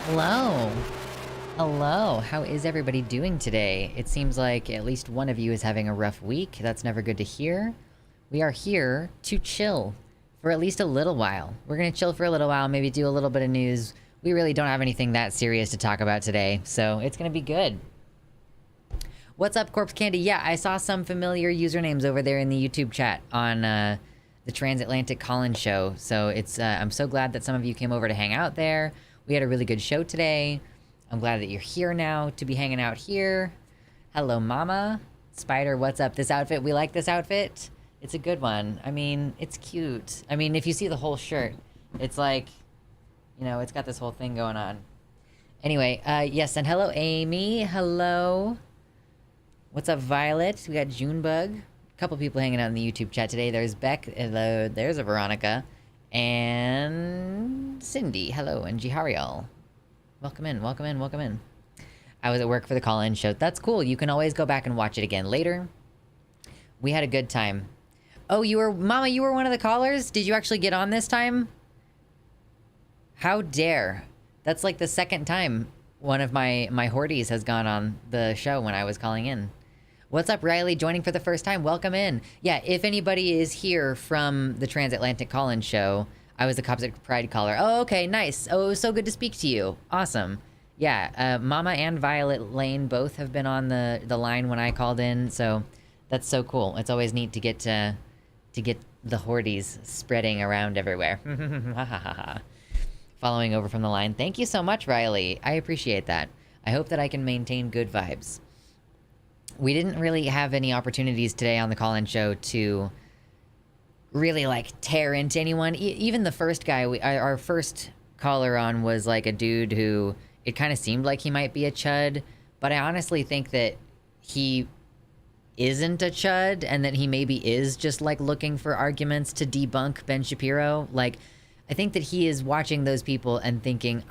Hello. Hello. How is everybody doing today? It seems like at least one of you is having a rough week. That's never good to hear. We are here to chill for at least a little while. We're gonna chill for a little while, maybe do a little bit of news. We really don't have anything that serious to talk about today, so it's gonna be good. What's up, Corpse Candy? Yeah, I saw some familiar usernames over there in the YouTube chat on the Transatlantic Call-In show. So it's I'm so glad that some of you came over to hang out there. We had a really good show today. I'm glad that you're here now to be hanging out here. Hello, Mama. Spider, what's up? This outfit, we like this outfit. It's a good one. I mean, it's cute. I mean, if you see the whole shirt, it's like, you know, it's got this whole thing going on. Anyway, yes, and hello, Amy. Hello. What's up, Violet? We got Junebug. A couple people hanging out in the YouTube chat today. There's Beck. Hello. There's a Veronica. And Cindy. Hello. And Jihariel. Welcome in. Welcome in. Welcome in. I was at work for the call-in show. That's cool. You can always go back and watch it again later. We had a good time. Oh, you were... Mama, you were one of the callers? Did you actually get on this time? How dare. That's like the second time one of my Horties has gone on the show when I was calling in. What's up, Riley? Joining for the first time. Welcome in. Yeah, if anybody is here from the Transatlantic Call-In show, I was the Coptic Pride caller. Oh, okay, nice. Oh, so good to speak to you. Awesome. Yeah, Mama and Violet Lane both have been on the line when I called in, so that's so cool. It's always neat to get the Horties spreading around everywhere. Following over from the line. Thank you so much, Riley. I appreciate that. I hope that I can maintain good vibes. We didn't really have any opportunities today on the call-in show to really, like, tear into anyone. Even the first guy, our first caller on was, like, a dude who... It kind of seemed like he might be a chud, but I honestly think that he isn't a chud, and that he maybe is just, like, looking for arguments to debunk Ben Shapiro. Like, I think that he is watching those people and thinking,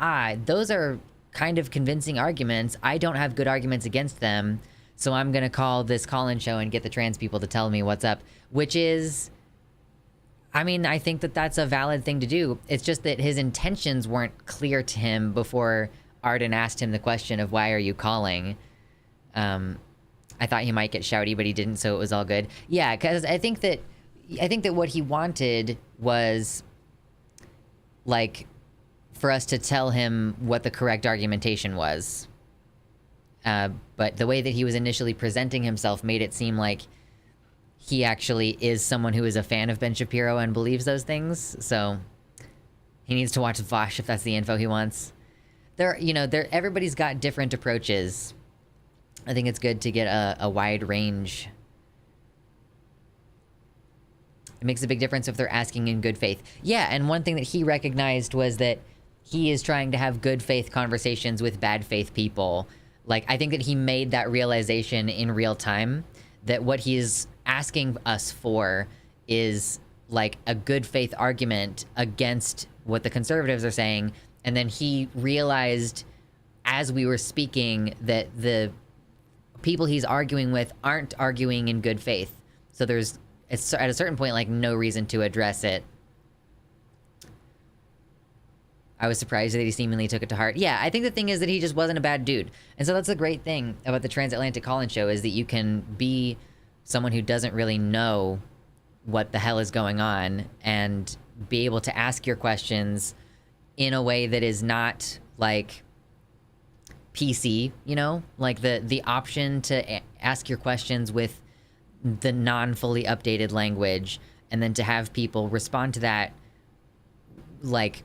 those are kind of convincing arguments. I don't have good arguments against them, so I'm gonna call this call-in show and get the trans people to tell me what's up. Which is... I mean, I think that that's a valid thing to do. It's just that his intentions weren't clear to him before Arden asked him the question of why are you calling. I thought he might get shouty, but he didn't, so it was all good. Yeah, because I think that what he wanted was, like, for us to tell him what the correct argumentation was. But the way that he was initially presenting himself made it seem like he actually is someone who is a fan of Ben Shapiro and believes those things. So He needs to watch Vosh if that's the info he wants. Everybody's got different approaches. I think it's good to get a wide range. It makes a big difference if they're asking in good faith. Yeah, and one thing that he recognized was that he is trying to have good faith conversations with bad faith people. Like, I think that he made that realization in real time, that what he is asking us for is, like, a good faith argument against what the conservatives are saying. And then he realized, as we were speaking, that the people he's arguing with aren't arguing in good faith. So there's, it's at a certain point, like, no reason to address it. I was surprised that he seemingly took it to heart. Yeah, I think the thing is that he just wasn't a bad dude. And so that's the great thing about the Transatlantic Call-In Show, is that you can be someone who doesn't really know what the hell is going on and be able to ask your questions in a way that is not, like, PC, you know? Like, the option to ask your questions with the non-fully updated language, and then to have people respond to that, like,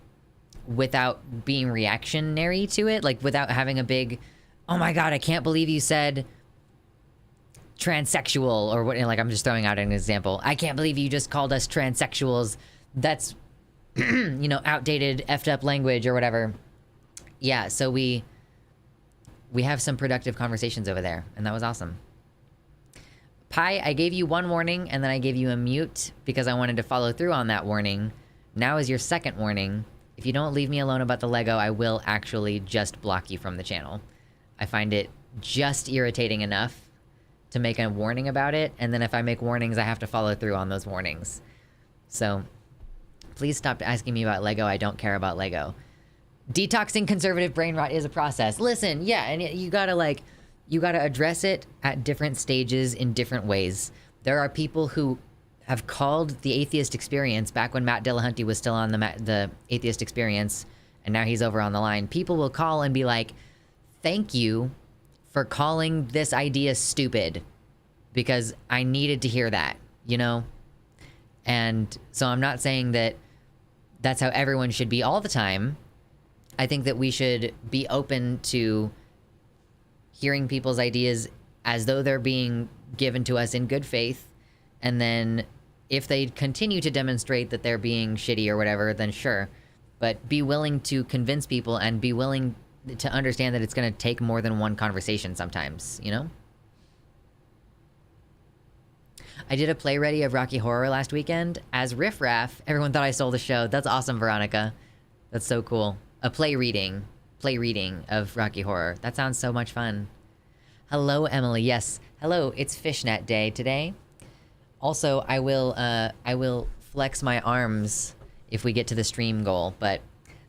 without being reactionary to it, like, without having a big, oh my god, I can't believe you said transsexual, or what, like, I'm just throwing out an example. I can't believe you just called us transsexuals. That's, outdated, effed up language or whatever. Yeah, so we have some productive conversations over there, and that was awesome. Pi, I gave you one warning, and then I gave you a mute because I wanted to follow through on that warning. Now is your second warning. If you don't leave me alone about the Lego, I will actually just block you from the channel. I find it just irritating enough to make a warning about it, and then if I make warnings, I have to follow through on those warnings. So, please stop asking me about Lego. I don't care about Lego. Detoxing conservative brain rot is a process. Listen, yeah, and you gotta address it at different stages in different ways. There are people who have called the Atheist Experience back when Matt Dillahunty was still on the Atheist Experience, and now he's over on the line. People will call and be like, thank you for calling this idea stupid, because I needed to hear that, you know? And so I'm not saying that that's how everyone should be all the time. I think that we should be open to hearing people's ideas as though they're being given to us in good faith, and then if they continue to demonstrate that they're being shitty or whatever, then sure. But be willing to convince people and be willing to understand that it's going to take more than one conversation sometimes, you know? I did a play ready of Rocky Horror last weekend as Riff Raff. Everyone thought I stole the show. That's awesome, Veronica. That's so cool. A play reading of Rocky Horror. That sounds so much fun. Hello, Emily. Yes. Hello, it's Fishnet Day today. Also, I will flex my arms if we get to the stream goal, but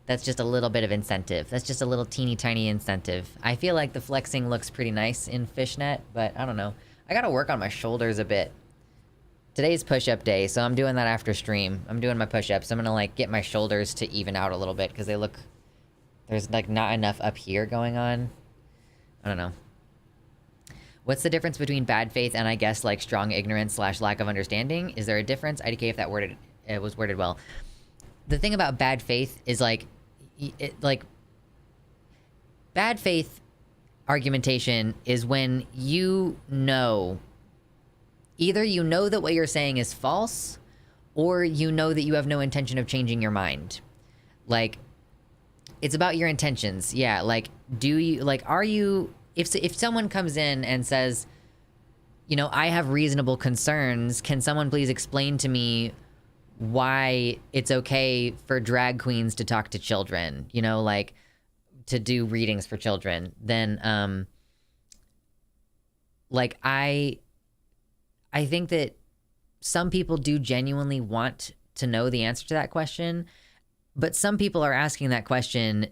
that's just a little bit of incentive. That's just a little teeny tiny incentive. I feel like the flexing looks pretty nice in Fishnet, but I don't know. I gotta work on my shoulders a bit. Today's push-up day, so I'm doing that after stream. I'm doing my push-ups. I'm gonna, like, get my shoulders to even out a little bit, because they look... There's, like, not enough up here going on. I don't know. What's the difference between bad faith and, I guess, like, strong ignorance / lack of understanding? Is there a difference? IDK, if that was worded well. The thing about bad faith is, like, bad faith argumentation is when you know, either you know that what you're saying is false, or you know that you have no intention of changing your mind. Like, it's about your intentions. Yeah, like, do you, like, are you... If someone comes in and says, you know, I have reasonable concerns, can someone please explain to me why it's okay for drag queens to talk to children, you know, like, to do readings for children, then, like, I think that some people do genuinely want to know the answer to that question, but some people are asking that question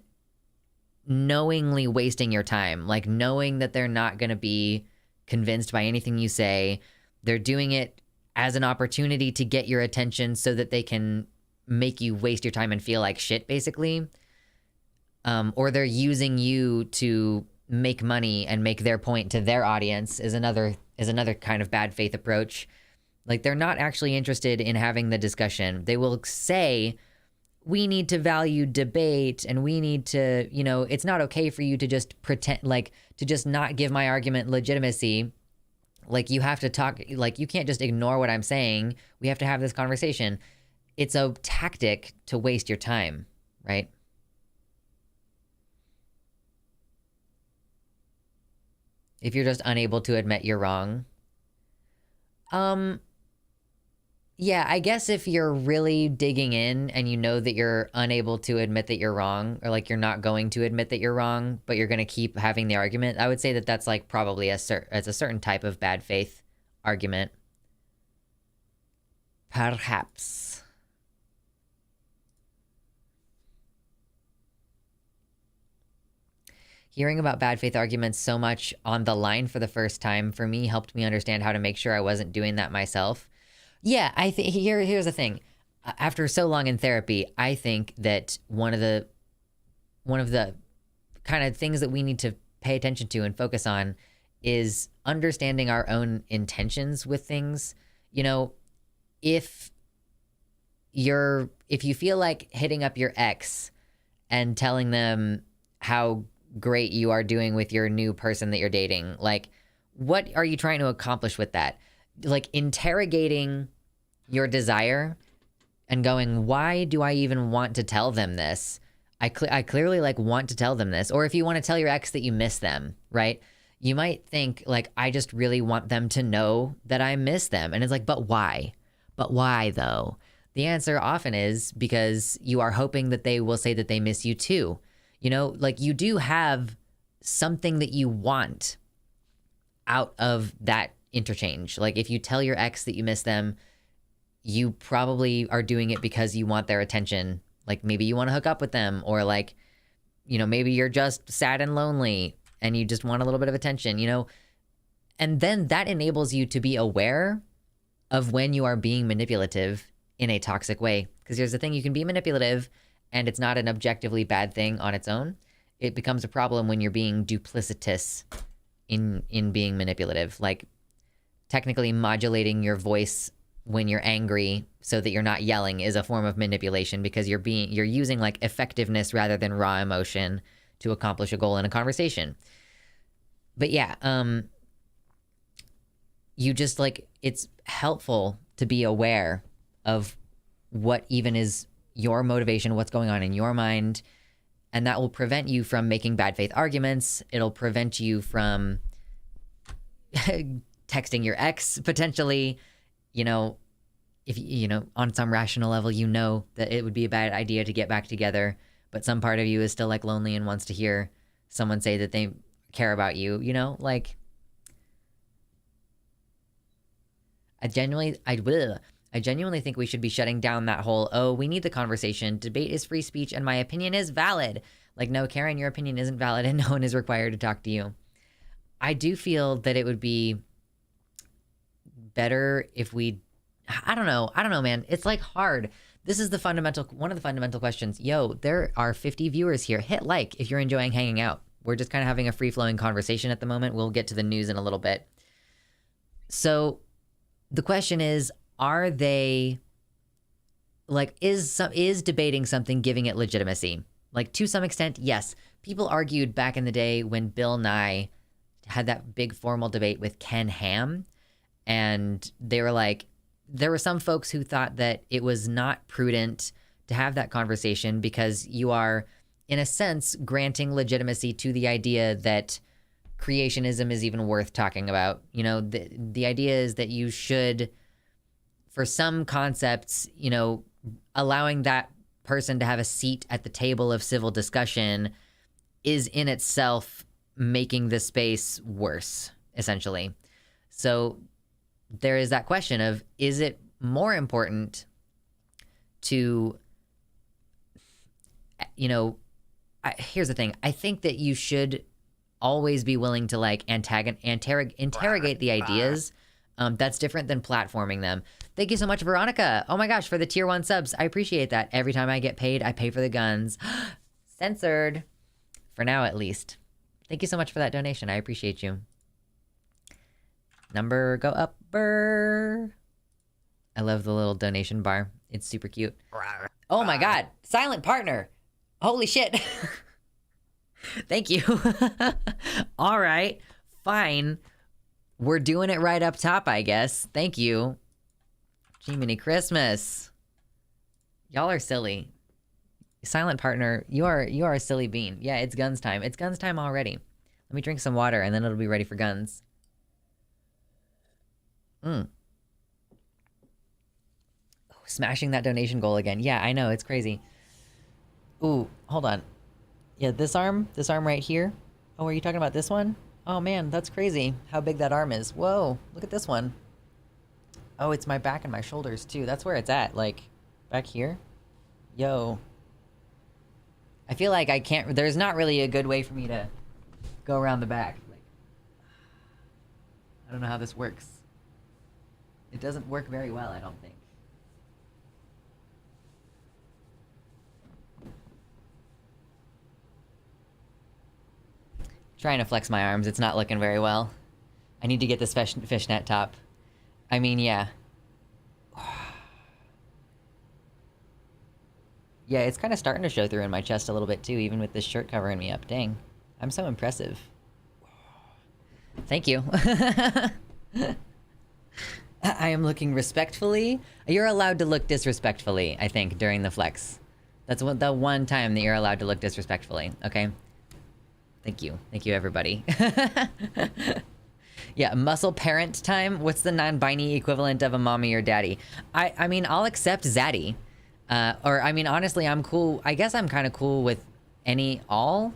knowingly wasting your time, like, knowing that they're not going to be convinced by anything you say. They're doing it as an opportunity to get your attention so that they can make you waste your time and feel like shit, basically. Or they're using you to make money and make their point to their audience is another kind of bad faith approach. Like, they're not actually interested in having the discussion. They will say we need to value debate, and we need to, you know, it's not okay for you to just pretend, like, to just not give my argument legitimacy. Like, you have to talk, like, you can't just ignore what I'm saying. We have to have this conversation. It's a tactic to waste your time, right? If you're just unable to admit you're wrong. Yeah, I guess if you're really digging in and you know that you're unable to admit that you're wrong, or like you're not going to admit that you're wrong, but you're going to keep having the argument, I would say that that's like probably it's a certain type of bad faith argument. Perhaps. Hearing about bad faith arguments so much on the line for the first time for me helped me understand how to make sure I wasn't doing that myself. Yeah, I think here's the thing. After so long in therapy, I think that one of the kind of things that we need to pay attention to and focus on is understanding our own intentions with things. You know, if you feel like hitting up your ex and telling them how great you are doing with your new person that you're dating, like, what are you trying to accomplish with that? Like, interrogating your desire and going, why do I even want to tell them this? I clearly, like, want to tell them this. Or if you want to tell your ex that you miss them, right? You might think, like, I just really want them to know that I miss them. And it's like, but why? But why, though? The answer often is because you are hoping that they will say that they miss you too. You know, like, you do have something that you want out of that interchange. Like, if you tell your ex that you miss them, you probably are doing it because you want their attention. Like, maybe you want to hook up with them, or like, you know, maybe you're just sad and lonely and you just want a little bit of attention, you know? And then that enables you to be aware of when you are being manipulative in a toxic way. Because here's the thing, you can be manipulative and it's not an objectively bad thing on its own. It becomes a problem when you're being duplicitous in being manipulative. Like, technically modulating your voice when you're angry so that you're not yelling is a form of manipulation, because you're using like effectiveness rather than raw emotion to accomplish a goal in a conversation. But yeah, you just, like, it's helpful to be aware of what even is your motivation, what's going on in your mind, and that will prevent you from making bad faith arguments. It'll prevent you from texting your ex, potentially. You know, if you know, on some rational level, you know that it would be a bad idea to get back together, but some part of you is still, like, lonely and wants to hear someone say that they care about you, you know? Like, I genuinely think we should be shutting down that whole, oh, we need the conversation, debate is free speech, and my opinion is valid. Like, no, Karen, your opinion isn't valid and no one is required to talk to you. I do feel that it would be better if we, I don't know, man. It's, like, hard. This is one of the fundamental questions. Yo, there are 50 viewers here. Hit like if you're enjoying hanging out. We're just kind of having a free-flowing conversation at the moment. We'll get to the news in a little bit. So the question is, are they, like, is debating something giving it legitimacy? Like, to some extent, yes. People argued back in the day when Bill Nye had that big formal debate with Ken Ham, and they were like, there were some folks who thought that it was not prudent to have that conversation because you are, in a sense, granting legitimacy to the idea that creationism is even worth talking about. You know, the idea is that you should, for some concepts, you know, allowing that person to have a seat at the table of civil discussion is in itself making the space worse, essentially. So there is that question of, is it more important to, you know, here's the thing. I think that you should always be willing to, like, interrogate the ideas. That's different than platforming them. Thank you so much, Veronica. Oh my gosh, for the tier 1 subs. I appreciate that. Every time I get paid, I pay for the guns. Censored. For now, at least. Thank you so much for that donation. I appreciate you. Number go upper. I love the little donation bar. It's super cute. Oh my god. Silent partner. Holy shit. Thank you. All right. Fine. We're doing it right up top, I guess. Thank you. Jiminy Christmas. Y'all are silly. Silent partner, you are a silly bean. Yeah, it's guns time. It's guns time already. Let me drink some water and then it'll be ready for guns. Oh, smashing that donation goal again. Yeah, I know, it's crazy. Ooh, hold on. Yeah, this arm right here. Oh, are you talking about this one? Oh man, that's crazy how big that arm is. Whoa, look at this one. Oh, it's my back and my shoulders too. That's where it's at, like, back here. Yo. I feel like I can't, there's not really a good way for me to go around the back. Like, I don't know how this works. It doesn't work very well, I don't think. Trying to flex my arms, it's not looking very well. I need to get this fishnet top. I mean, yeah. Yeah, it's kind of starting to show through in my chest a little bit too, even with this shirt covering me up. Dang. I'm so impressive. Thank you. I am looking respectfully. You're allowed to look disrespectfully, I think, during the flex. That's the one time that you're allowed to look disrespectfully, okay? Thank you. Thank you, everybody. Yeah, muscle parent time. What's the non-binary equivalent of a mommy or daddy? I mean, I'll accept zaddy. Or, I mean, honestly, I'm cool. I guess I'm kind of cool with all.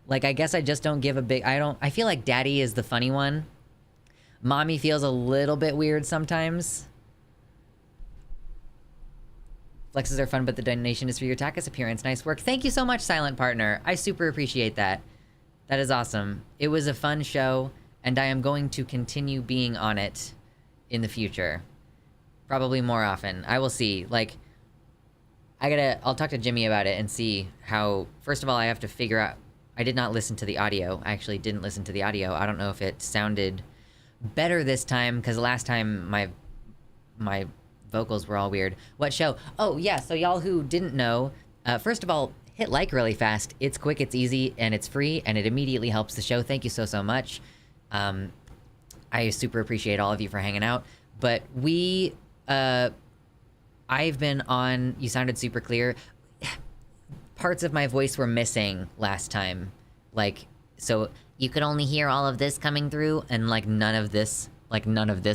Like, I guess I just don't give a big... I feel like daddy is the funny one. Mommy feels a little bit weird sometimes. Flexes are fun, but the donation is for your Takis appearance. Nice work. Thank you so much, Silent Partner. I super appreciate that. That is awesome. It was a fun show, and I am going to continue being on it in the future. Probably more often. I will see. Like, I'll talk to Jimmy about it and see how... First of all, I have to figure out... I did not listen to the audio. I actually didn't listen to the audio. I don't know if it sounded better this time, because last time my vocals were all weird. What show? Oh, yeah, so y'all who didn't know, first of all, hit like really fast. It's quick, it's easy, and it's free, and it immediately helps the show. Thank you so, so much. I super appreciate all of you for hanging out. But I've been on... You sounded super clear. Parts of my voice were missing last time. Like, so you could only hear all of this coming through, and like none of this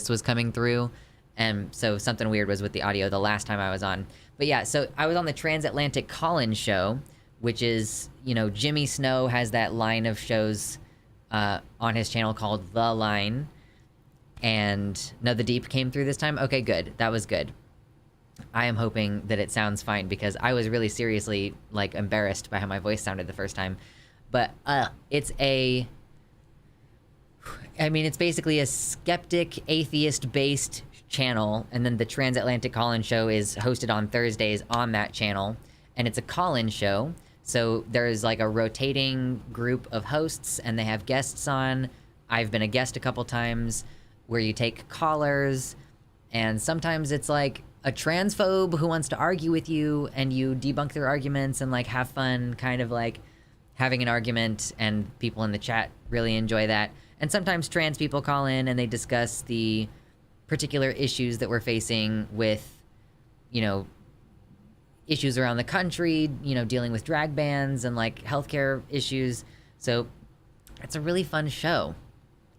was coming through. And so something weird was with the audio the last time I was on. But yeah, so I was on the Transatlantic Call-In show, which is, you know, Jimmy Snow has that line of shows on his channel called The Line. And no, the Deep came through this time? Okay, good. That was good. I am hoping that it sounds fine, because I was really seriously, like, embarrassed by how my voice sounded the first time. But, it's basically a skeptic, atheist-based channel, and then the Transatlantic Call-In show is hosted on Thursdays on that channel, and it's a call-in show, so there's, like, a rotating group of hosts, and they have guests on. I've been a guest a couple times, where you take callers, and sometimes it's, like, a transphobe who wants to argue with you, and you debunk their arguments and, like, have fun kind of, like, having an argument, and people in the chat really enjoy that. And sometimes trans people call in and they discuss the particular issues that we're facing with, you know, issues around the country, you know, dealing with drag bans and, like, healthcare issues. So it's a really fun show.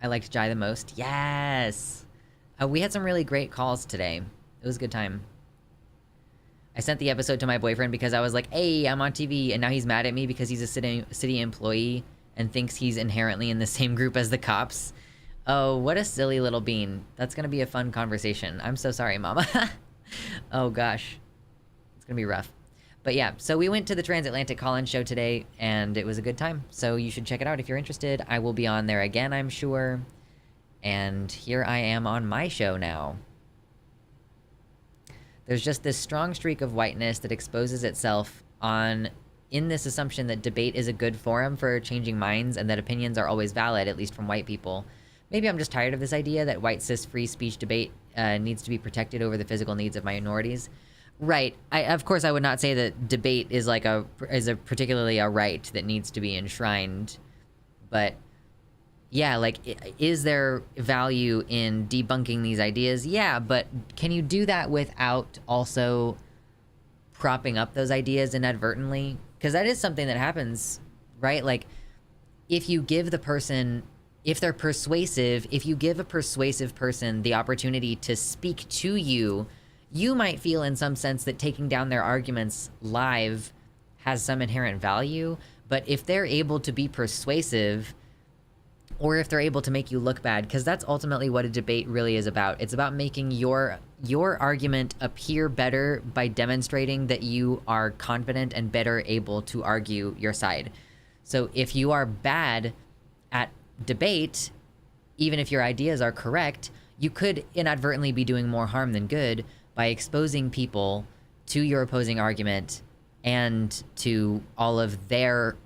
I liked Jai the most. Yes! We had some really great calls today. It was a good time. I sent the episode to my boyfriend because I was like, hey, I'm on TV, and now he's mad at me because he's a city employee and thinks he's inherently in the same group as the cops. Oh, what a silly little bean. That's gonna be a fun conversation. I'm so sorry, Mama. Oh, gosh. It's gonna be rough. But yeah, so we went to the Transatlantic Call-In show today, and it was a good time. So you should check it out if you're interested. I will be on there again, I'm sure. And here I am on my show now. There's just this strong streak of whiteness that exposes itself in this assumption that debate is a good forum for changing minds and that opinions are always valid, at least from white people. Maybe I'm just tired of this idea that white cis free speech debate needs to be protected over the physical needs of minorities. Right. Of course, I would not say that debate is like is a particularly a right that needs to be enshrined, but yeah, like, is there value in debunking these ideas? Yeah, but can you do that without also propping up those ideas inadvertently? Because that is something that happens, right? Like, if you give the person, if they're persuasive, if you give a persuasive person the opportunity to speak to you, you might feel in some sense that taking down their arguments live has some inherent value. But if they're able to be persuasive, or if they're able to make you look bad, because that's ultimately what a debate really is about. It's about making your argument appear better by demonstrating that you are confident and better able to argue your side. So if you are bad at debate, even if your ideas are correct, you could inadvertently be doing more harm than good by exposing people to your opposing argument and to all of their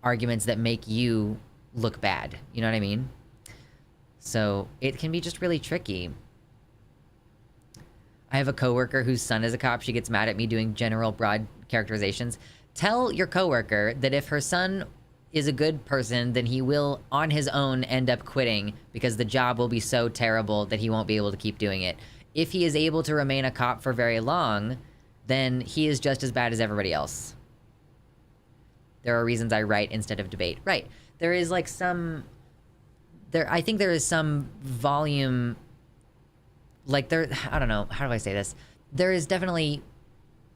arguments that make you look bad. You know what I mean? So it can be just really tricky. I have a coworker whose son is a cop. She gets mad at me doing general broad characterizations. Tell your coworker that if her son is a good person, then he will on his own end up quitting because the job will be so terrible that he won't be able to keep doing it. If he is able to remain a cop for very long, then he is just as bad as everybody else. There are reasons I write instead of debate. Right. There is like I think there is some volume, like I don't know, how do I say this? There is definitely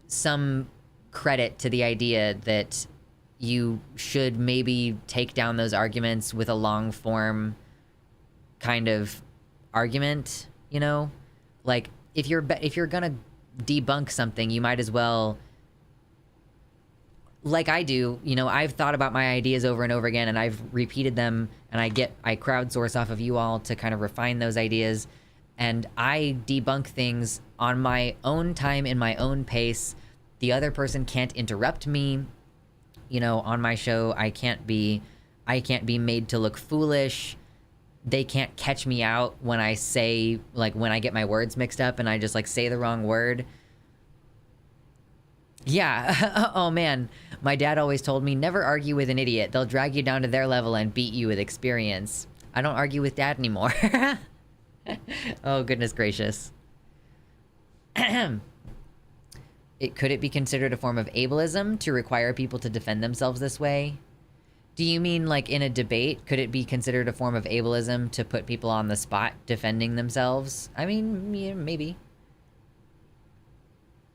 some credit to the idea that you should maybe take down those arguments with a long form kind of argument, you know? Like, if you're gonna debunk something, you might as well, like I do, you know, I've thought about my ideas over and over again, and I've repeated them, and I crowdsource off of you all to kind of refine those ideas, and I debunk things on my own time, in my own pace. The other person can't interrupt me, you know, on my show. I can't be made to look foolish. They can't catch me out when I say, like, when I get my words mixed up and I just, like, say the wrong word. Yeah. Oh, man. My dad always told me, never argue with an idiot. They'll drag you down to their level and beat you with experience. I don't argue with dad anymore. Oh, goodness gracious. Could it be considered a form of ableism to require people to defend themselves this way? Do you mean, like, in a debate, could it be considered a form of ableism to put people on the spot defending themselves? I mean, yeah, maybe.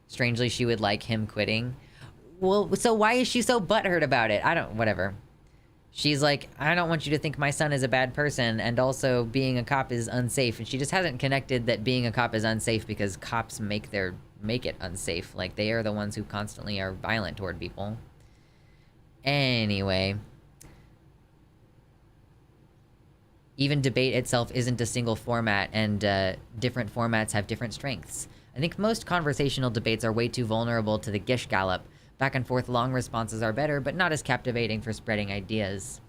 Strangely, she would like him quitting. Well, so why is she so butthurt about it? Whatever. She's like, I don't want you to think my son is a bad person, and also being a cop is unsafe. And she just hasn't connected that being a cop is unsafe because cops make it unsafe. Like, they are the ones who constantly are violent toward people. Anyway. Even debate itself isn't a single format, and different formats have different strengths. I think most conversational debates are way too vulnerable to the gish gallop. Back and forth long responses are better, but not as captivating for spreading ideas.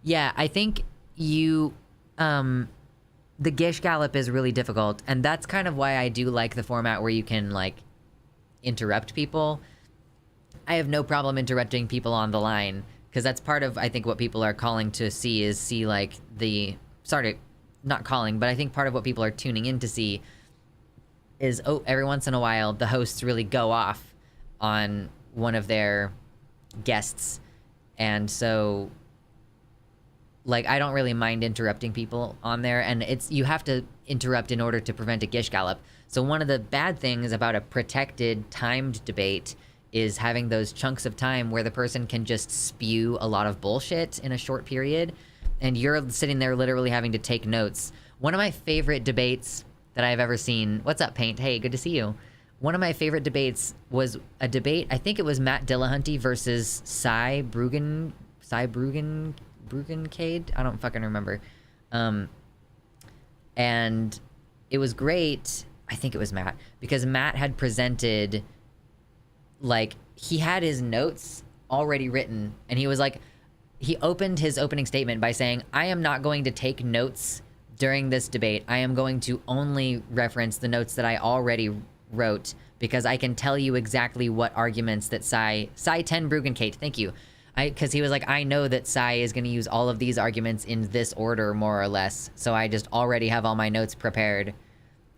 Yeah, I think the gish gallop is really difficult, and that's kind of why I do like the format where you can, like, interrupt people. I have no problem interrupting people on the line, because that's part of, I think, what people are calling to see, like, not calling, but I think part of what people are tuning in to see is, every once in a while, the hosts really go off on one of their guests. And so, like, I don't really mind interrupting people on there, and you have to interrupt in order to prevent a gish gallop. So one of the bad things about a protected, timed debate is having those chunks of time where the person can just spew a lot of bullshit in a short period, and you're sitting there literally having to take notes. One of my favorite debates that I've ever seen... What's up, Paint? Hey, good to see you. One of my favorite debates was a debate, I think it was Matt Dillahunty versus Cy Brugencade? I don't fucking remember. And it was great, I think it was Matt, because Matt had presented... like, he had his notes already written, and he was like, he opened his opening statement by saying, I am not going to take notes during this debate. I am going to only reference the notes that I already wrote because I can tell you exactly what arguments that Sai 10 Brugenkate, thank you. Because he was like, I know that Sai is going to use all of these arguments in this order, more or less. So I just already have all my notes prepared.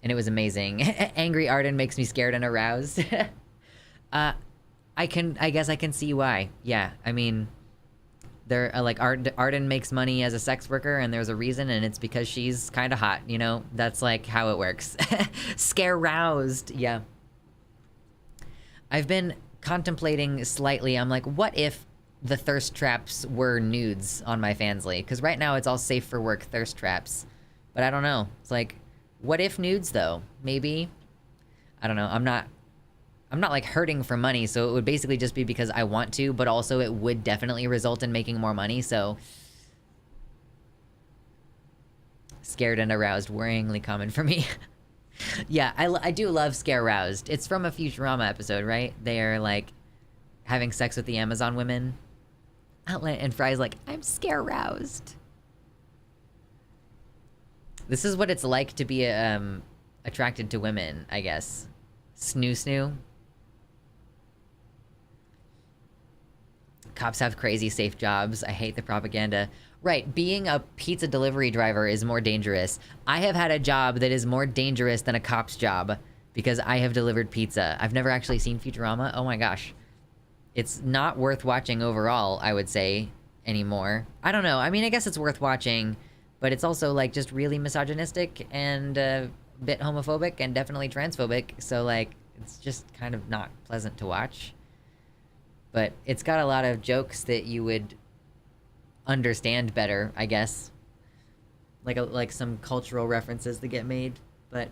And it was amazing. Angry Arden makes me scared and aroused. I guess I can see why. Yeah, I mean, they're like, Arden makes money as a sex worker, and there's a reason, and it's because she's kind of hot, you know? That's like how it works. Scare-roused, yeah. I've been contemplating slightly, I'm like, what if the thirst traps were nudes on my Fansly? Because right now it's all safe for work thirst traps. But I don't know. It's like, what if nudes, though? Maybe? I don't know. I'm not like hurting for money, so it would basically just be because I want to, but also it would definitely result in making more money, so... Scared and aroused, worryingly common for me. Yeah, I do love Scare-roused. It's from a Futurama episode, right? They are, like, having sex with the Amazon women. And Fry's like, I'm scare-roused. This is what it's like to be attracted to women, I guess. Snoo. Cops have crazy safe jobs. I hate the propaganda. Right, being a pizza delivery driver is more dangerous. I have had a job that is more dangerous than a cop's job because I have delivered pizza. I've never actually seen Futurama. Oh my gosh. It's not worth watching overall, I would say, anymore. I don't know. I mean, I guess it's worth watching, but it's also, like, just really misogynistic and a bit homophobic and definitely transphobic. So, like, it's just kind of not pleasant to watch. But it's got a lot of jokes that you would understand better, I guess. Like some cultural references that get made, but...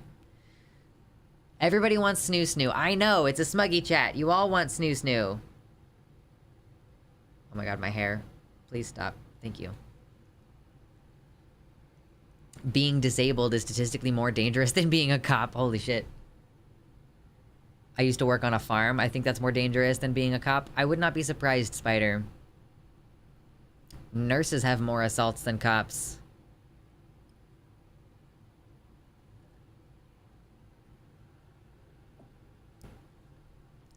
Everybody wants snoo. I know, it's a smuggy chat. You all want snoo. Oh my god, my hair. Please stop. Thank you. Being disabled is statistically more dangerous than being a cop. Holy shit. I used to work on a farm. I think that's more dangerous than being a cop. I would not be surprised, Spider. Nurses have more assaults than cops.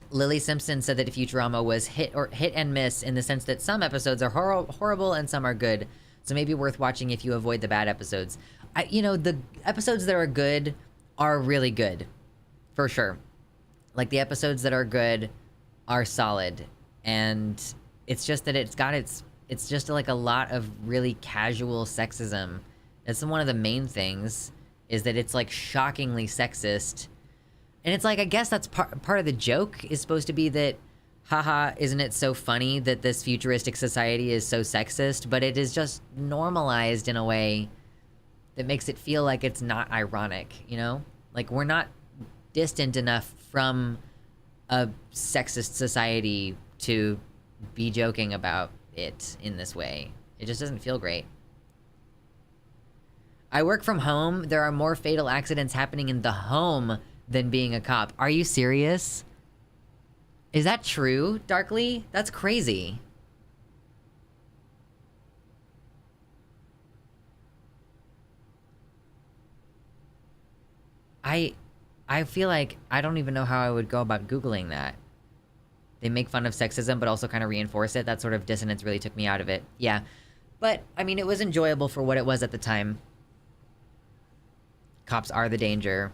Lily Simpson said that Futurama was hit and miss in the sense that some episodes are horrible and some are good. So maybe worth watching if you avoid the bad episodes. You know, the episodes that are good are really good. For sure. Like, the episodes that are good are solid. And it's just that it's just like a lot of really casual sexism. That's one of the main things, is that it's like shockingly sexist. And it's like, I guess that's part of the joke is supposed to be that, haha, isn't it so funny that this futuristic society is so sexist? But it is just normalized in a way that makes it feel like it's not ironic, you know? Like, we're not distant enough from a sexist society to be joking about it in this way. It just doesn't feel great. I work from home. There are more fatal accidents happening in the home than being a cop. Are you serious? Is that true, Darkly? That's crazy. I feel like I don't even know how I would go about Googling that. They make fun of sexism, but also kind of reinforce it. That sort of dissonance really took me out of it. Yeah. But, I mean, it was enjoyable for what it was at the time. Cops are the danger.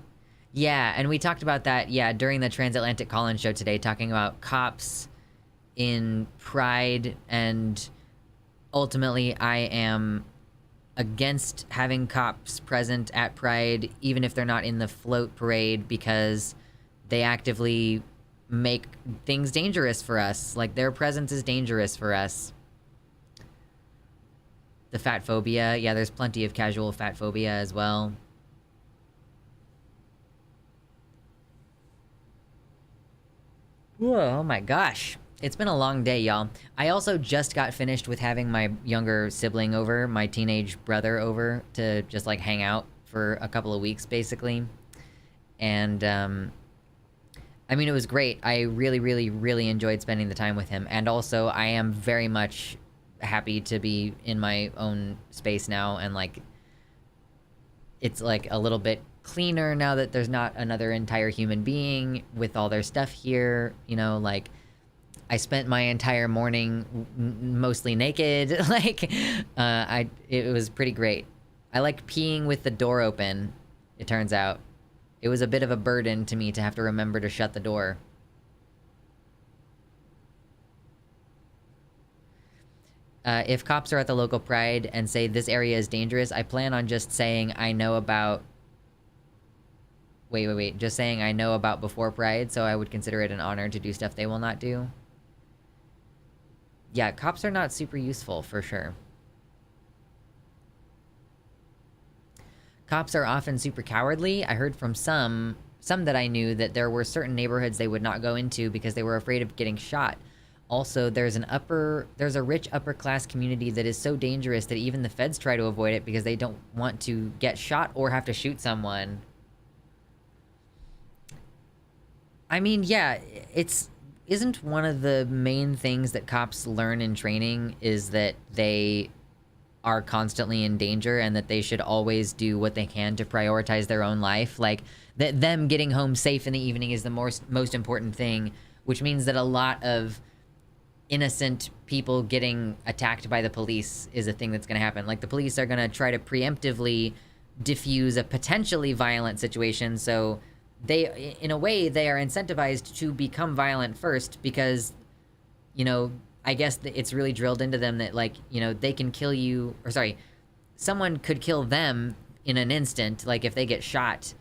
Yeah, and we talked about that, yeah, during the Transatlantic Call-In show today, talking about cops in Pride, and ultimately I am against having cops present at Pride, even if they're not in the float parade, because they actively make things dangerous for us. Like, their presence is dangerous for us. The fat phobia, yeah, there's plenty of casual fat phobia as well. Whoa, oh my gosh. It's been a long day, y'all. I also just got finished with having my younger sibling over, my teenage brother over, to just, like, hang out for a couple of weeks, basically. And, I mean, it was great. I really, really, really enjoyed spending the time with him. And also, I am very much happy to be in my own space now, and, like, it's, like, a little bit cleaner now that there's not another entire human being with all their stuff here. You know, like, I spent my entire morning mostly naked. Like, it was pretty great. I like peeing with the door open, it turns out. It was a bit of a burden to me to have to remember to shut the door. If cops are at the local pride and say this area is dangerous, I plan on just saying I know about... Wait. Just saying I know about before pride, so I would consider it an honor to do stuff they will not do. Yeah, cops are not super useful, for sure. Cops are often super cowardly. I heard from some that I knew that there were certain neighborhoods they would not go into because they were afraid of getting shot. Also, there's a rich upper class community that is so dangerous that even the feds try to avoid it because they don't want to get shot or have to shoot someone. I mean, yeah, isn't one of the main things that cops learn in training is that they are constantly in danger and that they should always do what they can to prioritize their own life? Like, that them getting home safe in the evening is the most important thing, which means that a lot of innocent people getting attacked by the police is a thing that's going to happen. Like, the police are going to try to preemptively diffuse a potentially violent situation, so they, in a way, they are incentivized to become violent first because, you know, I guess it's really drilled into them that, like, you know, they can kill you, or sorry, someone could kill them in an instant. Like, if they get shot,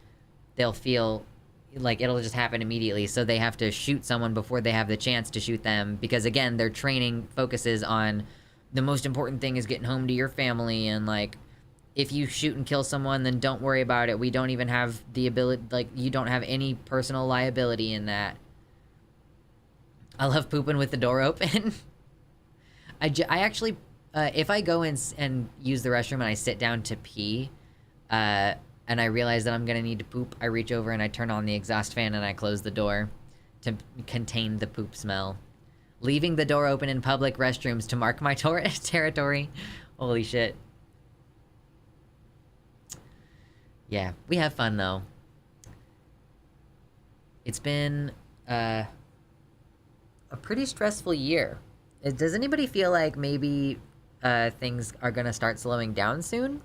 they'll feel like it'll just happen immediately, so they have to shoot someone before they have the chance to shoot them, because again, their training focuses on the most important thing is getting home to your family, and like, if you shoot and kill someone, then don't worry about it. We don't even have the ability, like, you don't have any personal liability in that. I love pooping with the door open. I actually, if I go in and use the restroom and I sit down to pee, and I realize that I'm gonna need to poop, I reach over and I turn on the exhaust fan and I close the door to contain the poop smell. Leaving the door open in public restrooms to mark my territory. Holy shit. Yeah, we have fun though. It's been a pretty stressful year. Does anybody feel like maybe things are gonna start slowing down soon?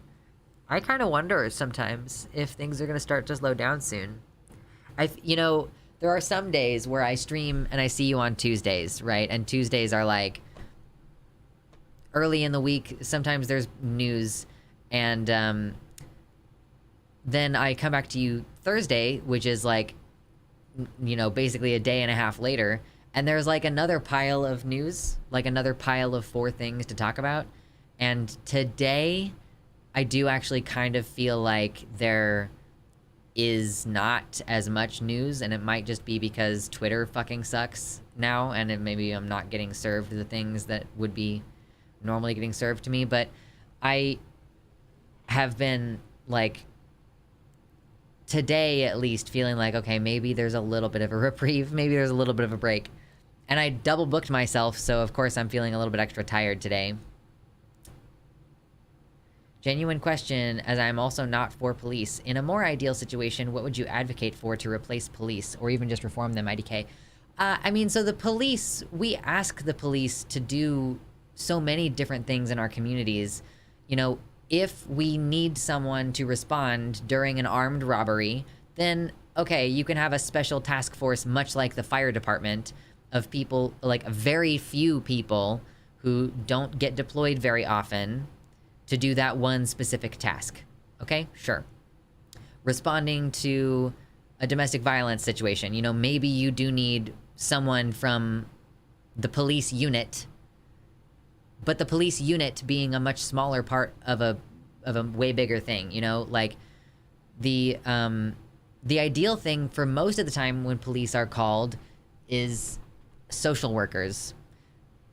I kind of wonder sometimes if things are gonna start to slow down soon. You know, there are some days where I stream and I see you on Tuesdays, right? And Tuesdays are like early in the week. Sometimes there's news, and then I come back to you Thursday, which is like, you know, basically a day and a half later, and there's like another pile of news, like another pile of 4 things to talk about. And today, I do actually kind of feel like there is not as much news, and it might just be because Twitter fucking sucks now, and maybe I'm not getting served the things that would be normally getting served to me. But I have been, like, today at least feeling like, okay, maybe there's a little bit of a reprieve, maybe there's a little bit of a break. And I double booked myself, so of course I'm feeling a little bit extra tired today. Genuine question, as I'm also not for police. In a more ideal situation, what would you advocate for to replace police, or even just reform them, IDK? I mean, so the police, we ask the police to do so many different things in our communities. You know, if we need someone to respond during an armed robbery, then, okay, you can have a special task force, much like the fire department, of people, like very few people who don't get deployed very often, to do that one specific task. Okay, sure. Responding to a domestic violence situation, you know, maybe you do need someone from the police unit, but the police unit being a much smaller part of a way bigger thing, you know, like the ideal thing for most of the time when police are called is social workers.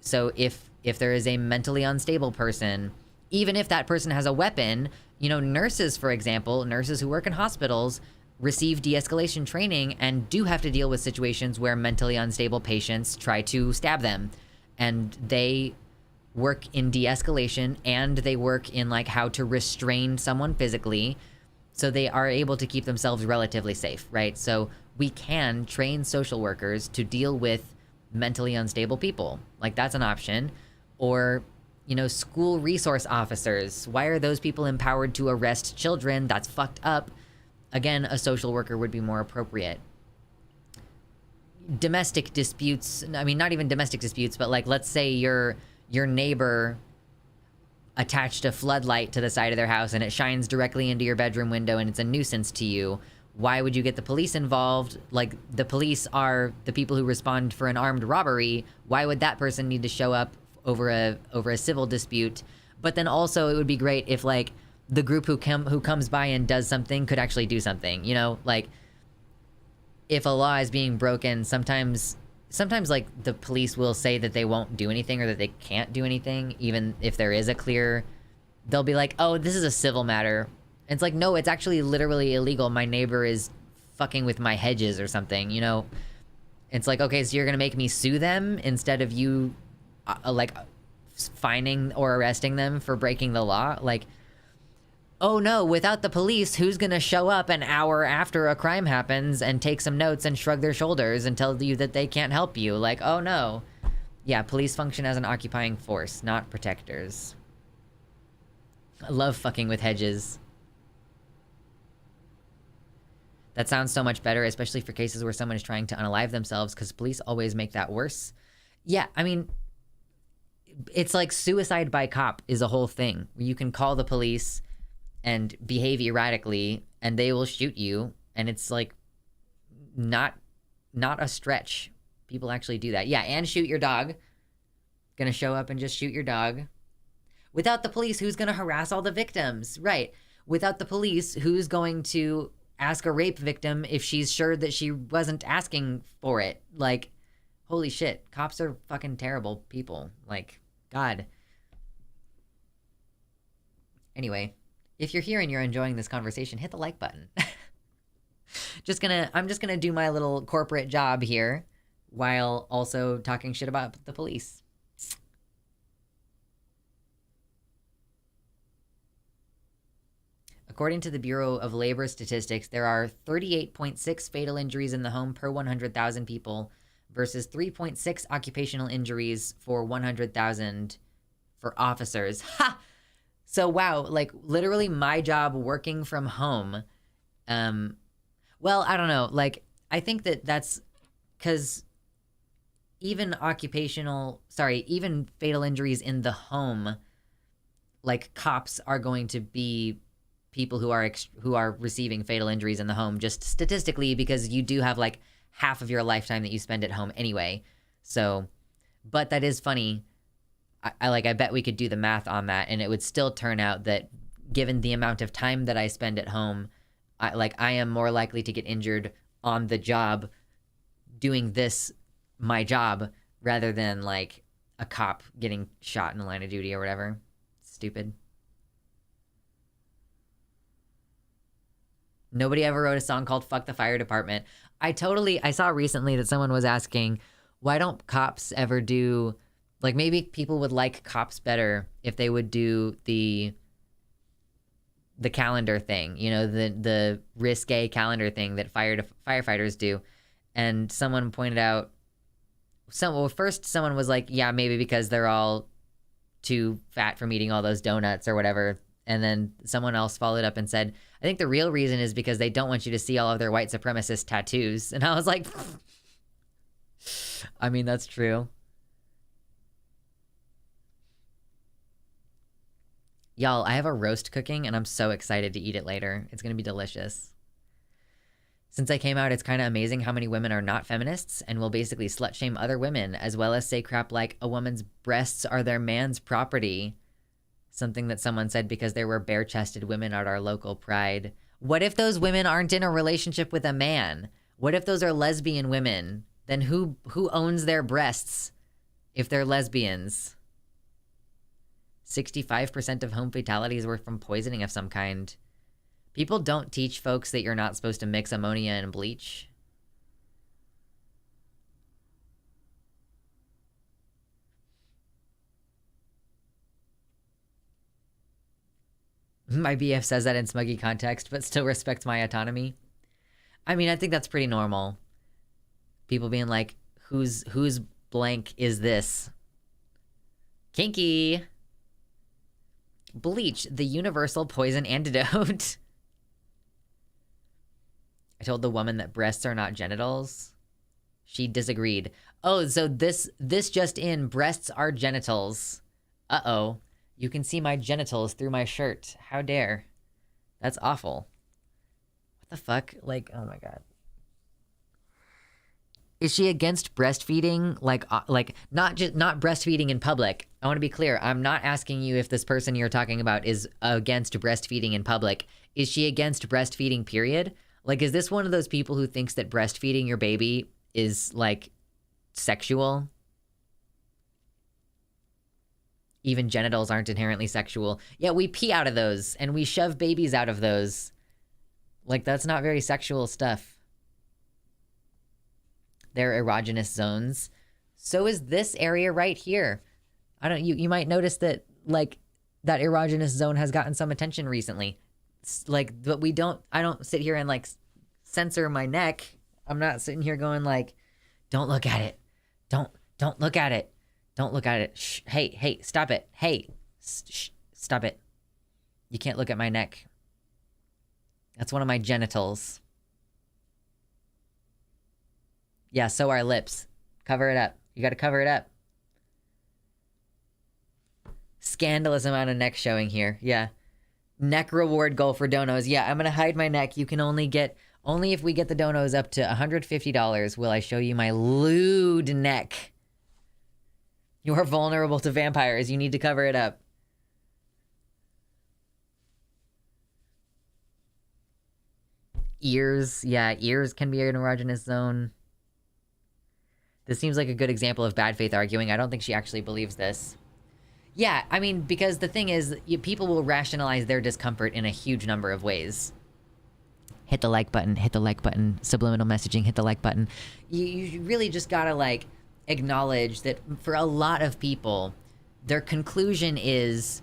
So if there is a mentally unstable person, even if that person has a weapon, you know, nurses, for example, nurses who work in hospitals receive de-escalation training and do have to deal with situations where mentally unstable patients try to stab them. And they work in de-escalation, and they work in, like, how to restrain someone physically. So they are able to keep themselves relatively safe, right? So we can train social workers to deal with mentally unstable people. Like, that's an option. Or, you know, school resource officers. Why are those people empowered to arrest children? That's fucked up. Again, a social worker would be more appropriate. Domestic disputes, I mean, not even domestic disputes, but like, let's say your neighbor attached a floodlight to the side of their house and it shines directly into your bedroom window and it's a nuisance to you. Why would you get the police involved? Like, the police are the people who respond for an armed robbery. Why would that person need to show up over a civil dispute? But then also it would be great if, like, the group who comes by and does something could actually do something, you know? Like, if a law is being broken, sometimes like the police will say that they won't do anything or that they can't do anything, even if there is a clear, they'll be like, oh, this is a civil matter. And it's like, no, it's actually literally illegal. My neighbor is fucking with my hedges or something, you know? It's like, okay, so you're gonna make me sue them instead of you, like, fining or arresting them for breaking the law? Like, oh no, without the police, who's gonna show up an hour after a crime happens and take some notes and shrug their shoulders and tell you that they can't help you? Like, oh no. Yeah, police function as an occupying force, not protectors. I love fucking with hedges. That sounds so much better, especially for cases where someone is trying to unalive themselves, because police always make that worse. Yeah, I mean, it's like suicide by cop is a whole thing. You can call the police and behave erratically and they will shoot you, and it's like not a stretch. People actually do that. Yeah, and shoot your dog. Gonna show up and just shoot your dog. Without the police, who's gonna harass all the victims? Right. Without the police, who's going to ask a rape victim if she's sure that she wasn't asking for it? Like, holy shit, cops are fucking terrible people. Like, God. Anyway, if you're here and you're enjoying this conversation, hit the like button. I'm just gonna do my little corporate job here while also talking shit about the police. According to the Bureau of Labor Statistics, there are 38.6 fatal injuries in the home per 100,000 people versus 3.6 occupational injuries for 100,000 for officers. Ha! So, wow, like, literally my job working from home, well, I don't know, like, I think that's because even even fatal injuries in the home, like, cops are going to be people who are receiving fatal injuries in the home, just statistically, because you do have, like, half of your lifetime that you spend at home anyway. So, but that is funny. I bet we could do the math on that, and it would still turn out that, given the amount of time that I spend at home, I am more likely to get injured on the job doing my job, rather than, like, a cop getting shot in the line of duty or whatever. Stupid. Nobody ever wrote a song called Fuck the Fire Department. I saw recently that someone was asking, why don't cops ever do, like, maybe people would like cops better if they would do the calendar thing, you know, the risque calendar thing that firefighters do. And someone pointed out, first someone was like, yeah, maybe because they're all too fat from eating all those donuts or whatever. And then someone else followed up and said, I think the real reason is because they don't want you to see all of their white supremacist tattoos. And I was like, I mean, that's true. Y'all, I have a roast cooking, and I'm so excited to eat it later. It's gonna be delicious. Since I came out, it's kind of amazing how many women are not feminists and will basically slut-shame other women, as well as say crap like, a woman's breasts are their man's property. Something that someone said because there were bare-chested women at our local Pride. What if those women aren't in a relationship with a man? What if those are lesbian women? Then who owns their breasts if they're lesbians? 65% of home fatalities were from poisoning of some kind. People don't teach folks that you're not supposed to mix ammonia and bleach. My BF says that in smuggy context, but still respects my autonomy. I mean, I think that's pretty normal. People being like, whose blank is this? Kinky. Bleach, the universal poison antidote. I told the woman that breasts are not genitals. She disagreed. Oh, so this just in, breasts are genitals. Uh-oh. You can see my genitals through my shirt. How dare. That's awful. What the fuck? Like, oh my god. Is she against breastfeeding? Like not breastfeeding in public. I want to be clear. I'm not asking you if this person you're talking about is against breastfeeding in public. Is she against breastfeeding, period? Like, is this one of those people who thinks that breastfeeding your baby is, like, sexual? Even genitals aren't inherently sexual. Yeah, we pee out of those, and we shove babies out of those. Like, that's not very sexual stuff. They're erogenous zones. So is this area right here. You might notice that, like, that erogenous zone has gotten some attention recently. Like, but I don't sit here and, like, censor my neck. I'm not sitting here going, like, don't look at it. Don't look at it. Don't look at it. Shh. Hey, stop it. Hey, stop it. You can't look at my neck. That's one of my genitals. Yeah, so are lips. Cover it up. You gotta cover it up. Scandalous amount of neck showing here. Yeah. Neck reward goal for donos. Yeah, I'm gonna hide my neck. You can only if we get the donos up to $150 will I show you my lewd neck. You are vulnerable to vampires. You need to cover it up. Ears. Yeah, ears can be an erogenous zone. This seems like a good example of bad faith arguing. I don't think she actually believes this. Yeah, I mean, because the thing is, people will rationalize their discomfort in a huge number of ways. Hit the like button, subliminal messaging, hit the like button. You really just gotta, like, acknowledge that for a lot of people, their conclusion is,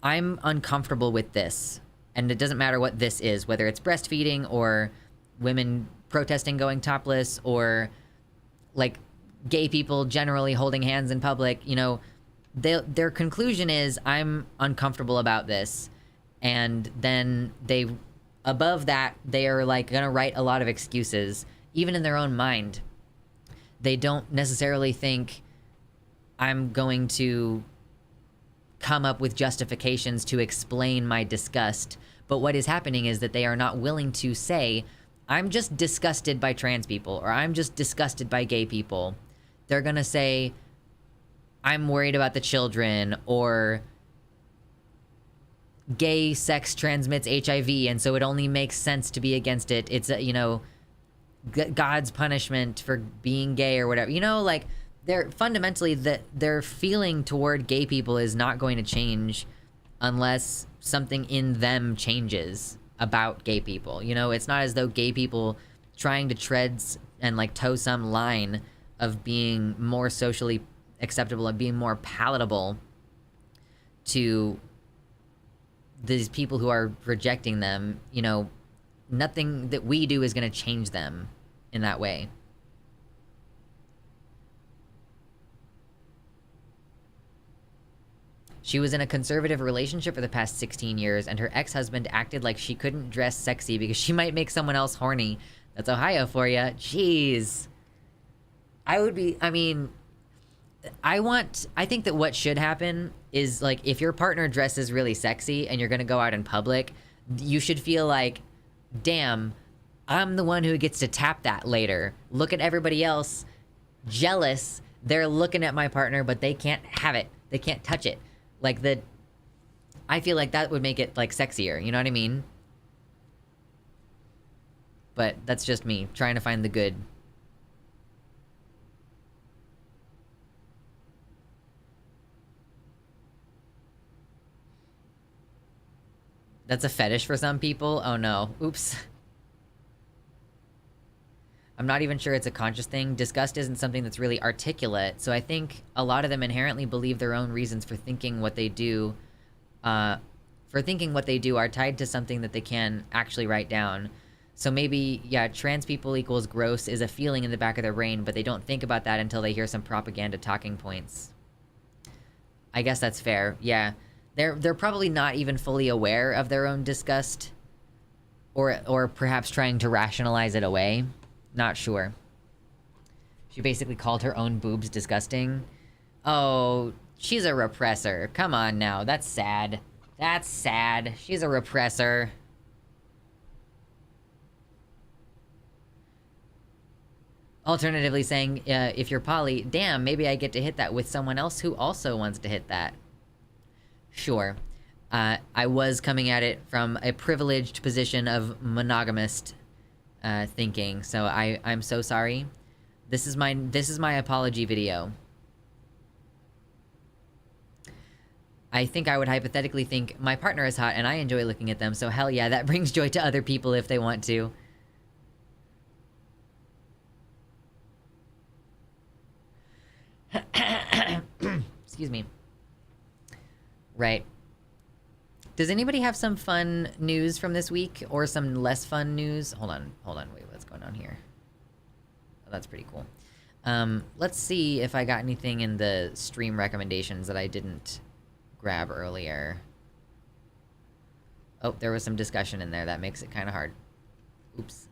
I'm uncomfortable with this. And it doesn't matter what this is, whether it's breastfeeding or women protesting going topless or, like, gay people generally holding hands in public, you know, their conclusion is, I'm uncomfortable about this. And then above that, they are, like, gonna write a lot of excuses, even in their own mind. They don't necessarily think I'm going to come up with justifications to explain my disgust. But what is happening is that they are not willing to say, I'm just disgusted by trans people, or I'm just disgusted by gay people. They're gonna say, I'm worried about the children, or gay sex transmits HIV, and so it only makes sense to be against it. It's, you know, God's punishment for being gay or whatever. You know, like, they're fundamentally, their feeling toward gay people is not going to change unless something in them changes about gay people. You know, it's not as though gay people trying to tread and, like, toe some line of being more socially acceptable and being more palatable to these people who are rejecting them. You know, nothing that we do is going to change them in that way. She was in a conservative relationship for the past 16 years, and her ex-husband acted like she couldn't dress sexy because she might make someone else horny. That's Ohio for ya. Jeez. I think that what should happen is, like, if your partner dresses really sexy and you're gonna go out in public, you should feel like, damn, I'm the one who gets to tap that later. Look at everybody else. Jealous. They're looking at my partner, but they can't have it. They can't touch it. Like, I feel like that would make it, like, sexier. You know what I mean? But that's just me, trying to find the good. That's a fetish for some people? Oh no. Oops. I'm not even sure it's a conscious thing. Disgust isn't something that's really articulate, so I think a lot of them inherently believe their own reasons for thinking what they do, for thinking what they do are tied to something that they can actually write down. So maybe, yeah, trans people equals gross is a feeling in the back of their brain, but they don't think about that until they hear some propaganda talking points. I guess that's fair, yeah. They're probably not even fully aware of their own disgust, or perhaps trying to rationalize it away. Not sure. She basically called her own boobs disgusting. Oh, she's a repressor. Come on now, that's sad. That's sad. She's a repressor. Alternatively saying, if you're poly, damn, maybe I get to hit that with someone else who also wants to hit that. Sure. I was coming at it from a privileged position of monogamist thinking, so I'm so sorry. This is my apology video. I think I would hypothetically think my partner is hot and I enjoy looking at them, so hell yeah, that brings joy to other people if they want to. Excuse me. Right. Does anybody have some fun news from this week or some less fun news? Hold on, wait, what's going on here? Oh, that's pretty cool. Let's see if I got anything in the stream recommendations that I didn't grab earlier. Oh, there was some discussion in there. That makes it kind of hard. Oops.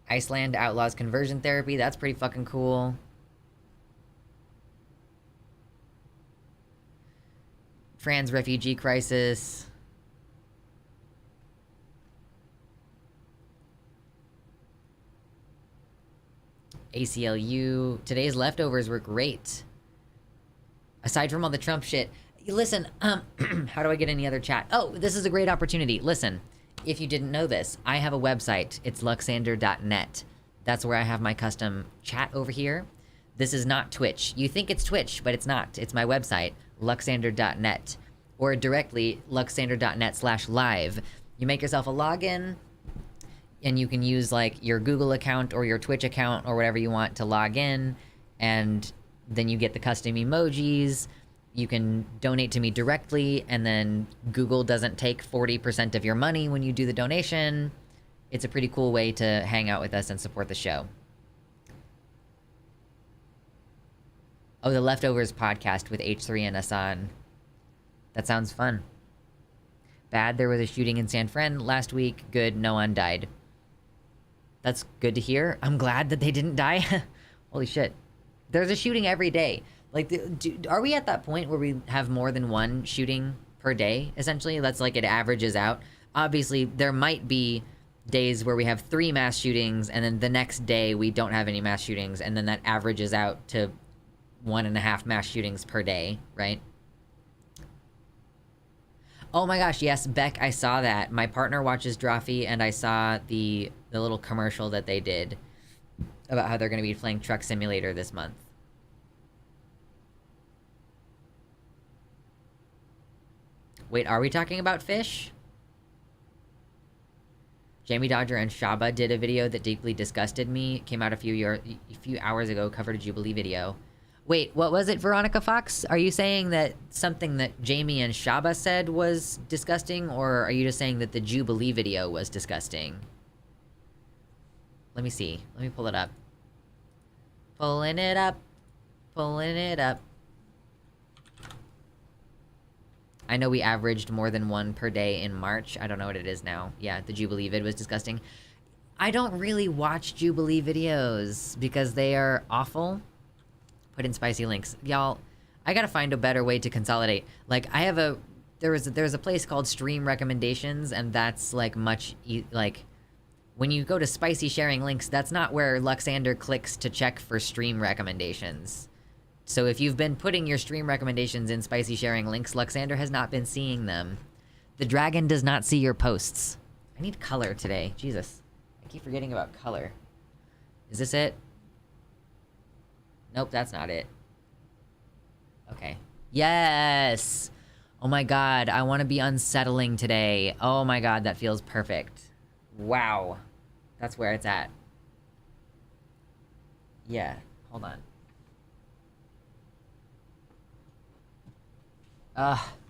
Iceland outlaws conversion therapy. That's pretty fucking cool. France refugee crisis. ACLU. Today's leftovers were great. Aside from all the Trump shit. Listen, how do I get any other chat? Oh, this is a great opportunity. Listen, if you didn't know this, I have a website. It's luxander.net. That's where I have my custom chat over here. This is not Twitch. You think it's Twitch, but it's not. It's my website, luxander.net. Or directly, luxander.net/live. You make yourself a login, and you can use, like, your Google account or your Twitch account or whatever you want to log in, and then you get the custom emojis. You can donate to me directly, and then Google doesn't take 40% of your money when you do the donation. It's a pretty cool way to hang out with us and support the show. Oh, the Leftovers podcast with H3 and Asan. That sounds fun. Bad, there was a shooting in San Fran last week. Good, no one died. That's good to hear. I'm glad that they didn't die. Holy shit. There's a shooting every day. Like, are we at that point where we have more than one shooting per day, essentially? That's like it averages out. Obviously, there might be days where we have 3 mass shootings, and then the next day we don't have any mass shootings, and then that averages out to 1.5 mass shootings per day, right? Oh my gosh, yes, Beck, I saw that. My partner watches Drawfee, and I saw the little commercial that they did about how they're going to be playing Truck Simulator this month. Wait, are we talking about fish? Jamie Dodger and Shaba did a video that deeply disgusted me. It came out a few hours ago, covered a Jubilee video. Wait, what was it, Veronica Fox? Are you saying that something that Jamie and Shaba said was disgusting, or are you just saying that the Jubilee video was disgusting? Let me see. Let me pull it up. Pulling it up. Pulling it up. I know we averaged more than 1 per day in March. I don't know what it is now. Yeah, the Jubilee vid was disgusting. I don't really watch Jubilee videos because they are awful. Put in spicy links. Y'all, I gotta find a better way to consolidate. Like, I have there's a place called Stream Recommendations, and that's, like, like, when you go to spicy sharing links, that's not where Luxander clicks to check for stream recommendations. So if you've been putting your stream recommendations in spicy sharing links, Luxander has not been seeing them. The dragon does not see your posts. I need color today. Jesus. I keep forgetting about color. Is this it? Nope, that's not it. Okay. Yes! Oh my god, I want to be unsettling today. Oh my god, that feels perfect. Wow. That's where it's at. Yeah, hold on.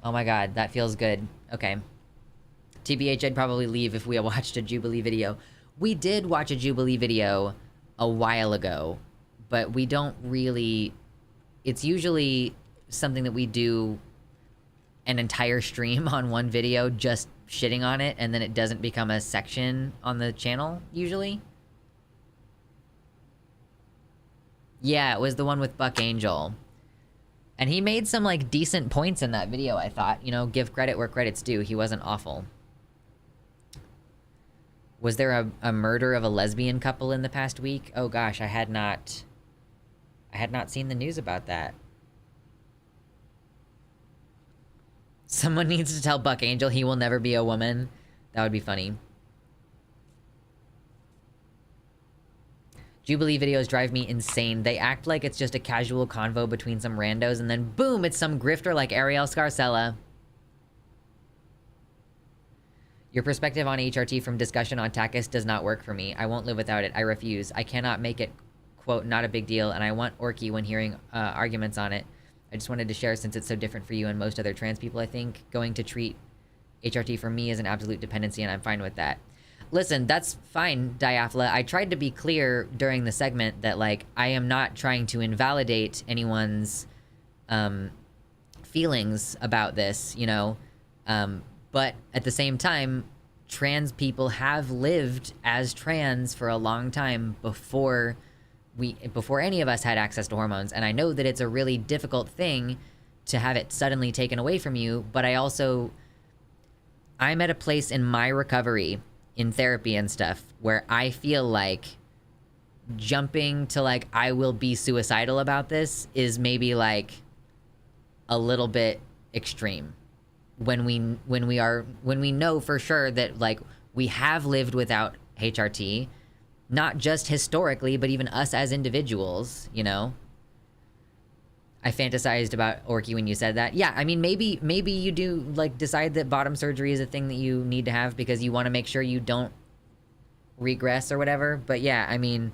Oh my god, that feels good. Okay. TBH, I'd probably leave if we watched a Jubilee video. We did watch a Jubilee video a while ago, but we don't really... It's usually something that we do an entire stream on one video just shitting on it, and then it doesn't become a section on the channel, usually. Yeah, it was the one with Buck Angel. And he made some, like, decent points in that video, I thought. You know, give credit where credit's due. He wasn't awful. Was there a murder of a lesbian couple in the past week? Oh gosh, I had not seen the news about that. Someone needs to tell Buck Angel he will never be a woman. That would be funny. Jubilee videos drive me insane. They act like it's just a casual convo between some randos, and then boom, it's some grifter like Ariel Scarcella. Your perspective on HRT from discussion on Takis does not work for me. I won't live without it. I refuse. I cannot make it, quote, not a big deal, and I want Orky when hearing arguments on it. I just wanted to share since it's so different for you and most other trans people, I think. Going to treat HRT for me is an absolute dependency, and I'm fine with that. Listen, that's fine, Diaphla. I tried to be clear during the segment that, like, I am not trying to invalidate anyone's feelings about this, you know? But at the same time, trans people have lived as trans for a long time before any of us had access to hormones. And I know that it's a really difficult thing to have it suddenly taken away from you, but I'm at a place in my recovery, in therapy and stuff, where I feel like jumping to, like, I will be suicidal about this is maybe, like, a little bit extreme. When we know for sure that, like, we have lived without HRT, not just historically, but even us as individuals, you know? I fantasized about Orky when you said that. Yeah, I mean, maybe you do, like, decide that bottom surgery is a thing that you need to have because you want to make sure you don't regress or whatever. But yeah, I mean,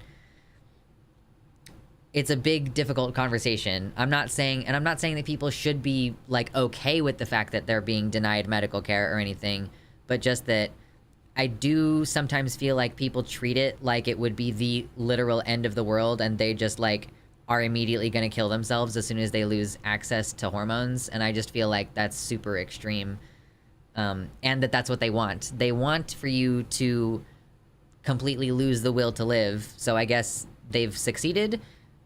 it's a big, difficult conversation. I'm not saying that people should be, like, okay with the fact that they're being denied medical care or anything, but just that I do sometimes feel like people treat it like it would be the literal end of the world, and they just, like, are immediately going to kill themselves as soon as they lose access to hormones. And I just feel like that's super extreme. And that's what they want. They want for you to completely lose the will to live. So I guess they've succeeded.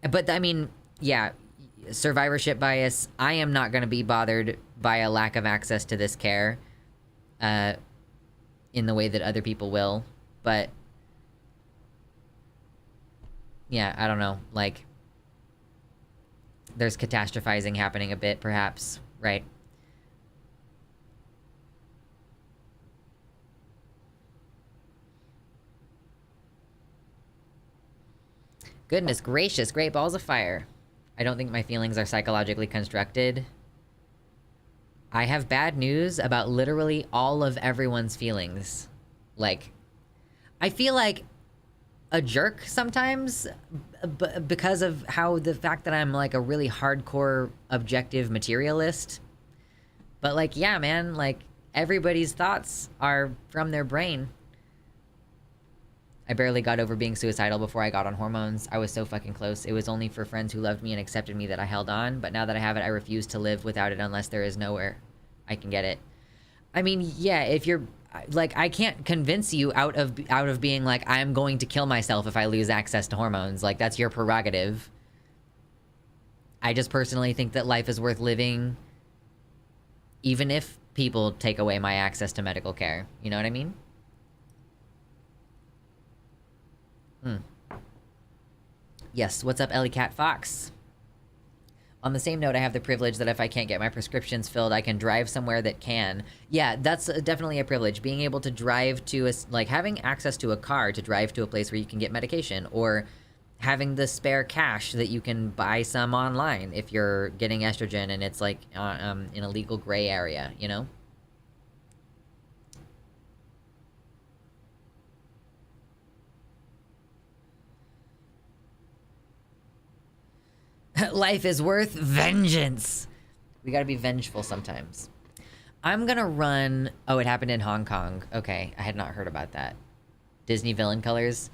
But I mean, yeah, survivorship bias. I am not going to be bothered by a lack of access to this care in the way that other people will. But yeah, I don't know. Like, there's catastrophizing happening a bit, perhaps, right? Goodness gracious, great balls of fire. I don't think my feelings are psychologically constructed. I have bad news about literally all of everyone's feelings. Like, I feel like a jerk sometimes because of how the fact that I'm, like, a really hardcore objective materialist. But, like, yeah, man, like, everybody's thoughts are from their brain. I barely got over being suicidal before I got on hormones. I was so fucking close. It was only for friends who loved me and accepted me that I held on, but now that I have it, I refuse to live without it unless there is nowhere I can get it. I mean, yeah, if you're... Like, I can't convince you out of being like, I'm going to kill myself if I lose access to hormones. Like, that's your prerogative. I just personally think that life is worth living even if people take away my access to medical care. You know what I mean? Yes, what's up, Ellie Cat Fox? On the same note, I have the privilege that if I can't get my prescriptions filled, I can drive somewhere that can. Yeah, that's definitely a privilege. Being able to drive to like, having access to a car to drive to a place where you can get medication, or having the spare cash that you can buy some online if you're getting estrogen and it's, like, in a legal gray area, you know? Life is worth vengeance. We gotta be vengeful sometimes. I'm gonna run... Oh, it happened in Hong Kong. Okay, I had not heard about that. Disney villain colors.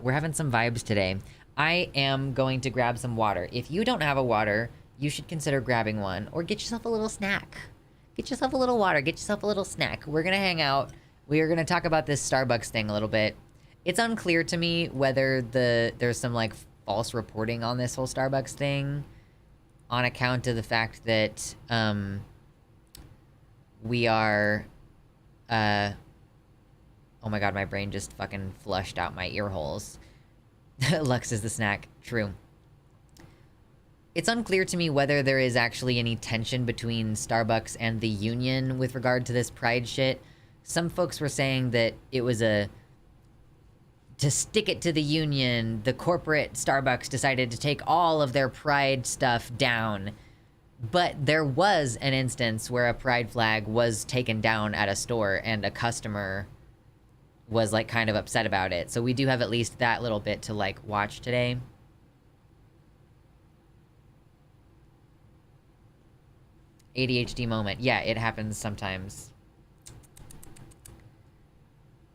We're having some vibes today. I am going to grab some water. If you don't have a water, you should consider grabbing one. Or get yourself a little snack. Get yourself a little water. Get yourself a little snack. We're gonna hang out. We are gonna talk about this Starbucks thing a little bit. It's unclear to me whether there's some, like, false reporting on this whole Starbucks thing on account of the fact that, we are, oh my god, my brain just fucking flushed out my ear holes. Lux is the snack. True. It's unclear to me whether there is actually any tension between Starbucks and the union with regard to this pride shit. Some folks were saying that it was to stick it to the union, the corporate Starbucks decided to take all of their pride stuff down. But there was an instance where a pride flag was taken down at a store and a customer was, like, kind of upset about it. So we do have at least that little bit to, like, watch today. ADHD moment. Yeah, it happens sometimes.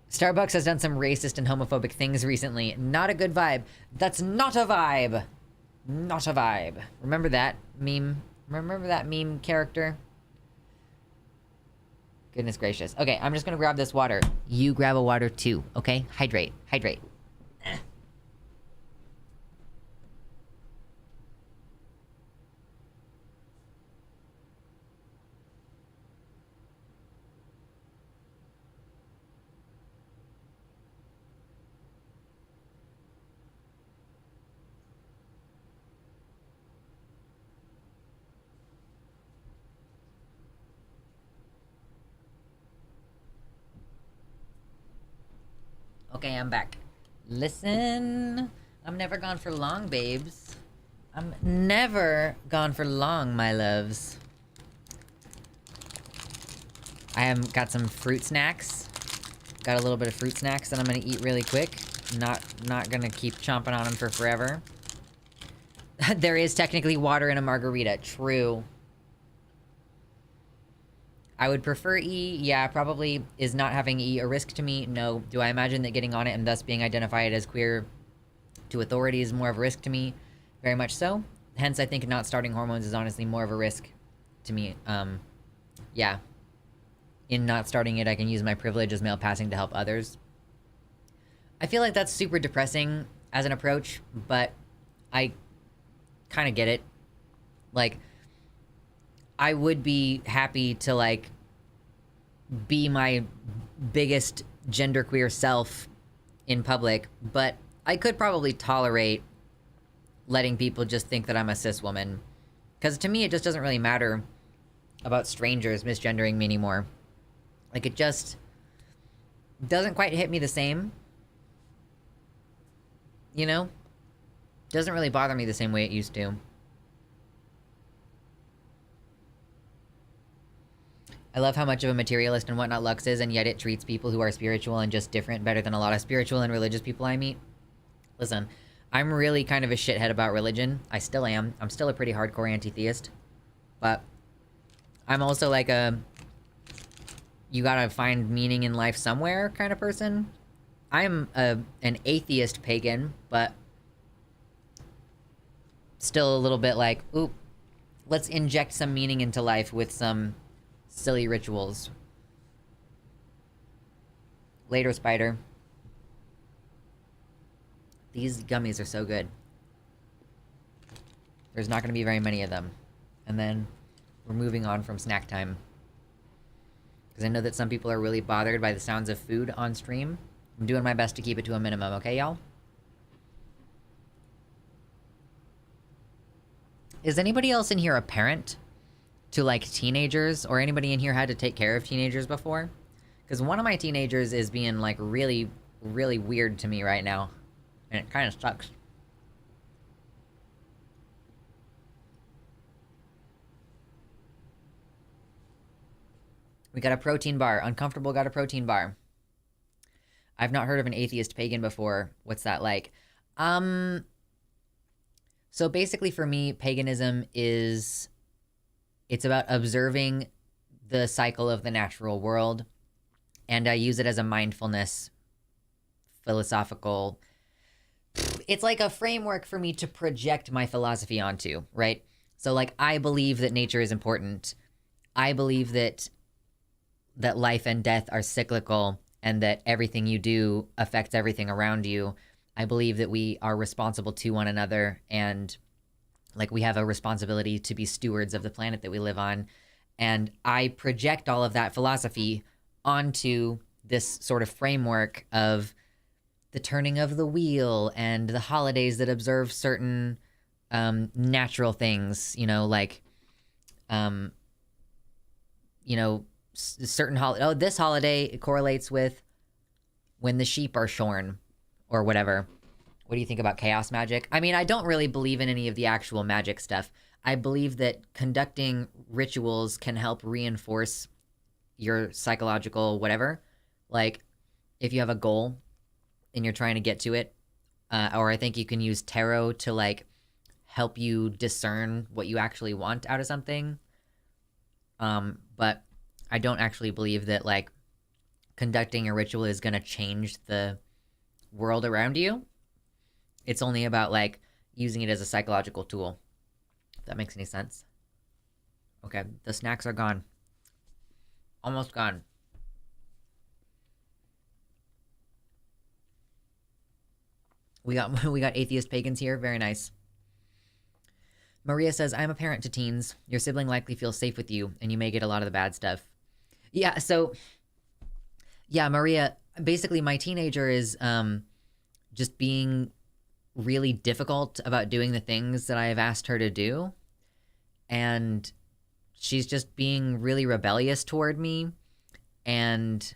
Starbucks has done some racist and homophobic things recently. Not a good vibe. That's not a vibe. Not a vibe. Remember that meme? Remember that meme character? Goodness gracious. Okay, I'm just gonna grab this water. You grab a water too, okay? Hydrate. Hydrate. Okay, I'm back. Listen, I'm never gone for long, babes. I'm never gone for long, my loves. I have got some fruit snacks. Got a little bit of fruit snacks that I'm gonna eat really quick. Not gonna keep chomping on them for forever. There is technically water in a margarita. True. I would prefer E. Yeah, probably. Is not having E a risk to me? No. Do I imagine that getting on it and thus being identified as queer to authority is more of a risk to me? Very much so. Hence, I think not starting hormones is honestly more of a risk to me. Yeah. In not starting it, I can use my privilege as male passing to help others. I feel like that's super depressing as an approach, but I kind of get it. Like, I would be happy to, like, be my biggest genderqueer self in public, but I could probably tolerate letting people just think that I'm a cis woman. Because to me, it just doesn't really matter about strangers misgendering me anymore. Like, it just doesn't quite hit me the same. You know? Doesn't really bother me the same way it used to. I love how much of a materialist and whatnot Lux is, and yet it treats people who are spiritual and just different better than a lot of spiritual and religious people I meet. Listen, I'm really kind of a shithead about religion. I still am. I'm still a pretty hardcore anti-theist. But I'm also like a... you gotta find meaning in life somewhere kind of person. I'm an atheist pagan, but still a little bit like, oop, let's inject some meaning into life with some silly rituals. Later, spider. These gummies are so good. There's not going to be very many of them. And then we're moving on from snack time. Because I know that some people are really bothered by the sounds of food on stream. I'm doing my best to keep it to a minimum, okay, y'all? Is anybody else in here a parent to, like, teenagers? Or anybody in here had to take care of teenagers before? Because one of my teenagers is being, like, really, really weird to me right now. And it kind of sucks. We got a protein bar. Uncomfortable got a protein bar. I've not heard of an atheist pagan before. What's that like? So basically for me, paganism is It's about observing the cycle of the natural world, and I use it as a mindfulness philosophical. It's like a framework for me to project my philosophy onto, right? So like I believe that nature is important. I believe that life and death are cyclical and that everything you do affects everything around you. I believe that we are responsible to one another, and like we have a responsibility to be stewards of the planet that we live on. And I project all of that philosophy onto this sort of framework of the turning of the wheel and the holidays that observe certain natural things, like, certain holiday. Oh, this holiday correlates with when the sheep are shorn or whatever. What do you think about chaos magic? I mean, I don't really believe in any of the actual magic stuff. I believe that conducting rituals can help reinforce your psychological whatever. Like, if you have a goal and you're trying to get to it, or I think you can use tarot to, like, help you discern what you actually want out of something. But I don't actually believe that, like, conducting a ritual is going to change the world around you. It's only about, like, using it as a psychological tool. If that makes any sense. Okay, the snacks are gone. Almost gone. We got atheist pagans here. Very nice. Maria says, I'm a parent to teens. Your sibling likely feels safe with you, and you may get a lot of the bad stuff. Yeah, so... Yeah, Maria, basically my teenager is just being really difficult about doing the things that I have asked her to do. And she's just being really rebellious toward me. And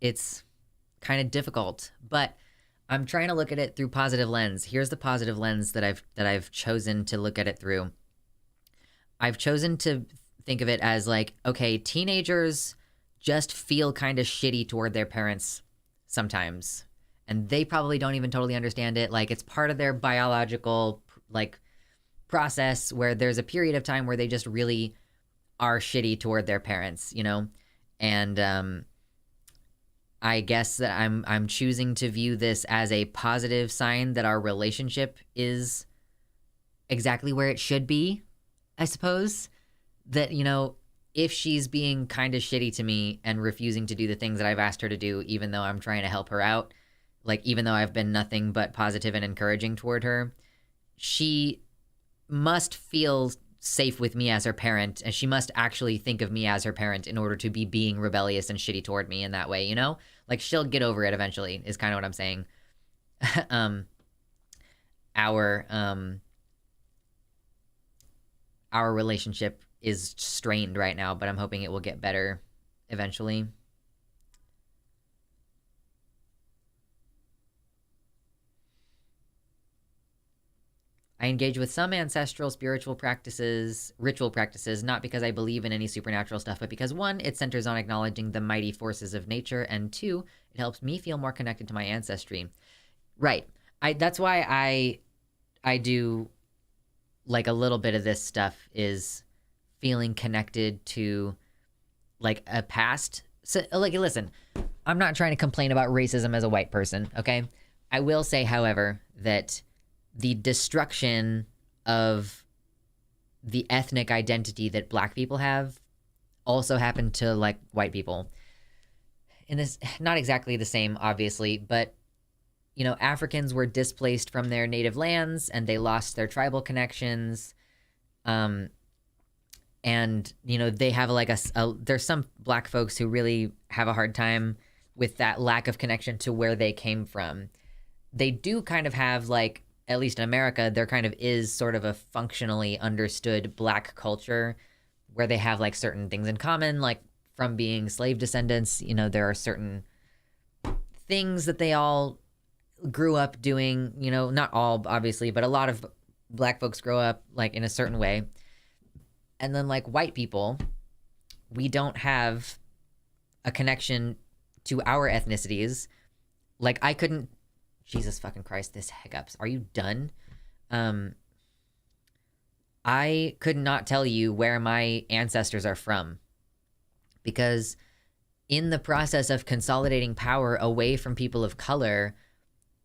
it's kind of difficult. But I'm trying to look at it through positive lens. Here's the positive lens that I've chosen to look at it through. I've chosen to think of it as like, okay, teenagers just feel kind of shitty toward their parents sometimes. And they probably don't even totally understand it. Like, it's part of their biological, like, process where there's a period of time where they just really are shitty toward their parents, And I guess that I'm choosing to view this as a positive sign that our relationship is exactly where it should be, I suppose. That, if she's being kind of shitty to me and refusing to do the things that I've asked her to do, even though I'm trying to help her out, like, even though I've been nothing but positive and encouraging toward her, she must feel safe with me as her parent, and she must actually think of me as her parent in order to be being rebellious and shitty toward me in that way, Like, she'll get over it eventually, is kind of what I'm saying. Our relationship is strained right now, but I'm hoping it will get better eventually. I engage with some ancestral spiritual practices, ritual practices, not because I believe in any supernatural stuff, but because 1, it centers on acknowledging the mighty forces of nature, and 2, it helps me feel more connected to my ancestry. Right. That's why I do, like, a little bit of this stuff is feeling connected to, like, a past. So, like, listen, I'm not trying to complain about racism as a white person, okay? I will say, however, that the destruction of the ethnic identity that black people have also happened to, like, white people. In this, not exactly the same, obviously, but, Africans were displaced from their native lands and they lost their tribal connections. And, they have like there's some black folks who really have a hard time with that lack of connection to where they came from. They do kind of have, like, at least in America, there kind of is sort of a functionally understood black culture where they have, like, certain things in common, like from being slave descendants, there are certain things that they all grew up doing, not all, obviously, but a lot of black folks grow up, like, in a certain way. And then, like, white people, we don't have a connection to our ethnicities. Like, I couldn't... Jesus fucking Christ, this hiccups. Are you done? I could not tell you where my ancestors are from, because in the process of consolidating power away from people of color,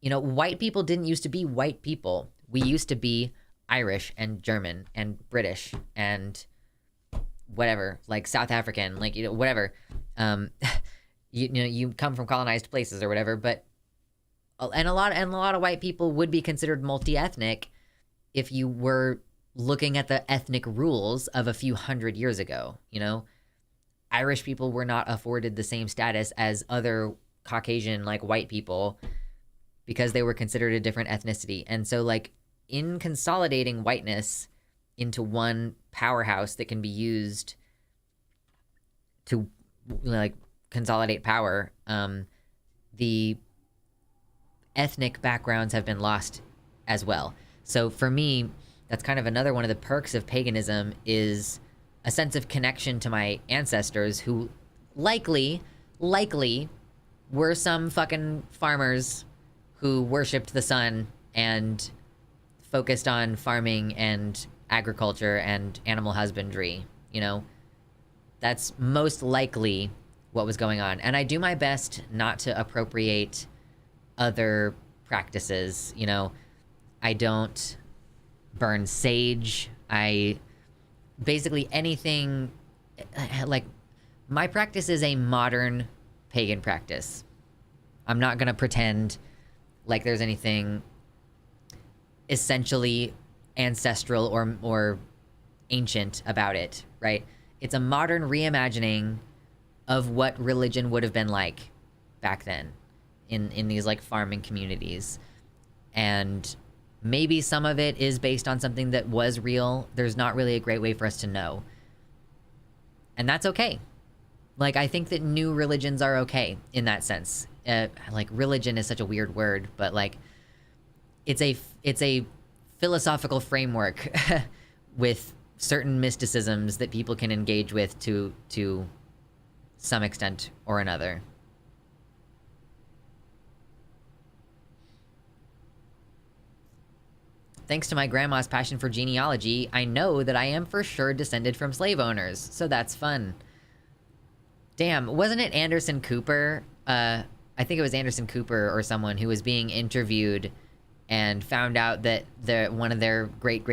white people didn't used to be white people. We used to be Irish and German and British and whatever, like South African, like, whatever. You come from colonized places or whatever, but and a lot of white people would be considered multi-ethnic if you were looking at the ethnic rules of a few hundred years ago. Irish people were not afforded the same status as other Caucasian, like, white people, because they were considered a different ethnicity. And so, like, in consolidating whiteness into one powerhouse that can be used to, like, consolidate power, the ethnic backgrounds have been lost as well. So for me, that's kind of another one of the perks of paganism, is a sense of connection to my ancestors, who likely were some fucking farmers who worshipped the sun and focused on farming and agriculture and animal husbandry. That's most likely what was going on. And I do my best not to appropriate other practices. I don't burn sage. Basically anything, like, my practice is a modern pagan practice. I'm not gonna pretend like there's anything essentially ancestral or ancient about it, right? It's a modern reimagining of what religion would have been like back then in these, like, farming communities. And maybe some of it is based on something that was real. There's not really a great way for us to know. And that's okay. Like, I think that new religions are okay in that sense. Like, religion is such a weird word, but, like, it's a philosophical framework with certain mysticisms that people can engage with to some extent or another. Thanks to my grandma's passion for genealogy, I know that I am for sure descended from slave owners, so that's fun. Damn, wasn't it Anderson Cooper? I think it was Anderson Cooper or someone who was being interviewed and found out that one of their great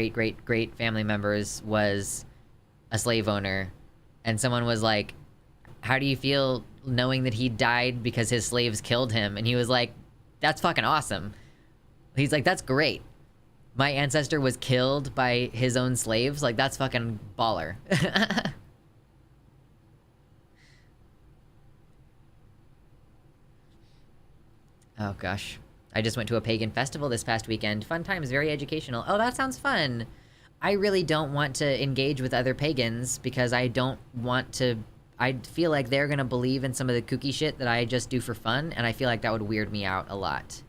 family members was a slave owner. And someone was like, how do you feel knowing that he died because his slaves killed him? And he was like, that's fucking awesome. He's like, that's great. My ancestor was killed by his own slaves. Like, that's fucking baller. Oh, gosh. I just went to a pagan festival this past weekend. Fun times, very educational. Oh, that sounds fun. I really don't want to engage with other pagans because I don't want to... I feel like they're gonna believe in some of the kooky shit that I just do for fun, and I feel like that would weird me out a lot.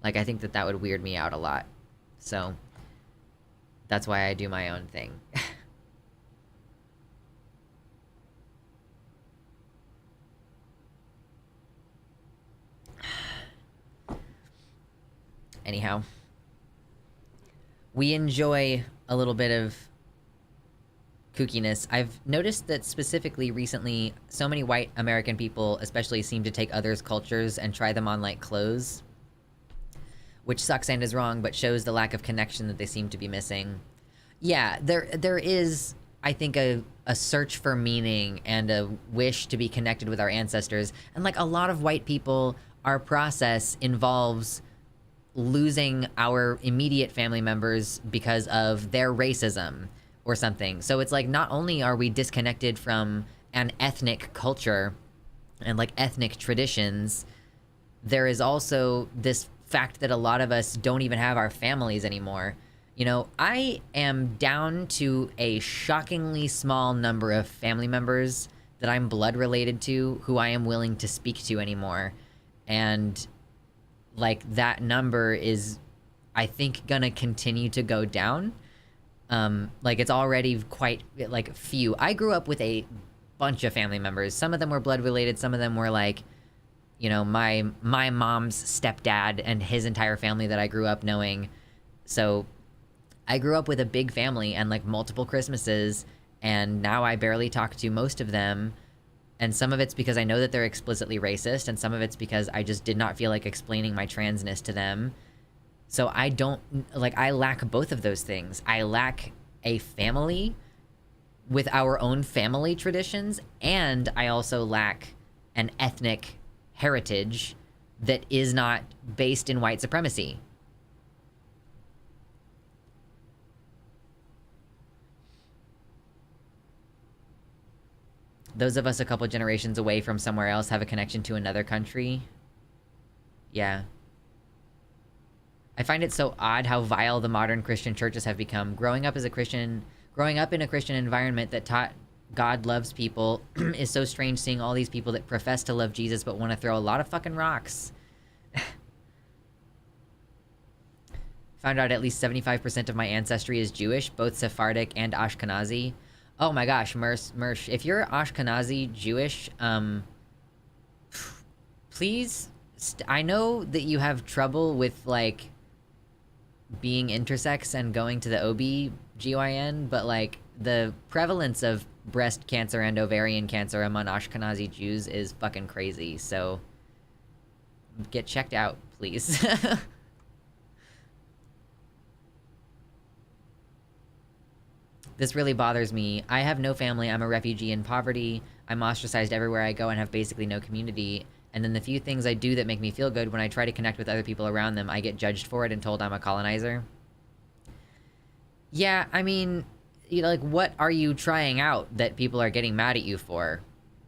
Like, I think that would weird me out a lot. So, that's why I do my own thing. Anyhow, we enjoy a little bit of kookiness. I've noticed that specifically recently, so many white American people especially seem to take others' cultures and try them on like clothes. Which sucks and is wrong, but shows the lack of connection that they seem to be missing. Yeah, there is, I think, a search for meaning and a wish to be connected with our ancestors. And like a lot of white people, our process involves losing our immediate family members because of their racism or something. So it's like, not only are we disconnected from an ethnic culture and like ethnic traditions, there is also this fact that a lot of us don't even have our families anymore. You know, I am down to a shockingly small number of family members that I'm blood related to who I am willing to speak to anymore. And like that number is, I think, gonna continue to go down. Like it's already quite like few. I grew up with a bunch of family members. Some of them were blood related. Some of them were like, you know, my mom's stepdad and his entire family that I grew up knowing. So I grew up with a big family and like multiple Christmases, and now I barely talk to most of them. And some of it's because I know that they're explicitly racist, and some of it's because I just did not feel like explaining my transness to them. So I don't, like, I lack both of those things. I lack a family with our own family traditions, and I also lack an ethnic heritage that is not based in white supremacy. Those of us a couple generations away from somewhere else have a connection to another country. Yeah. I find it so odd how vile the modern Christian churches have become. Growing up in a Christian environment that taught God loves people is so strange, seeing all these people that profess to love Jesus but want to throw a lot of fucking rocks. Found out at least 75% of my ancestry is Jewish, both Sephardic and Ashkenazi. Oh my gosh, Mersh, if you're Ashkenazi Jewish, please, I know that you have trouble with, like, being intersex and going to the OB/GYN, but, like, the prevalence of breast cancer and ovarian cancer among Ashkenazi Jews is fucking crazy, so get checked out, please. This really bothers me. I have no family. I'm a refugee in poverty. I'm ostracized everywhere I go and have basically no community. And then the few things I do that make me feel good, when I try to connect with other people around them, I get judged for it and told I'm a colonizer. Yeah, I mean, you know, like, what are you trying out that people are getting mad at you for?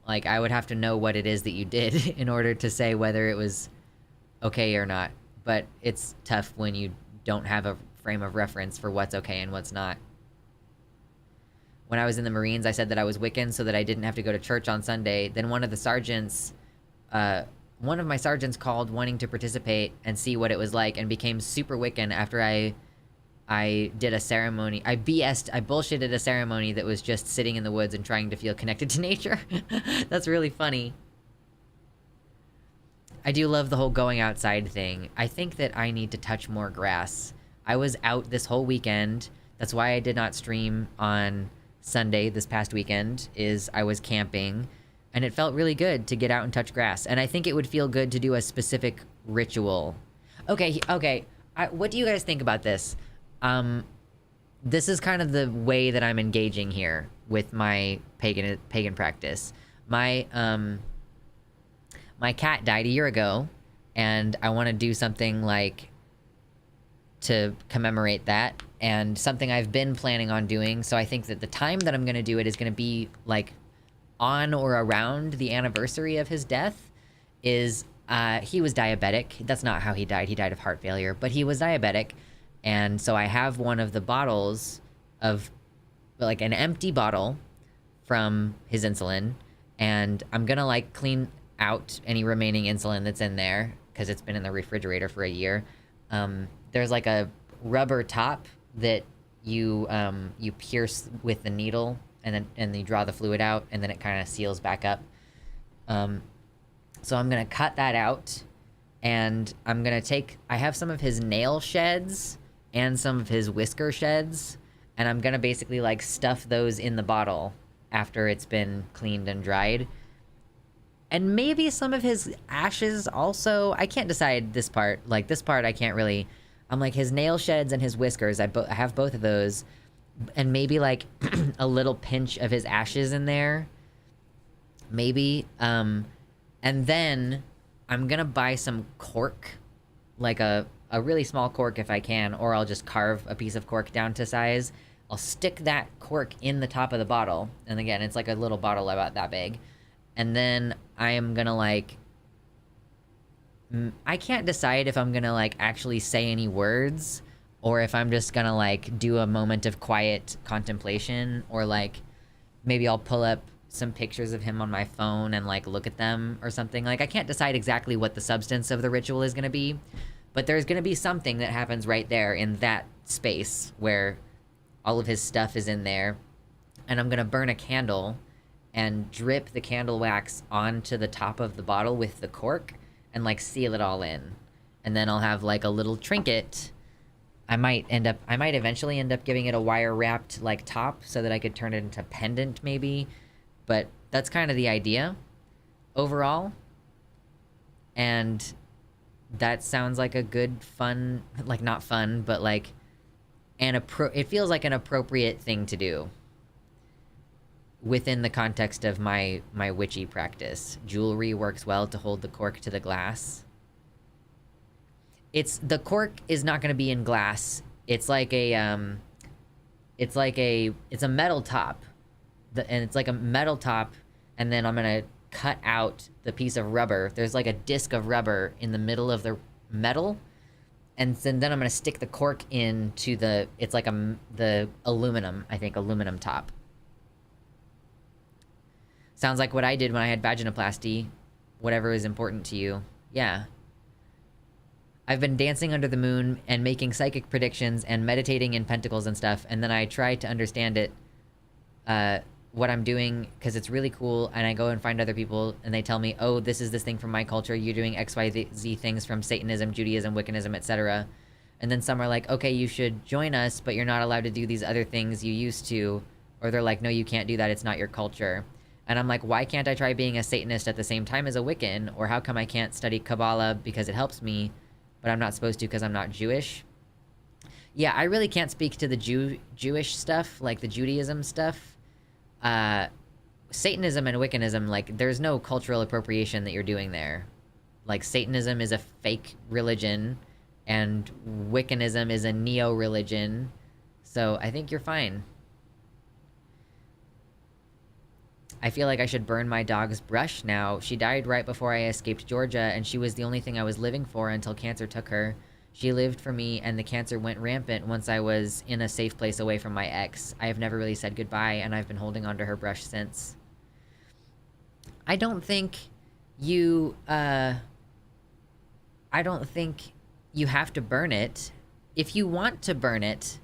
Like, I would have to know what it is that you did in order to say whether it was okay or not. But it's tough when you don't have a frame of reference for what's okay and what's not. When I was in the Marines, I said that I was Wiccan so that I didn't have to go to church on Sunday. Then one of my sergeants called wanting to participate and see what it was like, and became super Wiccan after I did a ceremony. I bullshitted a ceremony that was just sitting in the woods and trying to feel connected to nature. That's really funny. I do love the whole going outside thing. I think that I need to touch more grass. I was out this whole weekend. That's why I did not stream on Sunday this past weekend, is I was camping, and it felt really good to get out and touch grass. And I think it would feel good to do a specific ritual. Okay. What do you guys think about this? This is kind of the way that I'm engaging here with my pagan practice. My cat died a year ago, and I want to do something, like, to commemorate that, and something I've been planning on doing. So I think that the time that I'm going to do it is going to be, like, on or around the anniversary of his death. He was diabetic. That's not how he died. He died of heart failure, but he was diabetic. And so I have one of the bottles of, like, an empty bottle from his insulin, and I'm gonna, like, clean out any remaining insulin that's in there, because it's been in the refrigerator for a year. There's, like, a rubber top that you pierce with the needle, and then you draw the fluid out, and then it kind of seals back up. So I'm gonna cut that out, and I'm gonna I have some of his nail sheds and some of his whisker sheds, and I'm gonna basically, like, stuff those in the bottle after it's been cleaned and dried. And maybe some of his ashes also. I can't decide this part. Like, this part I can't really. I'm like, his nail sheds and his whiskers, I have both of those. And maybe, like, a little pinch of his ashes in there. Maybe. And then I'm gonna buy some cork. Like a really small cork if I can, or I'll just carve a piece of cork down to size. I'll stick that cork in the top of the bottle. And again, it's like a little bottle about that big. And then I am gonna, like... I can't decide if I'm gonna, like, actually say any words, or if I'm just gonna, like, do a moment of quiet contemplation, or, like, maybe I'll pull up some pictures of him on my phone and, like, look at them or something. Like, I can't decide exactly what the substance of the ritual is gonna be, but there's gonna be something that happens right there in that space where all of his stuff is in there. And I'm gonna burn a candle and drip the candle wax onto the top of the bottle with the cork, and, like, seal it all in. And then I'll have, like, a little trinket I might eventually end up giving it a wire wrapped like top so that I could turn it into pendant maybe. But that's kind of the idea overall. And that sounds like a good fun, like not fun, but like it feels like an appropriate thing to do within the context of my witchy practice. Jewelry works well to hold the cork to the glass. The cork is not going to be in glass. It's like a it's a metal top. And it's like a metal top, and then I'm going to cut out the piece of rubber. There's like a disc of rubber in the middle of the metal, and then I'm going to stick the cork into it's like the aluminum, I think, aluminum top. Sounds like what I did when I had vaginoplasty. Whatever is important to you. Yeah. I've been dancing under the moon and making psychic predictions and meditating in pentacles and stuff, and then I try to understand it, what I'm doing, because it's really cool, and I go and find other people, and they tell me, oh, this is this thing from my culture, you're doing XYZ things from Satanism, Judaism, Wiccanism, etc. And then some are like, okay, you should join us, but you're not allowed to do these other things you used to. Or they're like, no, you can't do that, it's not your culture. And I'm like, why can't I try being a Satanist at the same time as a Wiccan? Or how come I can't study Kabbalah because it helps me, but I'm not supposed to because I'm not Jewish? Yeah, I really can't speak to the Jewish stuff, like the Judaism stuff. Satanism and Wiccanism, like, there's no cultural appropriation that you're doing there. Like, Satanism is a fake religion, and Wiccanism is a neo-religion, so I think you're fine. I feel like I should burn my dog's brush now. She died right before I escaped Georgia, and she was the only thing I was living for until cancer took her. She lived for me, and the cancer went rampant once I was in a safe place away from my ex. I have never really said goodbye, and I've been holding onto her brush since. I don't think you have to burn it. If you want to burn it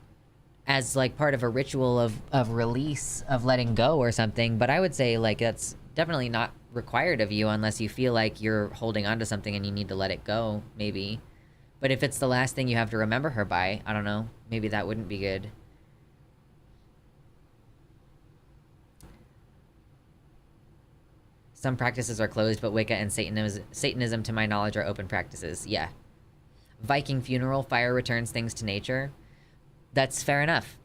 as, like, part of a ritual of release, of letting go or something, but I would say, like, that's definitely not required of you unless you feel like you're holding on to something and you need to let it go, maybe. But if it's the last thing you have to remember her by, I don't know, maybe that wouldn't be good. Some practices are closed, but Wicca and Satanism, to my knowledge, are open practices. Yeah. Viking funeral, fire returns things to nature. That's fair enough.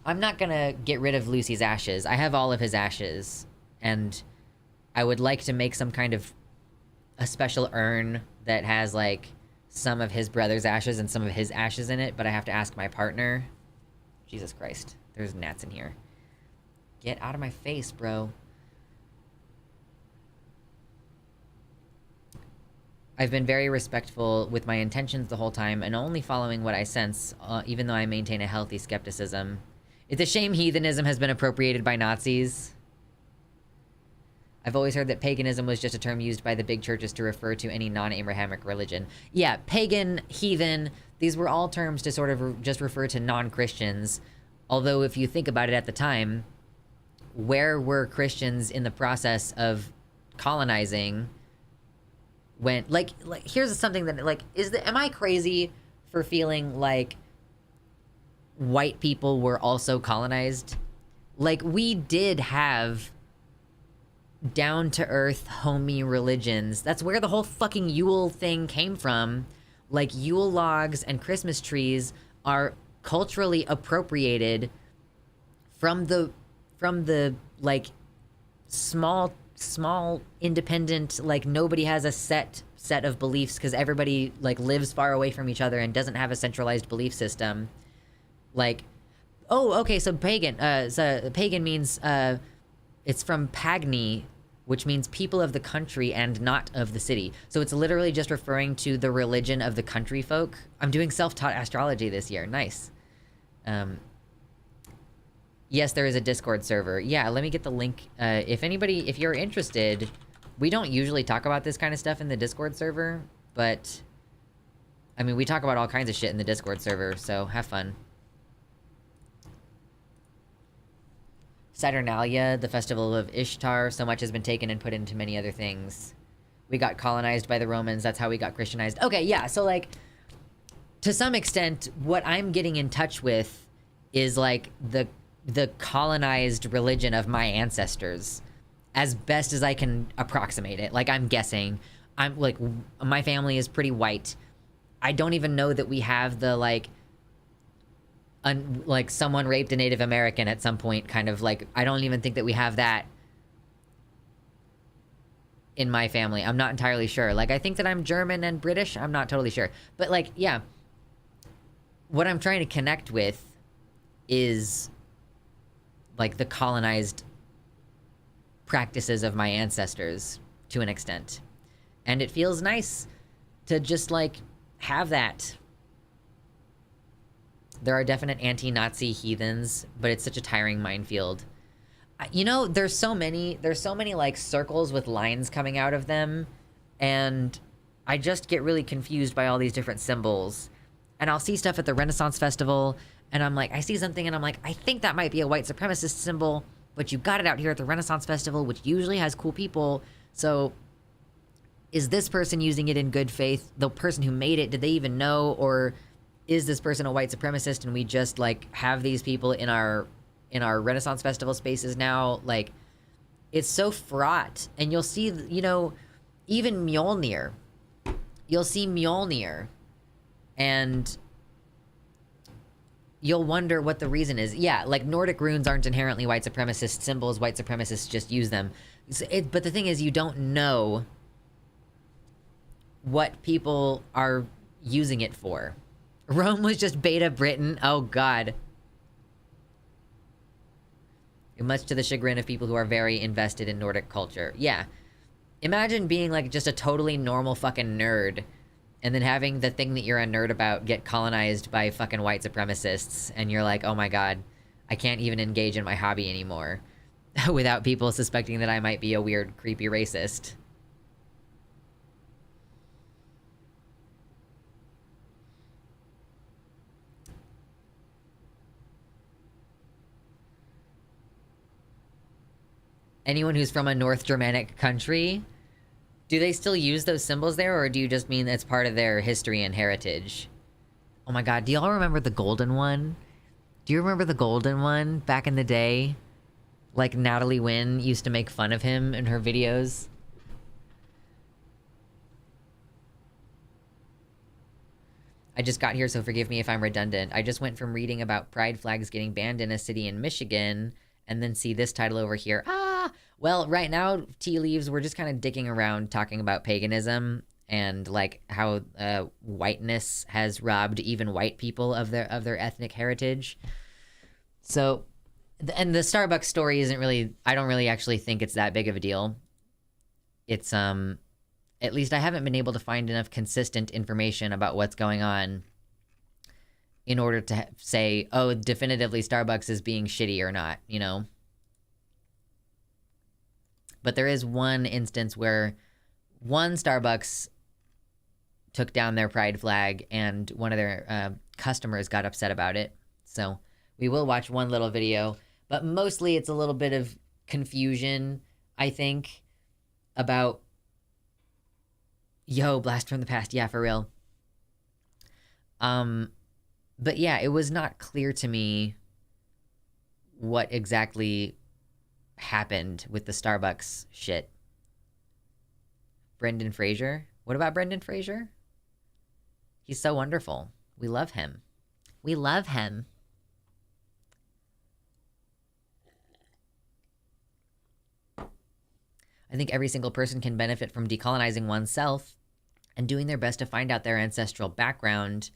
I'm not gonna get rid of Lucy's ashes. I have all of his ashes, and I would like to make some kind of a special urn that has, like, some of his brother's ashes and some of his ashes in it, but I have to ask my partner. Jesus Christ. There's gnats in here. Get out of my face, bro. I've been very respectful with my intentions the whole time and only following what I sense, even though I maintain a healthy skepticism. It's a shame heathenism has been appropriated by Nazis. I've always heard that paganism was just a term used by the big churches to refer to any non-Abrahamic religion. Yeah, pagan, heathen, these were all terms to sort of just refer to non-Christians. Although if you think about it at the time, where were Christians in the process of colonizing when, like here's something that, like, am I crazy for feeling like white people were also colonized? Like, we did have down-to-earth, homey religions. That's where the whole fucking Yule thing came from. Like, Yule logs and Christmas trees are culturally appropriated from the like, small independent, like, nobody has a set of beliefs because everybody, like, lives far away from each other and doesn't have a centralized belief system. Like, oh, okay, so pagan, pagan means, it's from pagni, which means people of the country and not of the city. So it's literally just referring to the religion of the country folk. I'm doing self-taught astrology this year. Nice. Yes, there is a Discord server. Yeah, let me get the link. If you're interested, we don't usually talk about this kind of stuff in the Discord server, but I mean, we talk about all kinds of shit in the Discord server, so have fun. Saturnalia, the festival of Ishtar, so much has been taken and put into many other things. We got colonized by the Romans, that's how we got Christianized. Okay, yeah, so, like, to some extent, what I'm getting in touch with is like the colonized religion of my ancestors, as best as I can approximate it. Like, I'm guessing. I'm like, my family is pretty white. I don't even know that we have the like someone raped a Native American at some point kind of like, I don't even think that we have that in my family. I'm not entirely sure. Like, I think that I'm German and British. I'm not totally sure. But like, yeah. What I'm trying to connect with is like the colonized practices of my ancestors to an extent. And it feels nice to just like have that. There are definite anti-Nazi heathens, but it's such a tiring minefield. You know, there's so many like circles with lines coming out of them, and I just get really confused by all these different symbols. And I'll see stuff at the Renaissance Festival, and I'm like, I see something and I'm like, I think that might be a white supremacist symbol, but you got it out here at the Renaissance Festival, which usually has cool people. So is this person using it in good faith? The person who made it, did they even know? Or is this person a white supremacist and we just like have these people in our Renaissance Festival spaces now? Like, it's so fraught. And you'll see, you know, even Mjolnir. You'll see Mjolnir and you'll wonder what the reason is. Yeah, like Nordic runes aren't inherently white supremacist symbols. White supremacists just use them. But the thing is, you don't know what people are using it for. Rome was just beta Britain. Oh, God. Much to the chagrin of people who are very invested in Nordic culture. Yeah. Imagine being like just a totally normal fucking nerd and then having the thing that you're a nerd about get colonized by fucking white supremacists, and you're like, oh my God, I can't even engage in my hobby anymore without people suspecting that I might be a weird, creepy racist. Anyone who's from a North Germanic country, do they still use those symbols there, or do you just mean that's part of their history and heritage? Oh my God, do y'all remember the golden one? Do you remember the golden one back in the day? Like, Natalie Wynn used to make fun of him in her videos. I just got here, so forgive me if I'm redundant. I just went from reading about pride flags getting banned in a city in Michigan, and then see this title over here. Well, right now, tea leaves, we're just kind of dicking around talking about paganism and like how whiteness has robbed even white people of their ethnic heritage. So, and the Starbucks story isn't really, I don't really actually think it's that big of a deal. It's at least I haven't been able to find enough consistent information about what's going on in order to say, oh, definitively Starbucks is being shitty or not, you know? But there is one instance where one Starbucks took down their pride flag and one of their customers got upset about it. So we will watch one little video, but mostly it's a little bit of confusion, I think, about, yo, blast from the past. Yeah, for real. But yeah, it was not clear to me what exactly happened with the Starbucks shit. Brendan Fraser? What about Brendan Fraser? He's so wonderful. We love him. We love him. I think every single person can benefit from decolonizing oneself and doing their best to find out their ancestral background.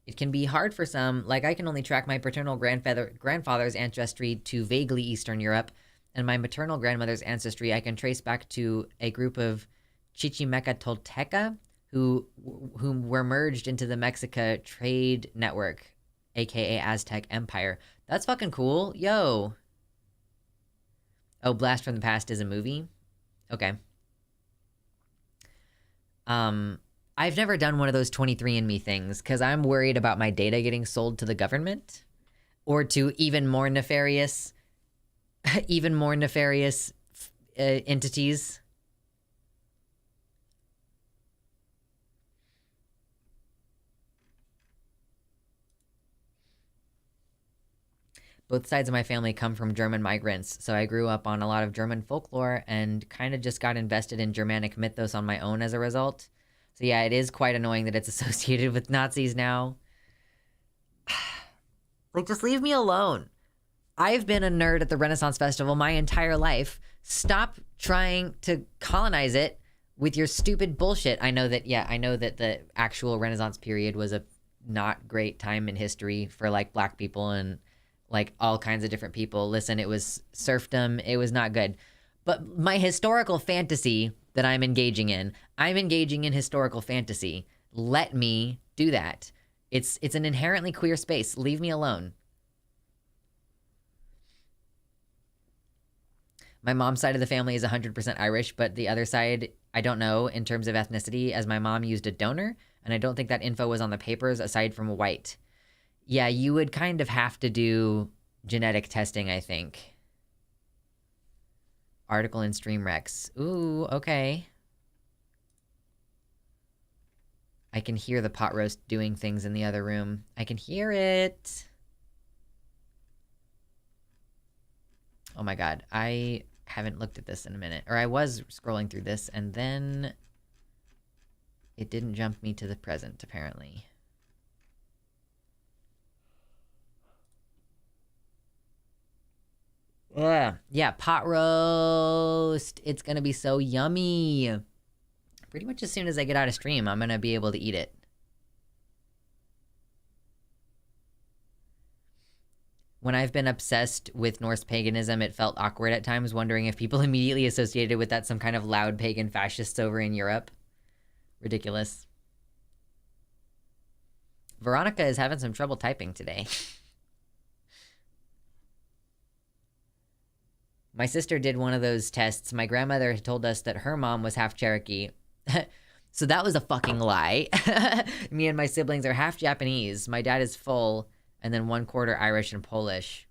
It can be hard for some, like I can only track my paternal grandfather's ancestry to vaguely Eastern Europe, and my maternal grandmother's ancestry I can trace back to a group of Chichimeca Tolteca whom were merged into the Mexica Trade Network, aka Aztec Empire. That's fucking cool. Yo. Oh, Blast from the Past is a movie? Okay. I've never done one of those 23andMe things because I'm worried about my data getting sold to the government or to even more nefarious entities. Both sides of my family come from German migrants, so I grew up on a lot of German folklore and kind of just got invested in Germanic mythos on my own as a result. So yeah, it is quite annoying that it's associated with Nazis now. Like, just leave me alone. I've been a nerd at the Renaissance Festival my entire life. Stop trying to colonize it with your stupid bullshit. I know that the actual Renaissance period was a not great time in history for, like, black people and, like, all kinds of different people. Listen, it was serfdom. It was not good. But my historical fantasy that I'm engaging in historical fantasy. Let me do that. It's an inherently queer space. Leave me alone. My mom's side of the family is 100% Irish, but the other side, I don't know in terms of ethnicity, as my mom used a donor, and I don't think that info was on the papers aside from white. Yeah, you would kind of have to do genetic testing, I think. Article in Streamrex. Ooh, okay. I can hear the pot roast doing things in the other room. I can hear it. Oh my god, I haven't looked at this in a minute. Or I was scrolling through this, and then it didn't jump me to the present, apparently. Yeah, pot roast. It's gonna be so yummy. Pretty much as soon as I get out of stream, I'm gonna be able to eat it. When I've been obsessed with Norse paganism, it felt awkward at times, wondering if people immediately associated with that some kind of loud pagan fascists over in Europe. Ridiculous. Veronica is having some trouble typing today. My sister did one of those tests. My grandmother told us that her mom was half Cherokee. So that was a fucking lie. Me and my siblings are half Japanese. My dad is full, and then 1/4 Irish and Polish.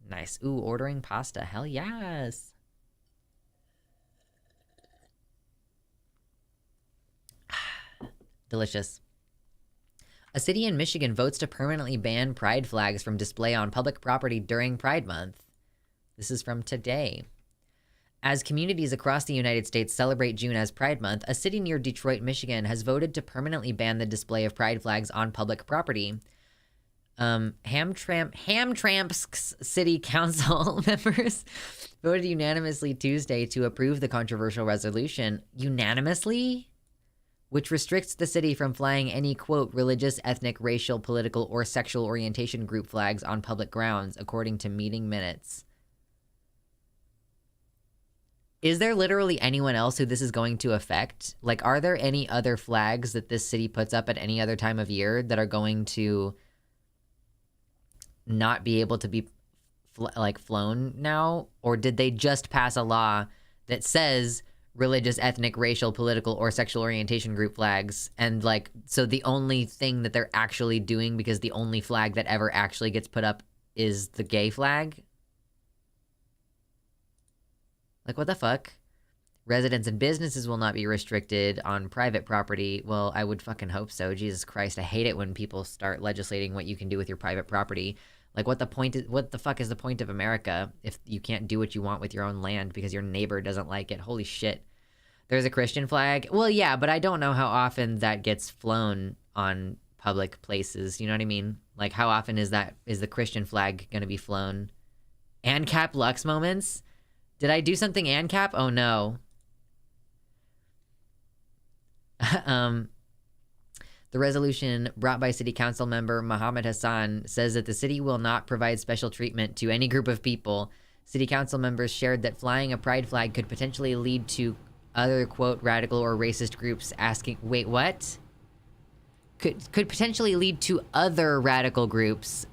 Nice. Ooh, ordering pasta. Hell yes. Delicious. A city in Michigan votes to permanently ban pride flags from display on public property during Pride Month. This is from today. As communities across the United States celebrate June as Pride Month, a city near Detroit, Michigan has voted to permanently ban the display of pride flags on public property. Hamtramck's city council members voted unanimously Tuesday to approve the controversial resolution. Unanimously? Which restricts the city from flying any, quote, religious, ethnic, racial, political, or sexual orientation group flags on public grounds, according to meeting minutes. Is there literally anyone else who this is going to affect? Like, are there any other flags that this city puts up at any other time of year that are going to not be able to be, flown now? Or did they just pass a law that says religious, ethnic, racial, political, or sexual orientation group flags? And, like, so the only thing that they're actually doing, because the only flag that ever actually gets put up is the gay flag? Like, what the fuck? Residents and businesses will not be restricted on private property. Well, I would fucking hope so. Jesus Christ, I hate it when people start legislating what you can do with your private property. Like, what the fuck is the point of America if you can't do what you want with your own land because your neighbor doesn't like it? Holy shit. There's a Christian flag? Well, yeah, but I don't know how often that gets flown on public places. You know what I mean? Like, how often is the Christian flag gonna be flown? ANCAP Lux moments? Did I do something ANCAP? Oh no. The resolution brought by City Council member Mohammed Hassan says that the city will not provide special treatment to any group of people. City Council members shared that flying a pride flag could potentially lead to other, quote, radical or racist groups asking... Wait, what? Could potentially lead to other radical groups,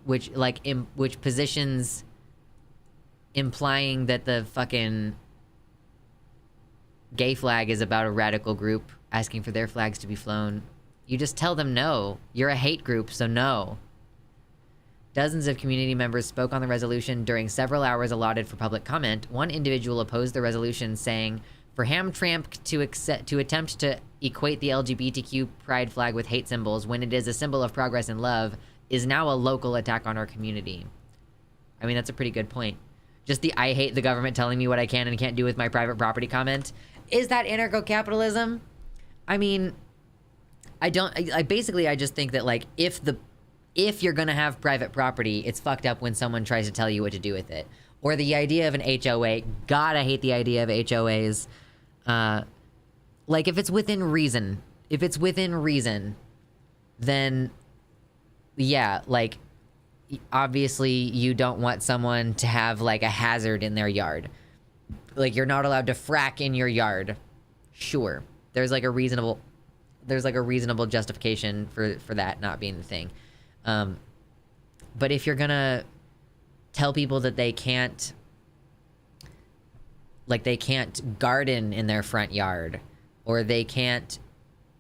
which, like, which positions... implying that the fucking gay flag is about a radical group asking for their flags to be flown. You just tell them no. You're a hate group, so no. Dozens of community members spoke on the resolution during several hours allotted for public comment. One individual opposed the resolution, saying, for Hamtramck to attempt to equate the LGBTQ pride flag with hate symbols when it is a symbol of progress and love is now a local attack on our community. I mean, that's a pretty good point. Just the I hate the government telling me what I can and can't do with my private property comment. Is that anarcho-capitalism? I mean, I just think that, like, if you're gonna have private property, it's fucked up when someone tries to tell you what to do with it. Or the idea of an HOA. God, I hate the idea of HOAs. Like, if it's within reason, then, yeah, like, obviously you don't want someone to have, like, a hazard in their yard. Like, you're not allowed to frack in your yard. Sure. There's like a reasonable justification for that not being the thing. But if you're gonna tell people that they can't garden in their front yard, or they can't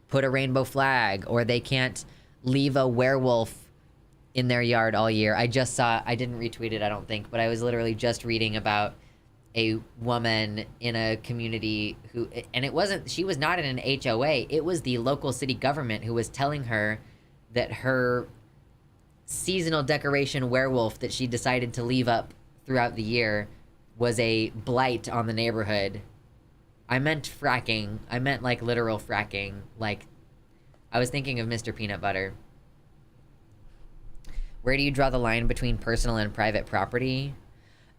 put a rainbow flag, or they can't leave a werewolf in their yard all year. I didn't retweet it, I don't think, but I was literally just reading about a woman in a community who, and she was not in an HOA, it was the local city government who was telling her that her seasonal decoration werewolf that she decided to leave up throughout the year was a blight on the neighborhood. I meant fracking. I meant, like, literal fracking. Like, I was thinking of Mr. Peanut Butter. Where do you draw the line between personal and private property?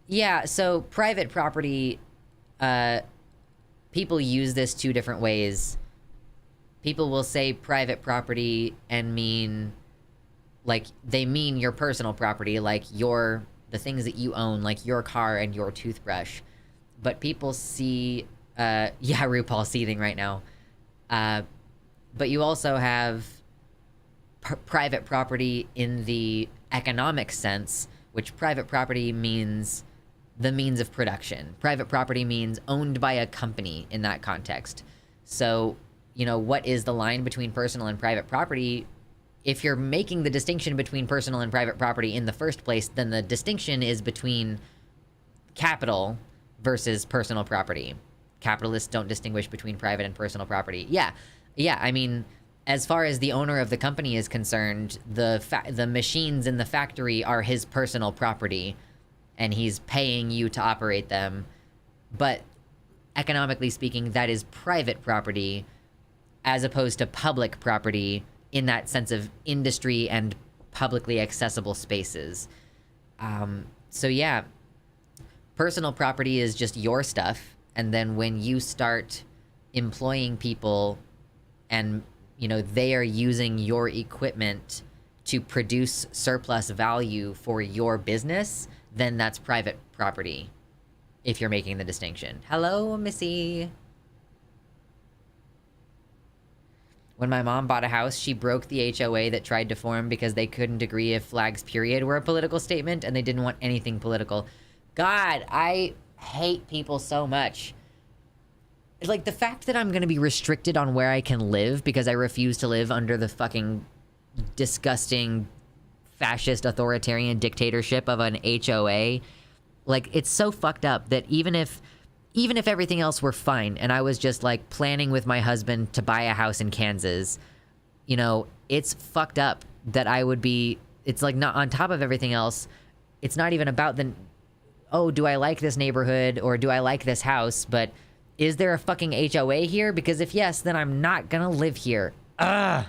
Yeah, so private property, people use this two different ways. People will say private property and mean, like, they mean your personal property, like the things that you own, like your car and your toothbrush. But people see, yeah, RuPaul's seething right now. But you also have private property in the economic sense, which private property means the means of production. Private property means owned by a company in that context. So, you know, what is the line between personal and private property? If you're making the distinction between personal and private property in the first place, then the distinction is between capital versus personal property. Capitalists don't distinguish between private and personal property. Yeah, I mean, as far as the owner of the company is concerned, the machines in the factory are his personal property, and he's paying you to operate them. But economically speaking, that is private property as opposed to public property in that sense of industry and publicly accessible spaces. So yeah, personal property is just your stuff, and then when you start employing people and, you know, they are using your equipment to produce surplus value for your business, then that's private property, if you're making the distinction. Hello, Missy. When my mom bought a house, she broke the HOA that tried to form because they couldn't agree if flags period were a political statement, and they didn't want anything political. God, I hate people so much. Like, the fact that I'm gonna be restricted on where I can live because I refuse to live under the fucking disgusting fascist authoritarian dictatorship of an HOA, like, it's so fucked up that even if everything else were fine and I was just, like, planning with my husband to buy a house in Kansas, you know, it's fucked up that I would be, it's like, not on top of everything else, it's not even about oh, do I like this neighborhood or do I like this house, but is there a fucking HOA here? Because if yes, then I'm not gonna live here. Ugh.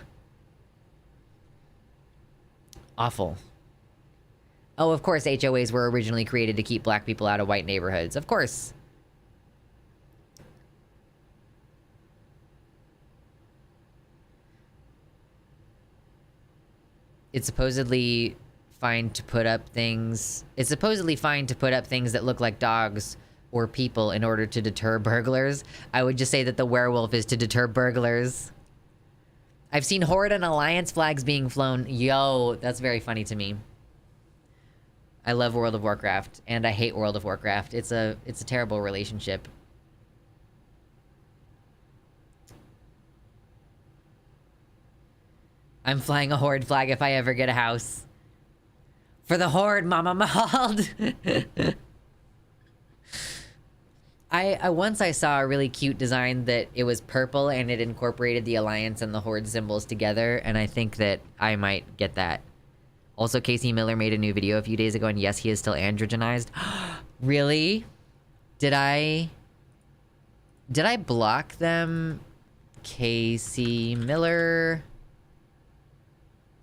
Awful. Oh, of course HOAs were originally created to keep black people out of white neighborhoods. Of course. It's supposedly fine to put up things that look like dogs or people in order to deter burglars. I would just say that the werewolf is to deter burglars. I've seen Horde and Alliance flags being flown. Yo, that's very funny to me. I love World of Warcraft, and I hate World of Warcraft. It's a terrible relationship. I'm flying a Horde flag if I ever get a house. For the Horde, Mama Mauled! Once I saw a really cute design that it was purple and it incorporated the Alliance and the Horde symbols together, and I think that I might get that. Also, Casey Miller made a new video a few days ago, and yes, he is still androgenized. Really? Did I block them? Casey Miller...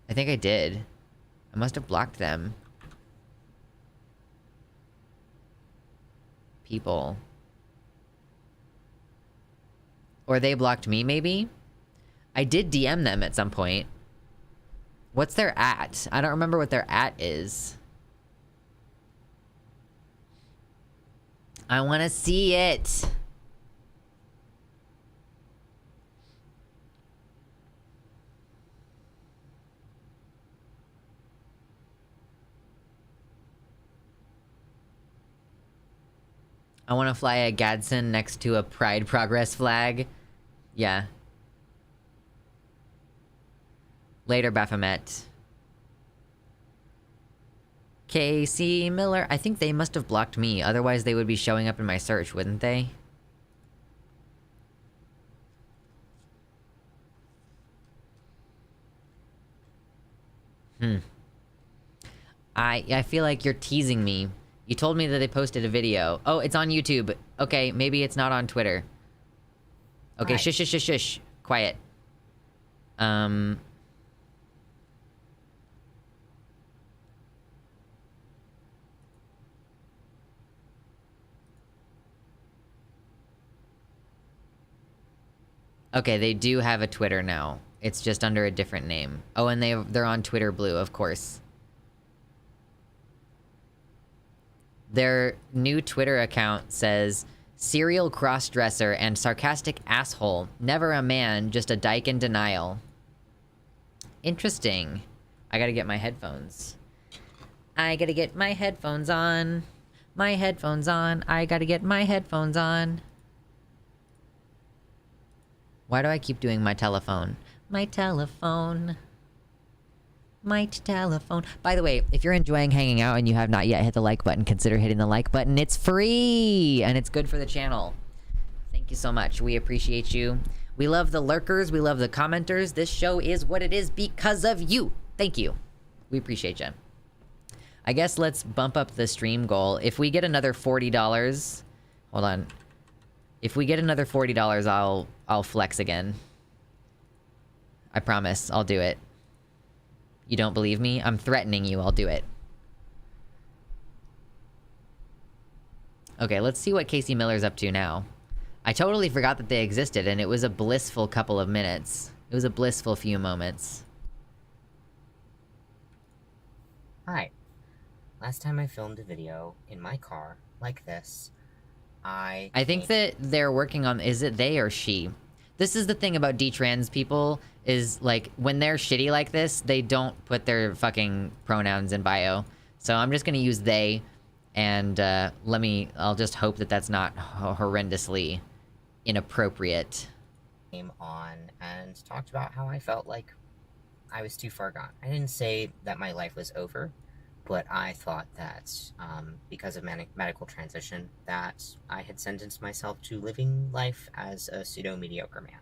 I think I did. I must have blocked them. People. Or they blocked me, maybe? I did DM them at some point. What's their at? I don't remember what their at is. I want to see it. I want to fly a Gadsden next to a Pride Progress flag. Yeah. Later, Baphomet. Casey Miller. I think they must have blocked me. Otherwise, they would be showing up in my search, wouldn't they? I feel like you're teasing me. You told me that they posted a video. Oh, it's on YouTube. Okay, maybe it's not on Twitter. Okay, shush, shush, shush, shush. Quiet. Okay, they do have a Twitter now. It's just under a different name. Oh, and they're on Twitter Blue, of course. Their new Twitter account says, serial crossdresser and sarcastic asshole. Never a man, just a dyke in denial. Interesting. I gotta get my headphones. I gotta get my headphones on. My headphones on. I gotta get my headphones on. Why do I keep doing my telephone? My telephone. My telephone. By the way, if you're enjoying hanging out and you have not yet hit the like button, consider hitting the like button. It's free! And it's good for the channel. Thank you so much. We appreciate you. We love the lurkers. We love the commenters. This show is what it is because of you. Thank you. We appreciate you. I guess let's bump up the stream goal. If we get another $40... Hold on. If we get another $40, I'll flex again. I promise. I'll do it. You don't believe me? I'm threatening you. I'll do it. Okay, let's see what Casey Miller's up to now. I totally forgot that they existed, and it was a blissful couple of minutes. It was a blissful few moments. Hi. Last time I filmed a video in my car, like this, I think that they're working on... Is it they or she? This is the thing about detrans people, is, like, when they're shitty like this, they don't put their fucking pronouns in bio. So I'm just gonna use they, and, I'll just hope that that's not horrendously inappropriate. Came on and talked about how I felt like I was too far gone. I didn't say that my life was over, but I thought that, because of medical transition, that I had sentenced myself to living life as a pseudo-mediocre man.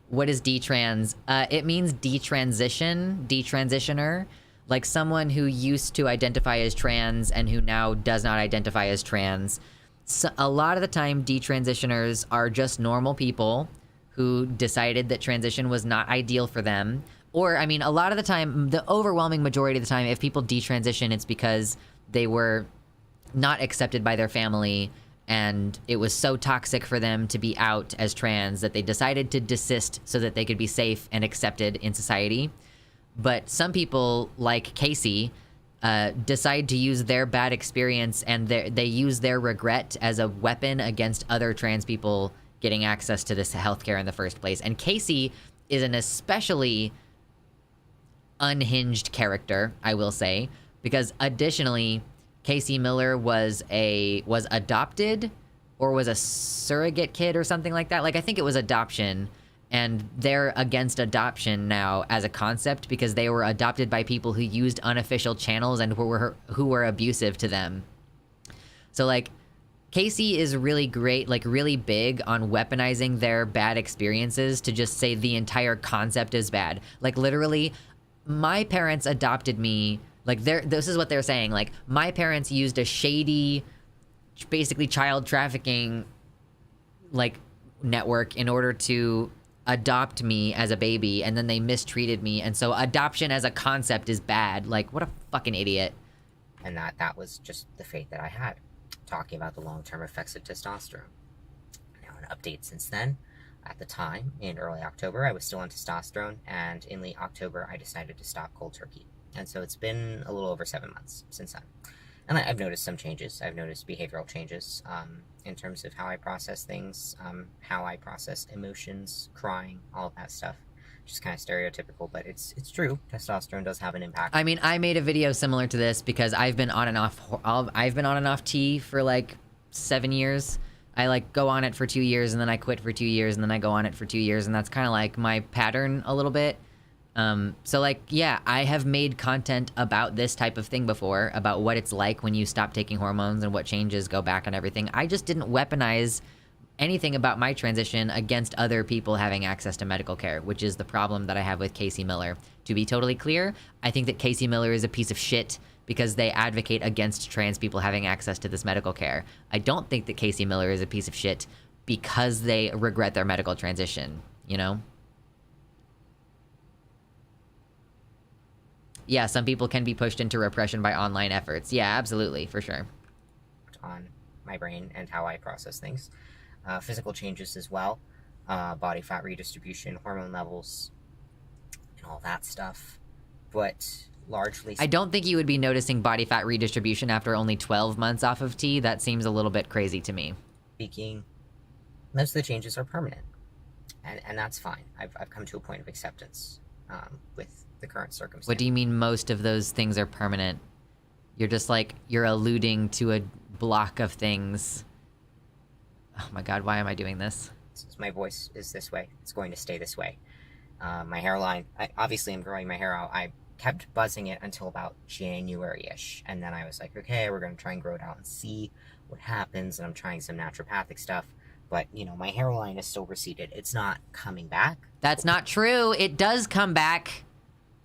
What is detrans? It means detransition, detransitioner. Like someone who used to identify as trans and who now does not identify as trans. So a lot of the time, detransitioners are just normal people who decided that transition was not ideal for them. Or, I mean, a lot of the time, the overwhelming majority of the time, if people detransition, it's because they were not accepted by their family, and it was so toxic for them to be out as trans that they decided to desist so that they could be safe and accepted in society. But some people, like Casey, decide to use their bad experience and they use their regret as a weapon against other trans people getting access to this healthcare in the first place. And Casey is an especially unhinged character, I will say, because additionally, Casey Miller was adopted or was a surrogate kid or something like that. Like, I think it was adoption, and they're against adoption now as a concept because they were adopted by people who used unofficial channels and who were abusive to them. So, like, Casey is really great, like, really big on weaponizing their bad experiences to just say the entire concept is bad. Like, literally, my parents adopted me. Like, this is what they're saying. Like, my parents used a shady, basically child trafficking, like, network in order to adopt me as a baby, and then they mistreated me, and so adoption as a concept is bad. Like, what a fucking idiot. And that was just the fate that I had, talking about the long-term effects of testosterone. Now, an update since then. At the time, in early October, I was still on testosterone, and in late October, I decided to stop cold turkey. And so it's been a little over 7 months since then. And I've noticed some changes. I've noticed behavioral changes in terms of how I process things, how I process emotions, crying, all of that stuff. Just kind of stereotypical, but it's true. Testosterone does have an impact. I mean, I made a video similar to this because I've been on and off tea for like 7 years. I like go on it for 2 years, and then I quit for 2 years, and then I go on it for 2 years, and that's kind of like my pattern a little bit. So like, yeah, I have made content about this type of thing before, about what it's like when you stop taking hormones and what changes go back and everything. I just didn't weaponize anything about my transition against other people having access to medical care, which is the problem that I have with Casey Miller. To be totally clear, I think that Casey Miller is a piece of shit because they advocate against trans people having access to this medical care. I don't think that Casey Miller is a piece of shit because they regret their medical transition, you know? Yeah, some people can be pushed into repression by online efforts. Yeah, absolutely, for sure. On my brain and how I process things. Physical changes as well. Body fat redistribution, hormone levels, and all that stuff. But largely... I don't think you would be noticing body fat redistribution after only 12 months off of tea. That seems a little bit crazy to me. Speaking, most of the changes are permanent. And that's fine. I've come to a point of acceptance with the current circumstance. What do you mean most of those things are permanent? You're just like, you're alluding to a block of things. Oh my god, why am I doing this? My voice is this way. It's going to stay this way. My hairline, obviously I'm growing my hair out. I kept buzzing it until about January-ish. And then I was like, okay, we're going to try and grow it out and see what happens. And I'm trying some naturopathic stuff. But, you know, my hairline is still receded. It's not coming back. That's not true. It does come back.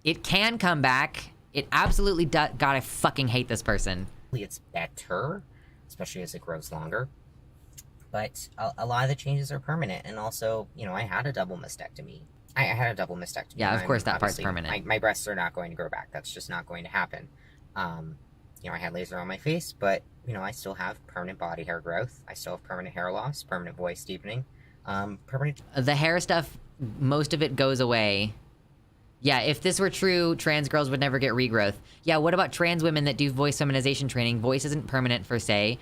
It can come back. It absolutely does. God, I fucking hate this person. It's better, especially as it grows longer. But a lot of the changes are permanent. And also, you know, I had a double mastectomy. I had a double mastectomy. Yeah, of course that part's permanent. My breasts are not going to grow back. That's just not going to happen. You know, I had laser on my face, but, you know, I still have permanent body hair growth. I still have permanent hair loss, permanent voice deepening, permanent... The hair stuff, most of it goes away. Yeah, if this were true, trans girls would never get regrowth. Yeah, what about trans women that do voice feminization training? Voice isn't permanent per se.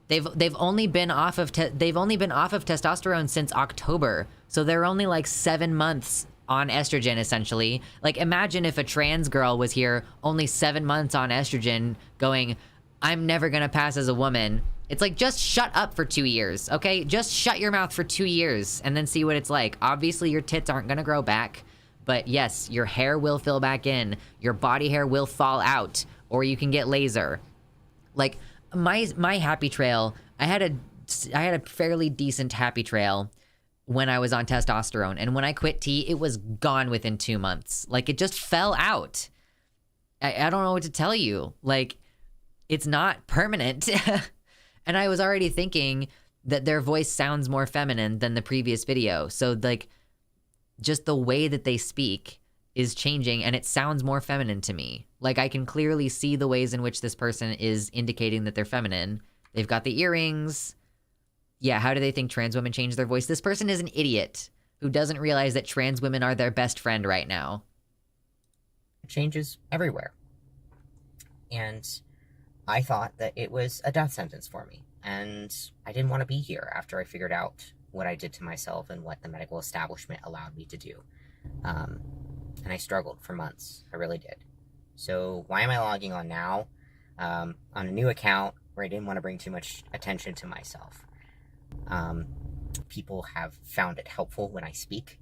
They've only been off of testosterone since October, so they're only like 7 months on estrogen essentially. Like, imagine if a trans girl was here only 7 months on estrogen, going, "I'm never gonna pass as a woman." It's like, just shut up for 2 years, okay? Just shut your mouth for 2 years and then see what it's like. Obviously, your tits aren't gonna grow back. But yes, your hair will fill back in. Your body hair will fall out, or you can get laser. Like, my happy trail, I had a fairly decent happy trail when I was on testosterone, and when I quit tea, it was gone within 2 months. Like, it just fell out. I don't know what to tell you. Like, it's not permanent. And I was already thinking that their voice sounds more feminine than the previous video. So, like, just the way that they speak is changing, and it sounds more feminine to me. Like, I can clearly see the ways in which this person is indicating that they're feminine. They've got the earrings. Yeah, how do they think trans women change their voice? This person is an idiot who doesn't realize that trans women are their best friend right now. Changes everywhere. And I thought that it was a death sentence for me. And I didn't want to be here after I figured out what I did to myself and what the medical establishment allowed me to do. And I struggled for months. I really did. So why am I logging on now on a new account where I didn't want to bring too much attention to myself? People have found it helpful when I speak.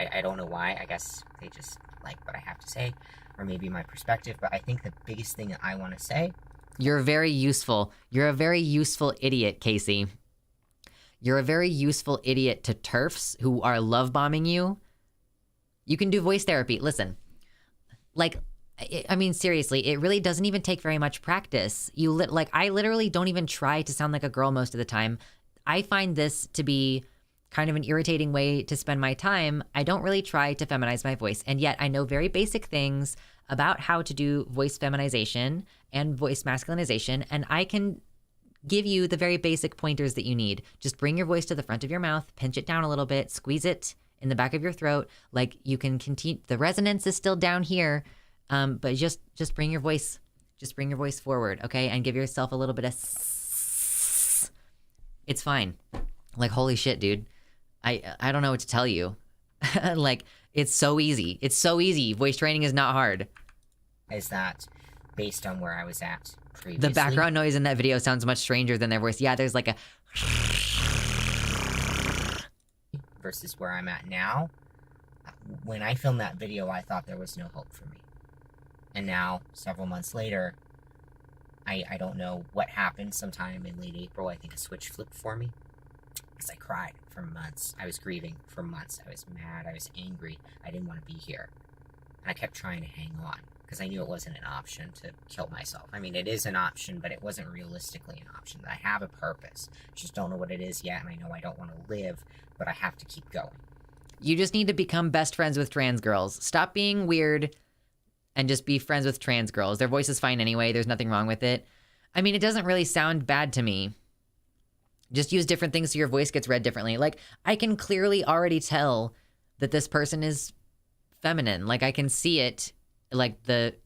I don't know why. I guess they just like what I have to say, or maybe my perspective. But I think the biggest thing that I want to say... You're very useful. You're a very useful idiot, Casey. You're a very useful idiot to TERFs who are love bombing you. You can do voice therapy. Listen, like, I mean, seriously, it really doesn't even take very much practice. Like, I literally don't even try to sound like a girl most of the time. I find this to be kind of an irritating way to spend my time. I don't really try to feminize my voice, and yet I know very basic things about how to do voice feminization and voice masculinization, and I can give you the very basic pointers that you need. Just bring your voice to the front of your mouth, pinch it down a little bit, squeeze it in the back of your throat. Like, you can continue, the resonance is still down here, but just bring your voice, forward, okay? And give yourself a little bit of it's fine. Like, holy shit, dude. I don't know what to tell you. Like, it's so easy. It's so easy. Voice training is not hard. Is that based on where I was at previously? The background noise in that video sounds much stranger than their voice. Yeah, there's like a versus where I'm at now. When I filmed that video, I thought there was no hope for me. And now, several months later, I don't know what happened. Sometime in late April, I think a switch flipped for me. Because I cried for months. I was grieving for months. I was mad. I was angry. I didn't want to be here. And I kept trying to hang on. Because I knew it wasn't an option to kill myself. I mean, it is an option, but it wasn't realistically an option. I have a purpose. I just don't know what it is yet, and I know I don't want to live, but I have to keep going. You just need to become best friends with trans girls. Stop being weird and just be friends with trans girls. Their voice is fine anyway. There's nothing wrong with it. I mean, it doesn't really sound bad to me. Just use different things so your voice gets read differently. Like, I can clearly already tell that this person is feminine. Like, I can see it, like,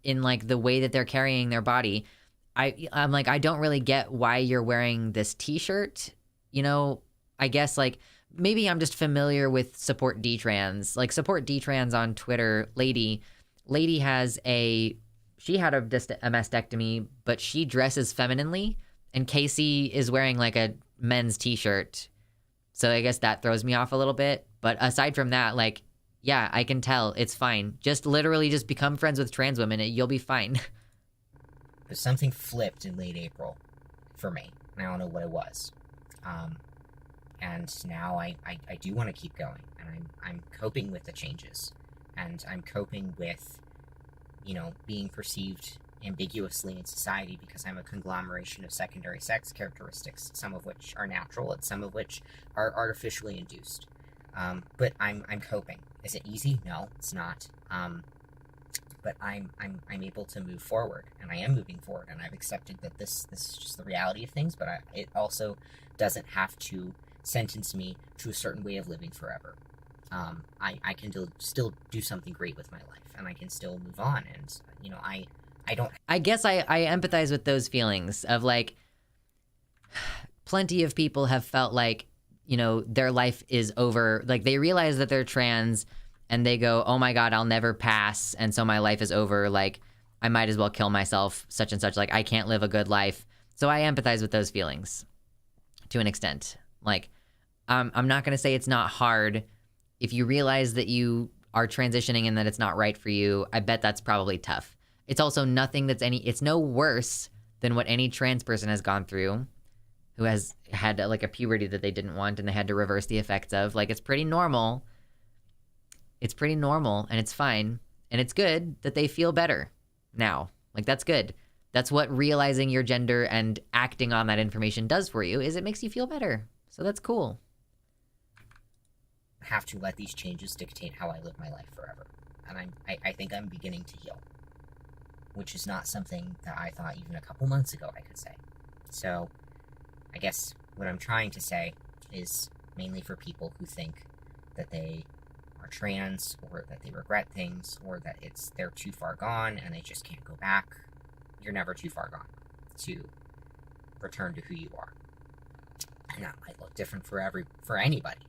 in the way that they're carrying their body. I'm like, I don't really get why you're wearing this t-shirt. You know, I guess, like, maybe I'm just familiar with Support Detrans. Like, Support Detrans on Twitter, Lady has she had a mastectomy, but she dresses femininely, and Casey is wearing like a men's t-shirt. So I guess that throws me off a little bit. But aside from that, like, yeah, I can tell. It's fine. Just literally just become friends with trans women. You'll be fine. But something flipped in late April for me. I don't know what it was. And now I do want to keep going. And I'm coping with the changes. And I'm coping with, you know, being perceived ambiguously in society because I'm a conglomeration of secondary sex characteristics, some of which are natural and some of which are artificially induced. But I'm coping. Is it easy? No, it's not. But I'm able to move forward, and I am moving forward, and I've accepted that this is just the reality of things. But it also doesn't have to sentence me to a certain way of living forever. I can still do something great with my life, and I can still move on. And you know, I don't. I guess I empathize with those feelings of like, plenty of people have felt like, you know, their life is over. Like, they realize that they're trans and they go, oh my God, I'll never pass. And so my life is over. Like, I might as well kill myself, such and such. Like, I can't live a good life. So I empathize with those feelings to an extent. Like, I'm not going to say it's not hard. If you realize that you are transitioning and that it's not right for you, I bet that's probably tough. It's also nothing it's no worse than what any trans person has gone through who has had like a puberty that they didn't want and they had to reverse the effects of. Like, it's pretty normal. It's pretty normal and it's fine. And it's good that they feel better now. Like, that's good. That's what realizing your gender and acting on that information does for you, is it makes you feel better. So that's cool. Have to let these changes dictate how I live my life forever. And I think I'm beginning to heal. Which is not something that I thought even a couple months ago I could say. So, I guess what I'm trying to say is mainly for people who think that they are trans, or that they regret things, or that they're too far gone and they just can't go back. You're never too far gone to return to who you are. And that might look different for anybody.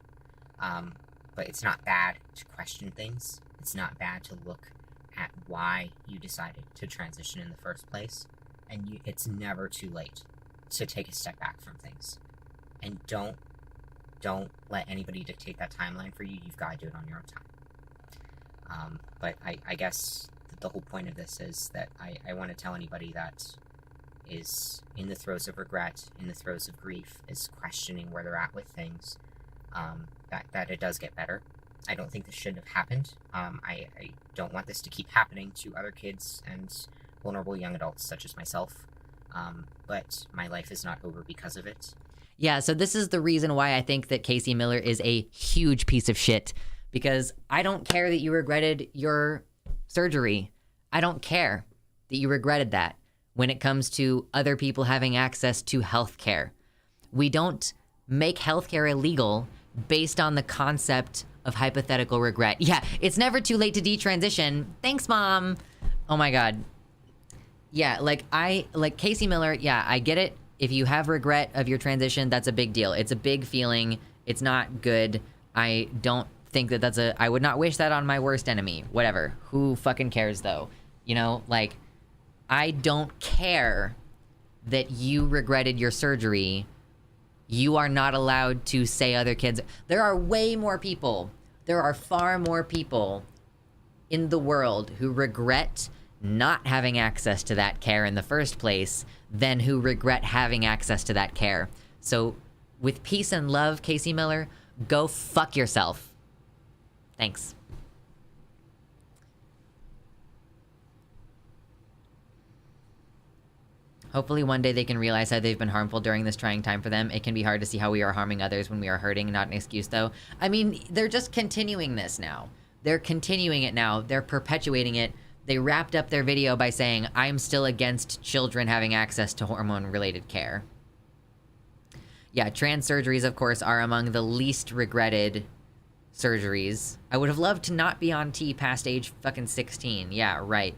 But it's not bad to question things. It's not bad to look at why you decided to transition in the first place. And it's never too late to take a step back from things. And don't let anybody dictate that timeline for you. You've got to do it on your own time. But I guess the whole point of this is that I want to tell anybody that is in the throes of regret, in the throes of grief, is questioning where they're at with things, that it does get better. I don't think this should have happened. I don't want this to keep happening to other kids and vulnerable young adults such as myself. But my life is not over because of it. Yeah, so this is the reason why I think that Casey Miller is a huge piece of shit. Because I don't care that you regretted your surgery. I don't care that you regretted that when it comes to other people having access to healthcare. We don't make healthcare illegal based on the concept of hypothetical regret. Yeah, it's never too late to detransition. Thanks, Mom. Oh my God. Yeah, like Casey Miller, yeah, I get it. If you have regret of your transition, that's a big deal. It's a big feeling. It's not good. I don't think that I would not wish that on my worst enemy. Whatever. Who fucking cares though? You know, like, I don't care that you regretted your surgery. You are not allowed to say other kids. There are way more people. There are far more people in the world who regret not having access to that care in the first place than who regret having access to that care. So, with peace and love, Casey Miller, go fuck yourself. Thanks. Hopefully one day they can realize how they've been harmful during this trying time for them. It can be hard to see how we are harming others when we are hurting, not an excuse though. I mean, they're just continuing this now. They're continuing it now. They're perpetuating it. They wrapped up their video by saying, I'm still against children having access to hormone-related care. Yeah, trans surgeries, of course, are among the least regretted surgeries. I would have loved to not be on T past age fucking 16. Yeah, right.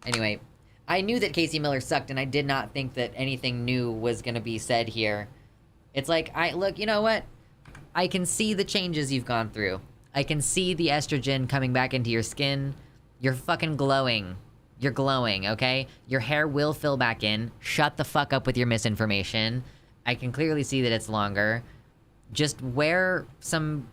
Anyway, I knew that Casey Miller sucked, and I did not think that anything new was gonna be said here. It's like, look, you know what? I can see the changes you've gone through. I can see the estrogen coming back into your skin. You're fucking glowing. You're glowing, okay? Your hair will fill back in. Shut the fuck up with your misinformation. I can clearly see that it's longer. Just wear some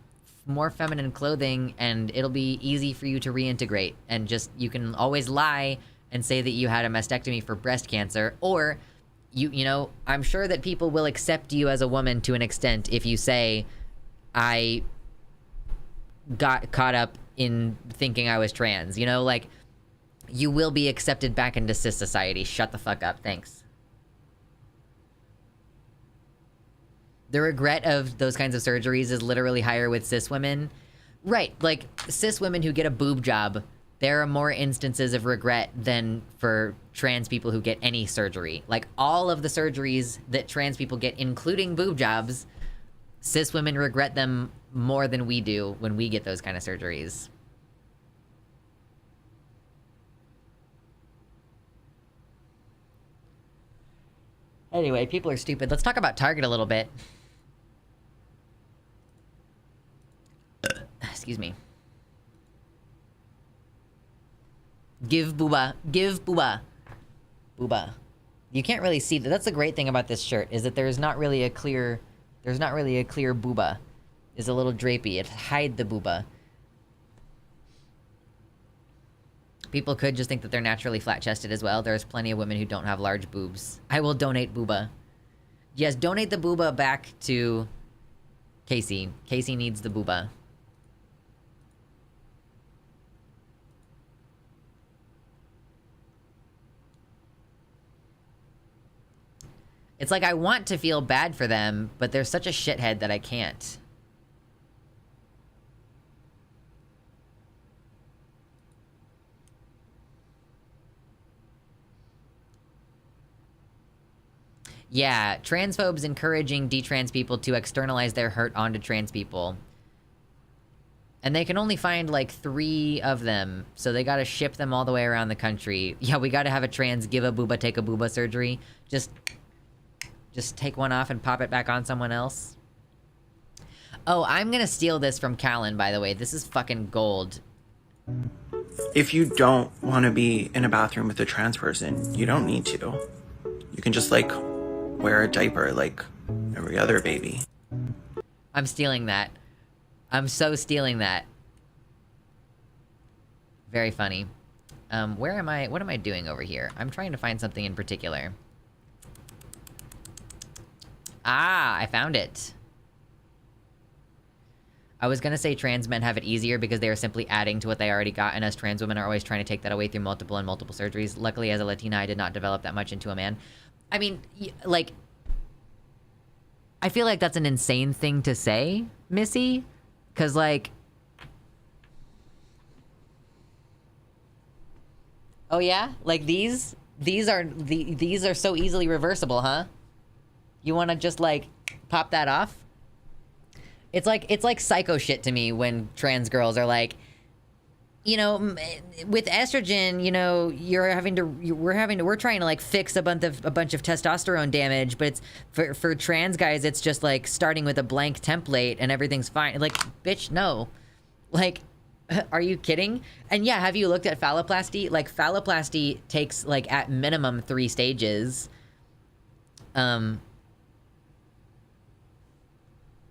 more feminine clothing, and it'll be easy for you to reintegrate. And just, you can always lie and say that you had a mastectomy for breast cancer, or you know, I'm sure that people will accept you as a woman to an extent if you say, I got caught up in thinking I was trans, you know, like, you will be accepted back into cis society. Shut the fuck up, thanks. The regret of those kinds of surgeries is literally higher with cis women. Right, like, cis women who get a boob job, there are more instances of regret than for trans people who get any surgery. Like, all of the surgeries that trans people get, including boob jobs, cis women regret them more than we do when we get those kind of surgeries. Anyway, people are stupid. Let's talk about Target a little bit. Excuse me. Give booba. Give booba. Booba. You can't really see that. That's the great thing about this shirt, is that there's not really a clear booba. It's a little drapey. It hide the booba. People could just think that they're naturally flat-chested as well. There's plenty of women who don't have large boobs. I will donate booba. Yes, donate the booba back to Casey. Casey needs the booba. It's like I want to feel bad for them, but they're such a shithead that I can't. Yeah, transphobes encouraging detrans people to externalize their hurt onto trans people. And they can only find, like, 3 of them, so they gotta ship them all the way around the country. Yeah, we gotta have a trans give a booba, take a booba surgery. Just take one off and pop it back on someone else. Oh, I'm gonna steal this from Callan, by the way. This is fucking gold. If you don't want to be in a bathroom with a trans person, you don't need to. You can just, like, wear a diaper like every other baby. I'm stealing that. I'm so stealing that. Very funny. Where am I? What am I doing over here? I'm trying to find something in particular. Ah, I found it. I was gonna say trans men have it easier because they are simply adding to what they already got, and us trans women are always trying to take that away through multiple surgeries. Luckily, as a Latina, I did not develop that much into a man. I mean, like... I feel like that's an insane thing to say, Missy. 'Cause, like... Oh yeah? Like, these are so easily reversible, huh? You wanna just, like, pop that off? It's like psycho shit to me when trans girls are like, you know, with estrogen, you know, we're trying to like fix a bunch of testosterone damage, but it's for trans guys, it's just like starting with a blank template and everything's fine. Like, bitch, no. Like, are you kidding? And yeah, have you looked at phalloplasty? Like, phalloplasty takes like at minimum 3 stages.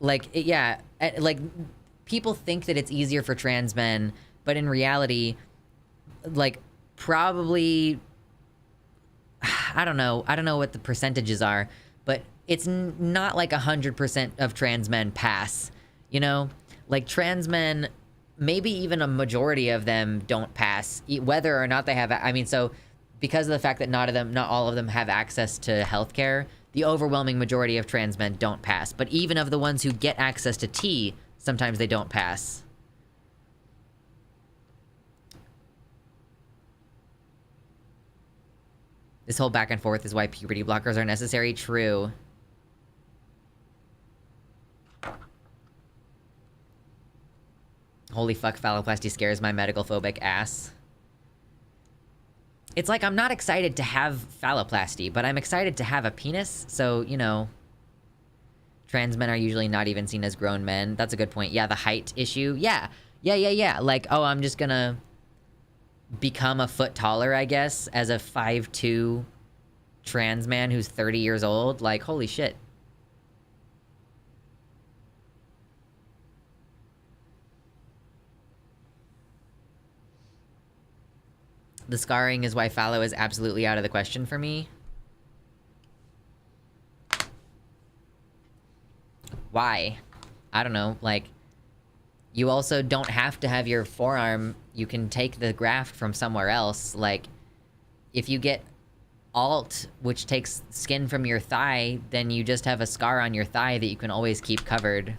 Like, yeah, like, people think that it's easier for trans men, but in reality, like, probably, I don't know what the percentages are, but it's not like 100% of trans men pass, you know? Like, trans men, maybe even a majority of them don't pass, whether or not they have, I mean, so, because of the fact that not all of them have access to healthcare, the overwhelming majority of trans men don't pass. But even of the ones who get access to T, sometimes they don't pass. This whole back and forth is why puberty blockers are necessary. True. Holy fuck, phalloplasty scares my medical phobic ass. It's like, I'm not excited to have phalloplasty, but I'm excited to have a penis, so, you know... Trans men are usually not even seen as grown men. That's a good point. Yeah, the height issue. Yeah. Like, oh, I'm just gonna... become a foot taller, I guess, as a 5'2" trans man who's 30 years old. Like, holy shit. The scarring is why phallo is absolutely out of the question for me. Why? I don't know, like... You also don't have to have your forearm... You can take the graft from somewhere else. Like, if you get alt, which takes skin from your thigh, then you just have a scar on your thigh that you can always keep covered.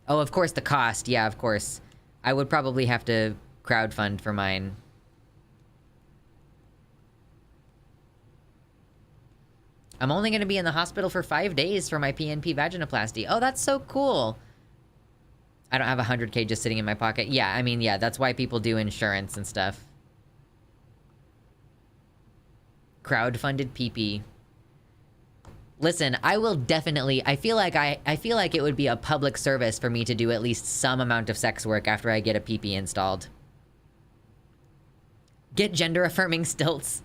Oh, of course, the cost. Yeah, of course. I would probably have to crowdfund for mine. I'm only going to be in the hospital for 5 days for my PNP vaginoplasty. Oh, that's so cool. I don't have 100K just sitting in my pocket. Yeah, I mean, yeah, that's why people do insurance and stuff. Crowdfunded PP. Listen, I will definitely... I feel like it would be a public service for me to do at least some amount of sex work after I get a PP installed. Get gender-affirming stilts.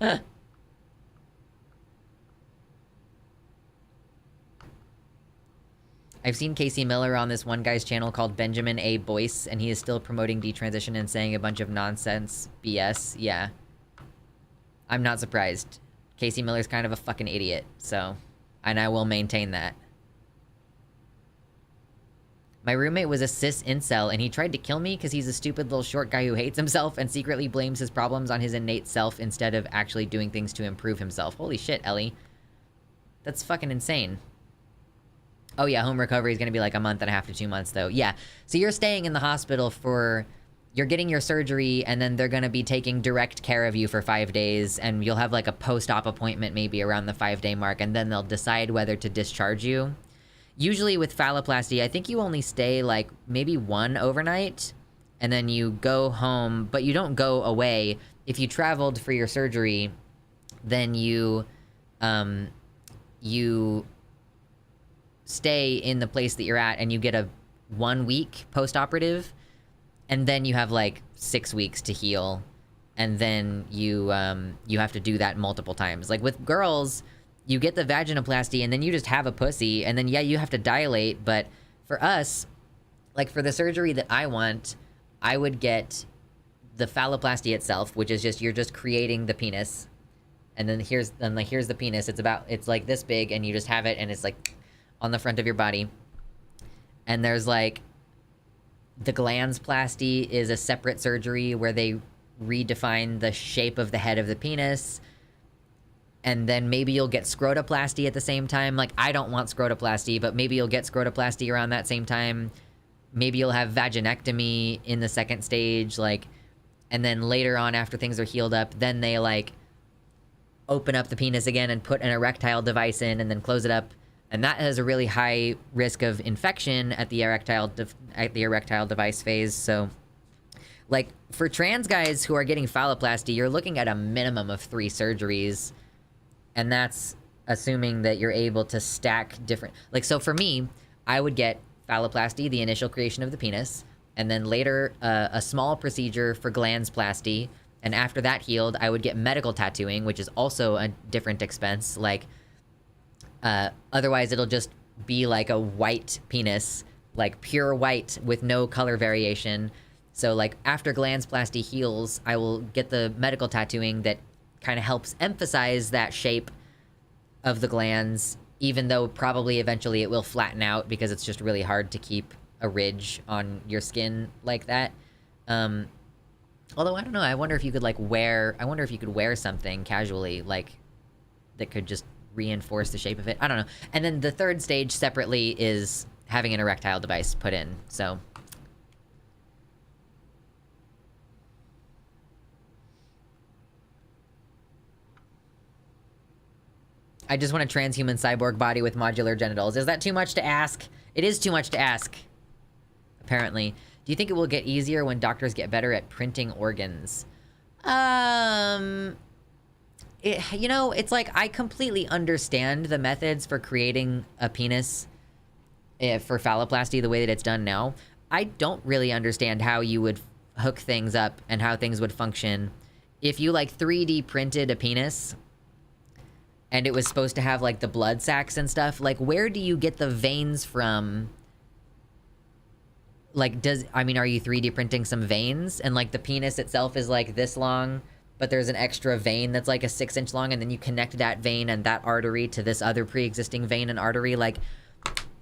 I've seen Casey Miller on this one guy's channel called Benjamin A. Boyce, and he is still promoting detransition and saying a bunch of nonsense BS. Yeah. I'm not surprised. Casey Miller's kind of a fucking idiot, so... And I will maintain that. My roommate was a cis incel, and he tried to kill me because he's a stupid little short guy who hates himself and secretly blames his problems on his innate self instead of actually doing things to improve himself. Holy shit, Ellie. That's fucking insane. Oh yeah, home recovery is gonna be like a month and a half to 2 months, though. Yeah, so you're staying in the hospital for... You're getting your surgery, and then they're gonna be taking direct care of you for 5 days, and you'll have like a post-op appointment maybe around the 5-day mark, and then they'll decide whether to discharge you. Usually with phalloplasty, I think you only stay like maybe 1 overnight, and then you go home, but you don't go away. If you traveled for your surgery, then you stay in the place that you're at, and you get a 1 week post-operative, and then you have like 6 weeks to heal, and then you have to do that multiple times. Like with girls, you get the vaginoplasty, and then you just have a pussy, and then yeah, you have to dilate. But for us, like for the surgery that I want, I would get the phalloplasty itself, which is just, you're just creating the penis. And then here's the penis. It's like this big, and you just have it, and it's like on the front of your body. And there's like, the glandsplasty is a separate surgery where they redefine the shape of the head of the penis. And then maybe you'll get scrotoplasty at the same time. Like, I don't want scrotoplasty, but maybe you'll get scrotoplasty around that same time. Maybe you'll have vaginectomy in the second stage, like, and then later on, after things are healed up, then they, like, open up the penis again and put an erectile device in and then close it up. And that has a really high risk of infection at the erectile device phase. So, like, for trans guys who are getting phalloplasty, you're looking at a minimum of 3 surgeries. And that's assuming that you're able to stack different... Like, so for me, I would get phalloplasty, the initial creation of the penis, and then later a small procedure for glandsplasty. And after that healed, I would get medical tattooing, which is also a different expense. Like, otherwise it'll just be like a white penis, like pure white with no color variation. So, like, after glandsplasty heals, I will get the medical tattooing that kind of helps emphasize that shape of the glands, even though probably eventually it will flatten out because it's just really hard to keep a ridge on your skin like that. Although, I don't know, I wonder if you could, like, wear something casually, like, that could just reinforce the shape of it. I don't know. And then the third stage separately is having an erectile device put in, so... I just want a transhuman cyborg body with modular genitals. Is that too much to ask? It is too much to ask. Apparently. Do you think it will get easier when doctors get better at printing organs? You know, it's like, I completely understand the methods for creating a penis for phalloplasty the way that it's done now. I don't really understand how you would hook things up and how things would function if you, like, 3D printed a penis and it was supposed to have, like, the blood sacs and stuff. Like, where do you get the veins from? Like, are you 3D printing some veins? And, like, the penis itself is, like, this long, but there's an extra vein that's, like, a 6-inch long, and then you connect that vein and that artery to this other pre-existing vein and artery. Like,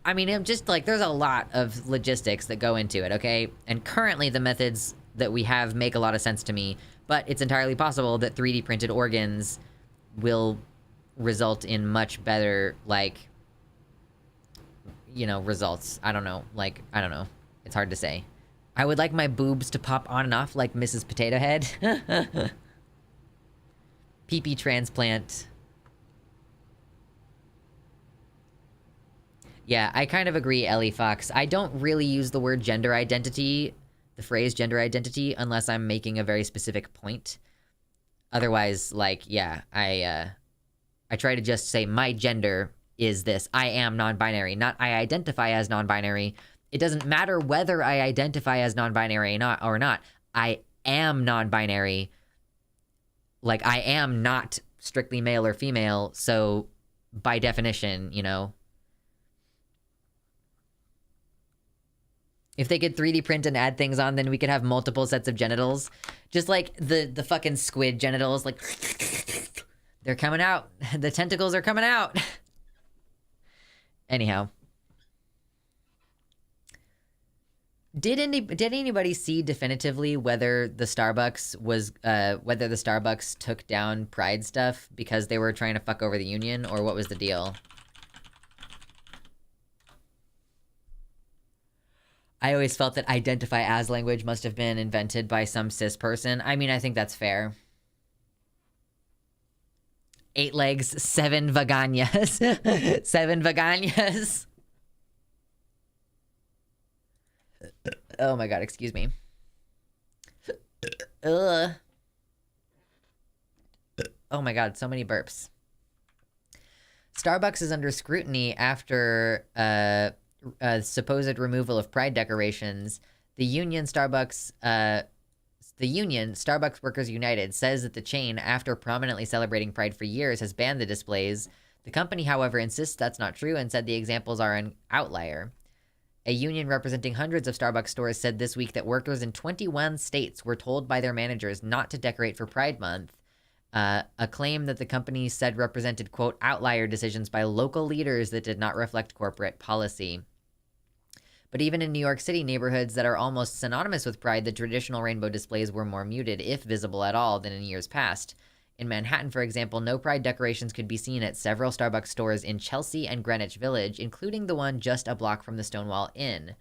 I mean, it just, like, there's a lot of logistics that go into it, okay? And currently the methods that we have make a lot of sense to me, but it's entirely possible that 3D printed organs will result in much better, like, you know, results. I don't know. Like, I don't know. It's hard to say. I would like my boobs to pop on and off like Mrs. Potato Head. Pee-pee transplant. Yeah, I kind of agree, Ellie Fox. I don't really use the word gender identity, the phrase gender identity, unless I'm making a very specific point. Otherwise, like, yeah, I try to just say my gender is this. I am non-binary, not I identify as non-binary. It doesn't matter whether I identify as non-binary or not. I am non-binary. Like, I am not strictly male or female, so by definition, you know. If they could 3D print and add things on, then we could have multiple sets of genitals. Just like the fucking squid genitals, like... They're coming out. The tentacles are coming out. Anyhow. Did anybody see definitively whether the Starbucks took down Pride stuff because they were trying to fuck over the union, or what was the deal? I always felt that identify as language must have been invented by some cis person. I mean, I think that's fair. 8 legs, 7 vaganias. 7 vaganias. Oh my god, excuse me. Ugh. Oh my god, so many burps. Starbucks is under scrutiny after supposed removal of Pride decorations. The union Starbucks Workers United says that the chain, after prominently celebrating Pride for years, has banned the displays. The company, however, insists that's not true and said the examples are an outlier. A union representing hundreds of Starbucks stores said this week that workers in 21 states were told by their managers not to decorate for Pride Month, a claim that the company said represented, quote, outlier decisions by local leaders that did not reflect corporate policy. But even in New York City neighborhoods that are almost synonymous with Pride, the traditional rainbow displays were more muted, if visible at all, than in years past. In Manhattan, for example, no Pride decorations could be seen at several Starbucks stores in Chelsea and Greenwich Village, including the one just a block from the Stonewall Inn.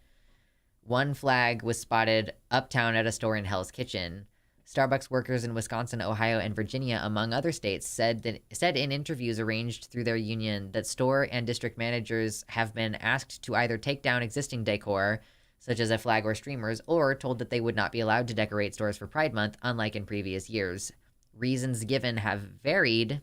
One flag was spotted uptown at a store in Hell's Kitchen. Starbucks workers in Wisconsin, Ohio, and Virginia, among other states, said in interviews arranged through their union that store and district managers have been asked to either take down existing decor, such as a flag or streamers, or told that they would not be allowed to decorate stores for Pride Month, unlike in previous years. Reasons given have varied.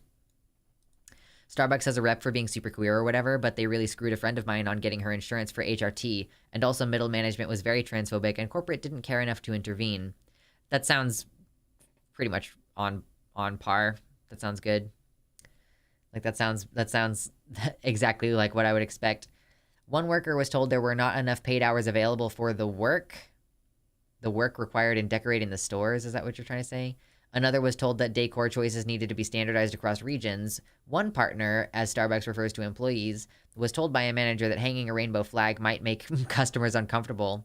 Starbucks has a rep for being super queer or whatever, but they really screwed a friend of mine on getting her insurance for HRT, and also middle management was very transphobic, and corporate didn't care enough to intervene. That sounds pretty much on par. That sounds good. Like, that sounds exactly like what I would expect. One worker was told there were not enough paid hours available for the work required in decorating the stores. Is that what you're trying to say? Another was told that decor choices needed to be standardized across regions. One partner, as Starbucks refers to employees, was told by a manager that hanging a rainbow flag might make customers uncomfortable.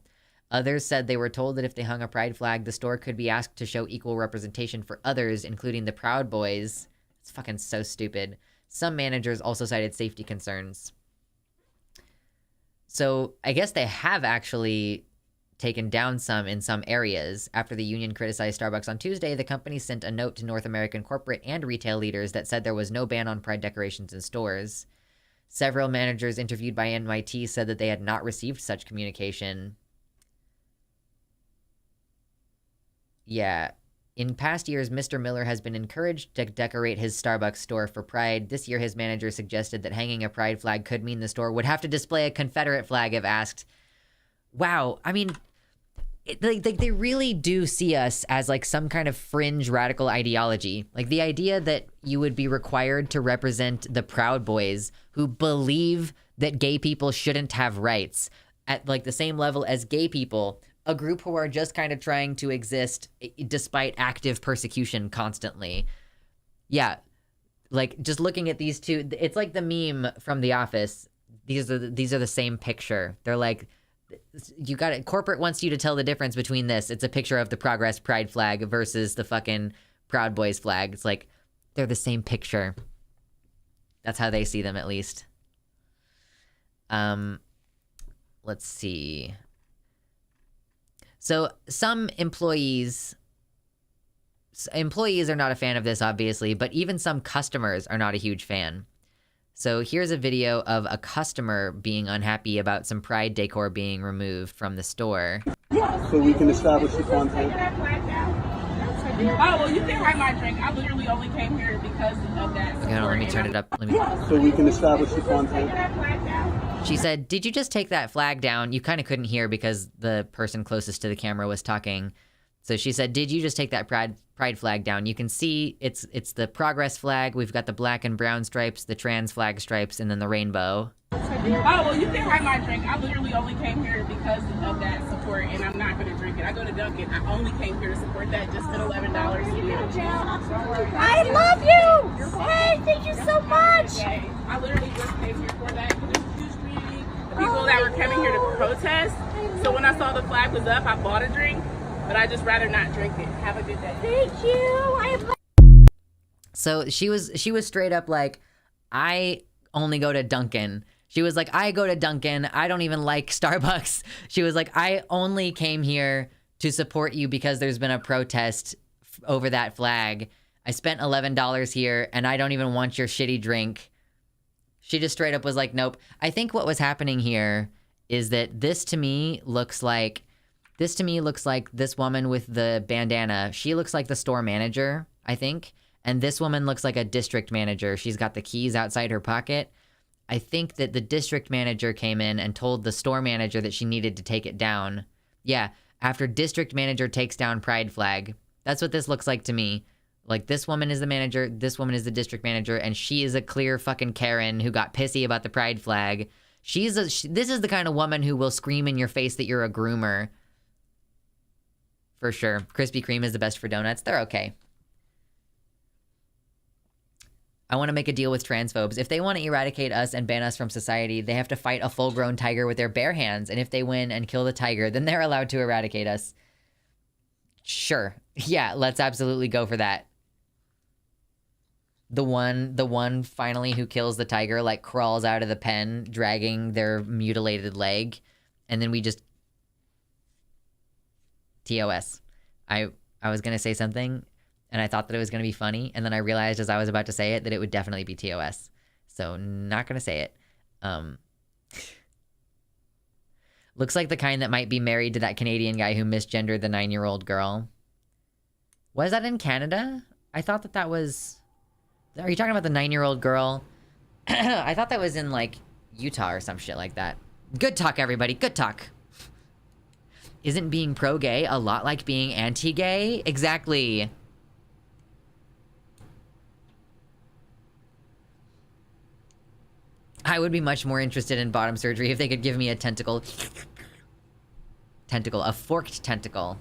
Others said they were told that if they hung a pride flag, the store could be asked to show equal representation for others, including the Proud Boys. It's fucking so stupid. Some managers also cited safety concerns. So I guess they have actually taken down some in some areas. After the union criticized Starbucks on Tuesday, the company sent a note to North American corporate and retail leaders that said there was no ban on pride decorations in stores. Several managers interviewed by NYT said that they had not received such communication. Yeah. In past years, Mr. Miller has been encouraged to decorate his Starbucks store for Pride. This year, his manager suggested that hanging a Pride flag could mean the store would have to display a Confederate flag if asked. Wow. I mean, they really do see us as like some kind of fringe radical ideology. Like the idea that you would be required to represent the Proud Boys who believe that gay people shouldn't have rights at like the same level as gay people, a group who are just kind of trying to exist despite active persecution constantly. Yeah. Like just looking at these two, it's like the meme from The Office. These are the same picture. They're like, you got it. Corporate wants you to tell the difference between this. It's a picture of the Progress Pride flag versus the fucking Proud Boys flag. It's like they're the same picture. That's how they see them, at least. Let's see. So some employees are not a fan of this, obviously, but even some customers are not a huge fan. So here's a video of a customer being unhappy about some pride decor being removed from the store. So we can establish the content. Oh, well, you can write my drink. I literally only came here because of that. Okay, let me turn it up. So we can establish the content. She said, "Did you just take that flag down?" You kind of couldn't hear because the person closest to the camera was talking. So she said, "Did you just take that pride flag down?" You can see it's the Progress flag. We've got the black and brown stripes, the trans flag stripes, and then the rainbow. Oh, well, you can write my drink. I literally only came here because of that support, and I'm not going to drink it. I go to Dunkin'. I only came here to support that. Just spent $11 I love you! Hey, thank you so much! I literally just came here for that because there's a huge community of people that were coming here to protest. So when I saw the flag was up, I bought a drink, but I just rather not drink it. Have a good day. Thank you! So she was straight up like, I only go to Dunkin'. She was like, I go to Dunkin'. I don't even like Starbucks. She was like, I only came here to support you because there's been a protest over that flag. I spent $11 here and I don't even want your shitty drink. She just straight up was like, nope. I think what was happening here is that this to me looks like this woman with the bandana. She looks like the store manager, I think. And this woman looks like a district manager. She's got the keys outside her pocket. I think that the district manager came in and told the store manager that she needed to take it down. Yeah, after district manager takes down pride flag. That's what this looks like to me. Like, this woman is the manager, this woman is the district manager, and she is a clear fucking Karen who got pissy about the pride flag. This is the kind of woman who will scream in your face that you're a groomer. For sure. Krispy Kreme is the best for donuts. They're okay. I want to make a deal with transphobes. If they want to eradicate us and ban us from society, they have to fight a full-grown tiger with their bare hands. And if they win and kill the tiger, then they're allowed to eradicate us. Sure. Yeah, let's absolutely go for that. The one finally who kills the tiger, like, crawls out of the pen, dragging their mutilated leg. And then we just... TOS. I was gonna say something, and I thought that it was gonna be funny, and then I realized as I was about to say it that it would definitely be TOS. So, not gonna say it. Looks like the kind that might be married to that Canadian guy who misgendered the 9-year-old girl. Was that in Canada? I thought that was... Are you talking about the 9-year-old girl? I thought that was in, like, Utah or some shit like that. Good talk, everybody. Good talk. Isn't being pro-gay a lot like being anti-gay? Exactly. I would be much more interested in bottom surgery if they could give me a tentacle. A forked tentacle.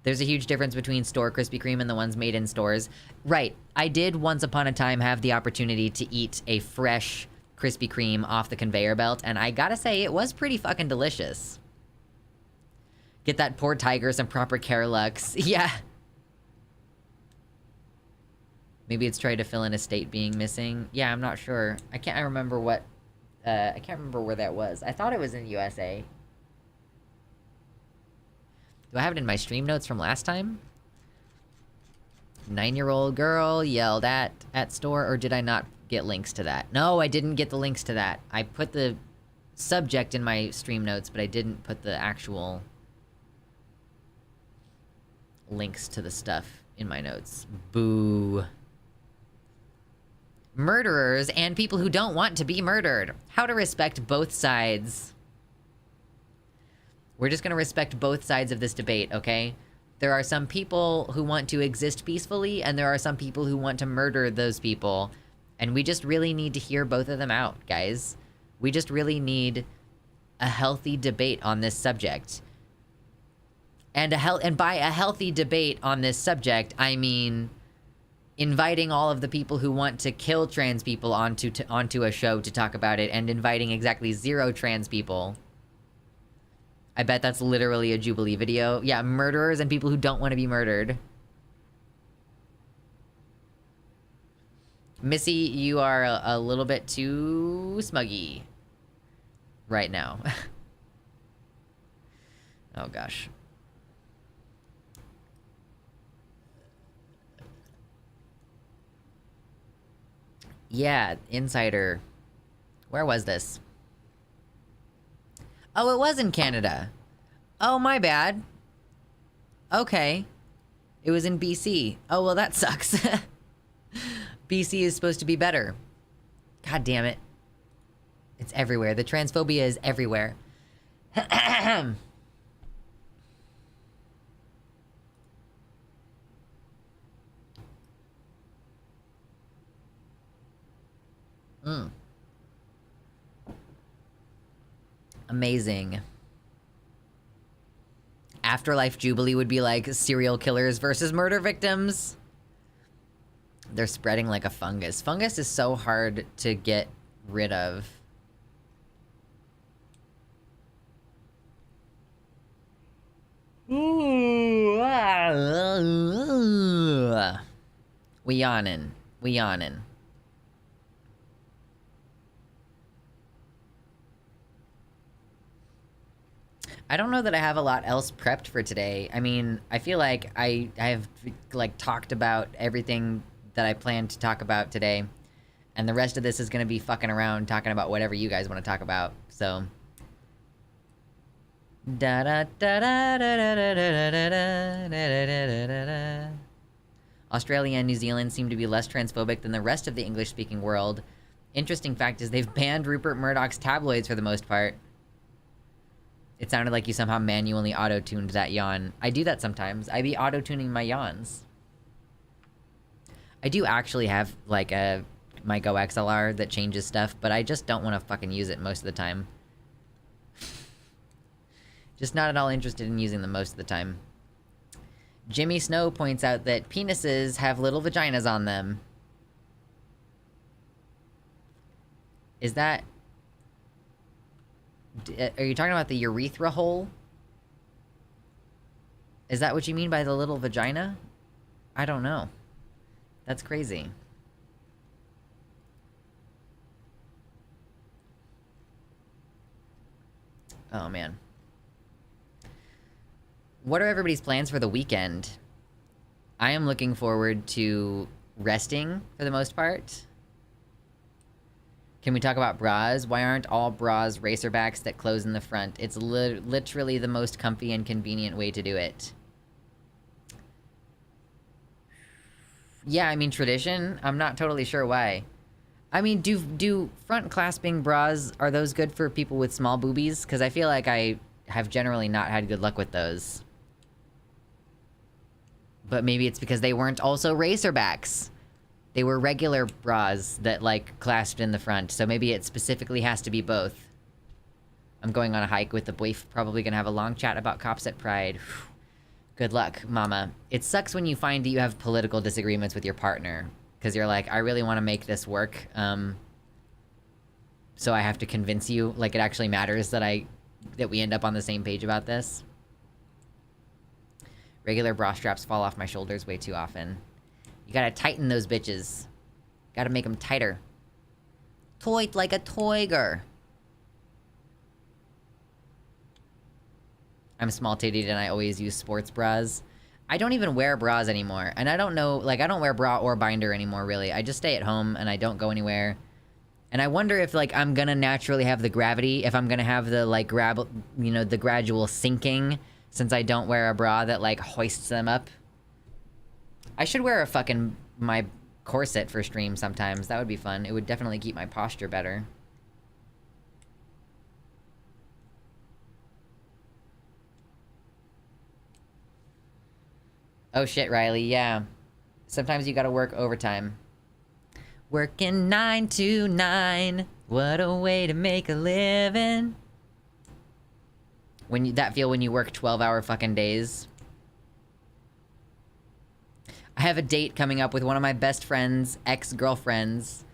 There's a huge difference between store Krispy Kreme and the ones made in stores. Right. I did once upon a time have the opportunity to eat a fresh Krispy Kreme off the conveyor belt, and I gotta say, it was pretty fucking delicious. Get that poor tiger some proper care lux. Yeah. Maybe it's trying to fill in a state being missing. Yeah, I'm not sure. I can't remember what... I can't remember where that was. I thought it was in USA. Do I have it in my stream notes from last time? 9-year-old girl yelled at store, or did I not get links to that? No, I didn't get the links to that. I put the subject in my stream notes, but I didn't put the actual links to the stuff in my notes. Boo. Murderers and people who don't want to be murdered. How to respect both sides. We're just gonna respect both sides of this debate, okay? There are some people who want to exist peacefully, and there are some people who want to murder those people. And we just really need to hear both of them out, guys. We just really need a healthy debate on this subject. And by a healthy debate on this subject, I mean inviting all of the people who want to kill trans people onto a show to talk about it, and inviting exactly 0 trans people. I bet that's literally a Jubilee video. Yeah, murderers and people who don't want to be murdered. Missy, you are a little bit too smuggy right now. Oh gosh. Yeah, Insider. Where was this? Oh, it was in Canada. Oh, my bad. Okay. It was in BC. Oh, well, that sucks. BC is supposed to be better. God damn it. It's everywhere. The transphobia is everywhere. Amazing. Afterlife Jubilee would be like serial killers versus murder victims. They're spreading like a fungus. Fungus is so hard to get rid of. Ooh, we yawnin'. We yawnin'. I don't know that I have a lot else prepped for today. I mean, I feel like I have, like, talked about everything that I plan to talk about today. And the rest of this is gonna be fucking around talking about whatever you guys want to talk about, so... Australia and New Zealand seem to be less transphobic than the rest of the English-speaking world. Interesting fact is they've banned Rupert Murdoch's tabloids for the most part. It sounded like you somehow manually auto-tuned that yawn. I do that sometimes. I be auto-tuning my yawns. I do actually have, like, a my Go XLR that changes stuff, but I just don't want to fucking use it most of the time. Just not at all interested in using them most of the time. Jimmy Snow points out that penises have little vaginas on them. Is that... Are you talking about the urethra hole? Is that what you mean by the little vagina? I don't know. That's crazy. Oh, man. What are everybody's plans for the weekend? I am looking forward to resting, for the most part. Can we talk about bras? Why aren't all bras racerbacks that close in the front? It's literally the most comfy and convenient way to do it. Yeah, I mean, tradition? I'm not totally sure why. I mean, do front clasping bras, are those good for people with small boobies? Because I feel like I have generally not had good luck with those. But maybe it's because they weren't also racerbacks. They were regular bras that, like, clasped in the front. So maybe it specifically has to be both. I'm going on a hike with the boyf. Probably gonna have a long chat about cops at Pride. Good luck, mama. It sucks when you find that you have political disagreements with your partner. Because you're like, I really want to make this work. So I have to convince you, like, it actually matters that we end up on the same page about this. Regular bra straps fall off my shoulders way too often. You gotta tighten those bitches. Gotta make them tighter. Toit like a toiger. I'm small-titted and I always use sports bras. I don't even wear bras anymore. And I don't know, like, I don't wear bra or binder anymore, really. I just stay at home and I don't go anywhere. And I wonder if, like, I'm gonna naturally have the gravity, if I'm gonna have the, like, the gradual sinking, since I don't wear a bra that, like, hoists them up. I should wear my corset for stream sometimes. That would be fun. It would definitely keep my posture better. Oh shit, Riley, yeah. Sometimes you gotta work overtime. Working 9 to 9. What a way to make a living. That feel when you work 12-hour fucking days. I have a date coming up with one of my best friends' ex-girlfriends.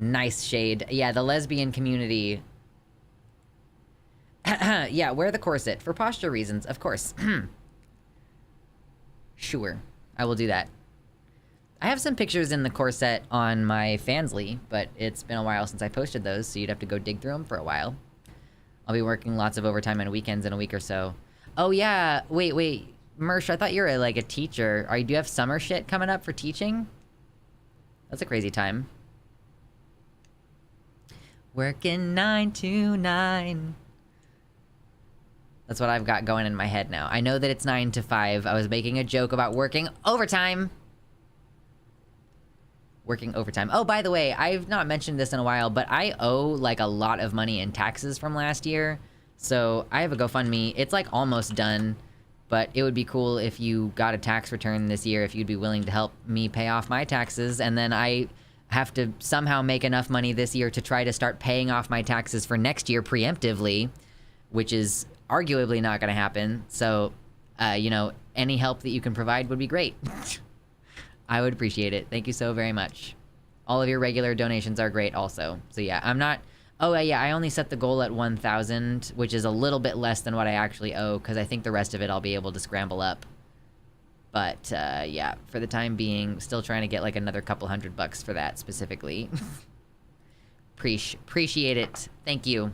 Nice shade. Yeah, the lesbian community. Yeah, wear the corset. For posture reasons, of course. Sure, I will do that. I have some pictures in the corset on my Fansly, but it's been a while since I posted those, so you'd have to go dig through them for a while. I'll be working lots of overtime on weekends in a week or so. Oh yeah, wait. Mersh, I thought you were, like, a teacher. Do you have summer shit coming up for teaching? That's a crazy time. Working 9 to 9. That's what I've got going in my head now. I know that it's 9 to 5. I was making a joke about working overtime. Working overtime. Oh, by the way, I've not mentioned this in a while, but I owe, like, a lot of money in taxes from last year. So I have a GoFundMe. It's, like, almost done. But it would be cool if you got a tax return this year, if you'd be willing to help me pay off my taxes. And then I have to somehow make enough money this year to try to start paying off my taxes for next year preemptively, which is arguably not going to happen. So, you know, any help that you can provide would be great. I would appreciate it. Thank you so very much. All of your regular donations are great also. So yeah, I'm not... Oh, yeah, I only set the goal at 1,000, which is a little bit less than what I actually owe, because I think the rest of it I'll be able to scramble up. But, yeah, for the time being, still trying to get, like, another couple $100 for that, specifically. Appreciate it. Thank you.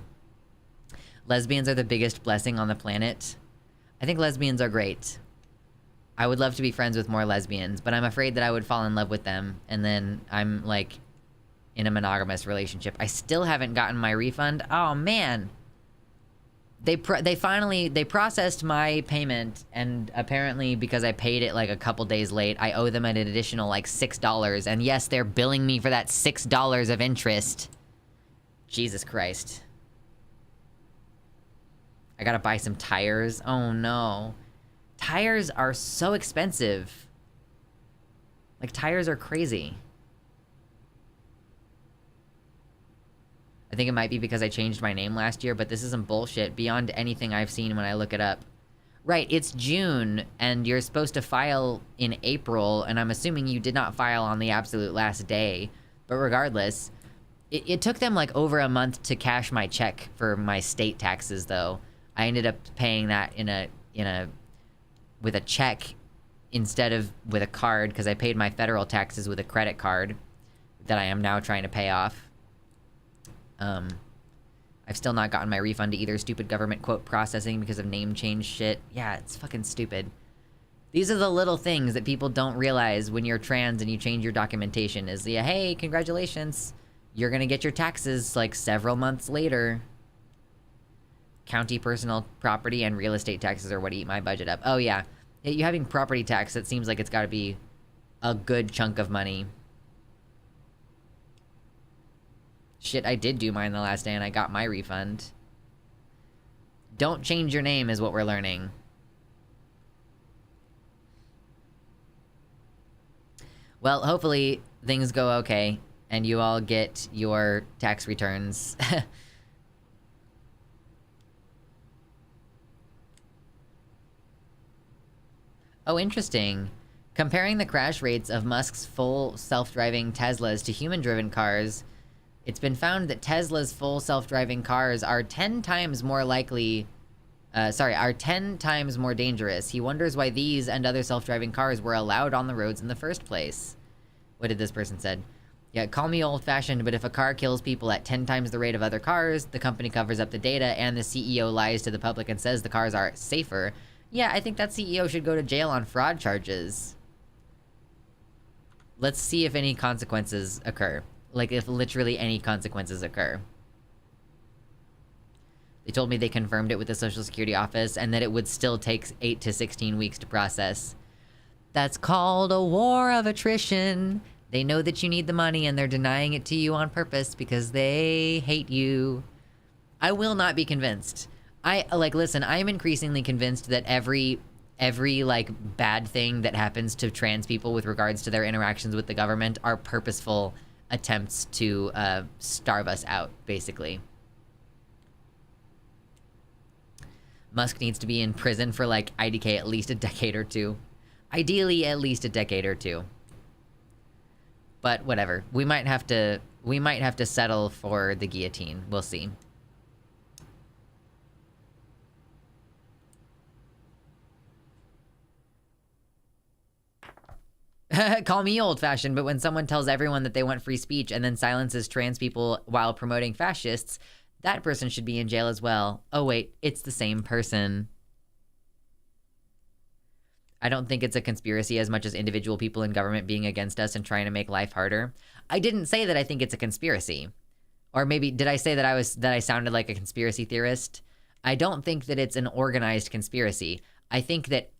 Lesbians are the biggest blessing on the planet. I think lesbians are great. I would love to be friends with more lesbians, but I'm afraid that I would fall in love with them, and then I'm, like... in a monogamous relationship. I still haven't gotten my refund. Oh, man. They processed my payment, and apparently because I paid it like a couple days late, I owe them an additional like $6. And yes, they're billing me for that $6 of interest. Jesus Christ. I gotta buy some tires. Oh, no. Tires are so expensive. Like, tires are crazy. I think it might be because I changed my name last year, but this isn't bullshit beyond anything I've seen when I look it up. Right, it's June, and you're supposed to file in April, and I'm assuming you did not file on the absolute last day. But regardless, it took them like over a month to cash my check for my state taxes, though. I ended up paying that with a check instead of with a card, because I paid my federal taxes with a credit card that I am now trying to pay off. I've still not gotten my refund to either. Stupid government quote processing because of name change shit. Yeah, it's fucking stupid. These are the little things that people don't realize when you're trans and you change your documentation is, yeah, hey, congratulations. You're gonna get your taxes, like, several months later. County personal property and real estate taxes are what eat my budget up. Oh, yeah. You having property tax, it seems like it's gotta be a good chunk of money. Shit, I did do mine the last day and I got my refund. Don't change your name is what we're learning. Well, hopefully things go okay and you all get your tax returns. Oh, interesting. Comparing the crash rates of Musk's full self-driving Teslas to human-driven cars, it's been found that Tesla's full self-driving cars are 10 times more likely... are 10 times more dangerous. He wonders why these and other self-driving cars were allowed on the roads in the first place. What did this person said? Yeah, call me old-fashioned, but if a car kills people at 10 times the rate of other cars, the company covers up the data, and the CEO lies to the public and says the cars are safer. Yeah, I think that CEO should go to jail on fraud charges. Let's see if any consequences occur. Like, if literally any consequences occur. They told me they confirmed it with the Social Security office and that it would still take 8 to 16 weeks to process. That's called a war of attrition. They know that you need the money and they're denying it to you on purpose because they hate you. I will not be convinced. Listen, I am increasingly convinced that every like, bad thing that happens to trans people with regards to their interactions with the government are purposeful attempts to starve us out, basically. Musk needs to be in prison for, like, IDK at least a decade or two. Ideally, at least a decade or two. But whatever. We might have to settle for the guillotine. We'll see. Call me old-fashioned, but when someone tells everyone that they want free speech and then silences trans people while promoting fascists, that person should be in jail as well. Oh wait, it's the same person. I don't think it's a conspiracy as much as individual people in government being against us and trying to make life harder. I didn't say that I think it's a conspiracy. Or maybe, did I say that I sounded like a conspiracy theorist? I don't think that it's an organized conspiracy. I think that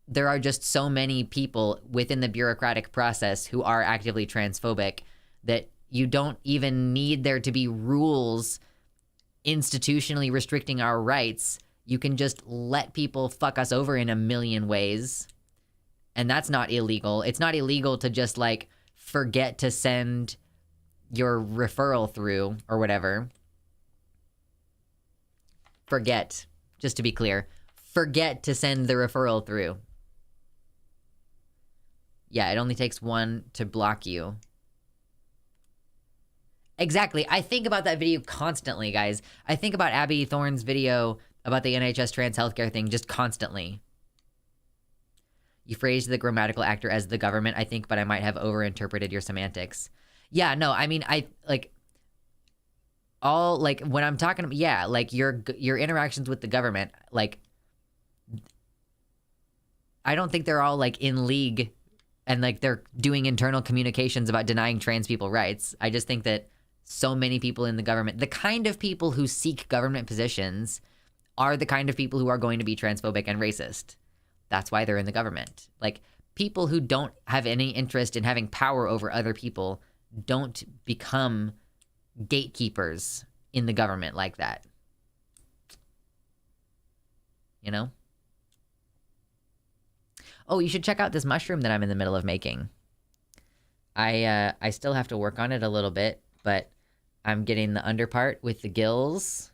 there are just so many people within the bureaucratic process who are actively transphobic that you don't even need there to be rules institutionally restricting our rights. You can just let people fuck us over in a million ways. And that's not illegal. It's not illegal to just, like, forget to send your referral through or whatever. Forget, just to be clear. Forget to send the referral through. Yeah, it only takes one to block you. Exactly. I think about that video constantly, guys. I think about Abby Thorne's video about the NHS trans healthcare thing just constantly. You phrased the grammatical actor as the government, I think, but I might have overinterpreted your semantics. Yeah, no, I mean, when I'm talking about, yeah, like, your interactions with the government, like, I don't think they're all, like, in league and, like, they're doing internal communications about denying trans people rights. I just think that so many people in the government, the kind of people who seek government positions, are the kind of people who are going to be transphobic and racist. That's why they're in the government. Like, people who don't have any interest in having power over other people don't become gatekeepers in the government like that. You know? Oh, you should check out this mushroom that I'm in the middle of making. I still have to work on it a little bit, but I'm getting the underpart with the gills.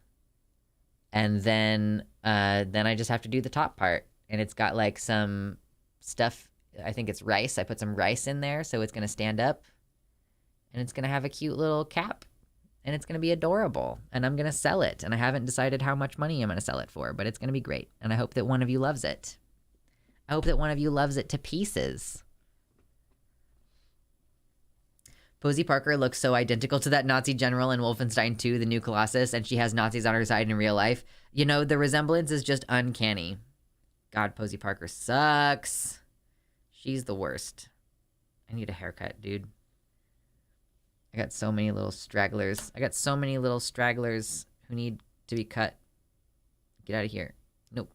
And then I just have to do the top part. And it's got like some stuff, I think it's rice. I put some rice in there, so it's gonna stand up. And it's gonna have a cute little cap. And it's gonna be adorable. And I'm gonna sell it. And I haven't decided how much money I'm gonna sell it for, but it's gonna be great. And I hope that one of you loves it. I hope that one of you loves it to pieces. Posey Parker looks so identical to that Nazi general in Wolfenstein 2, The New Colossus, and she has Nazis on her side in real life. You know, the resemblance is just uncanny. God, Posey Parker sucks. She's the worst. I need a haircut, dude. I got so many little stragglers. I got so many little stragglers who need to be cut. Get out of here. Nope.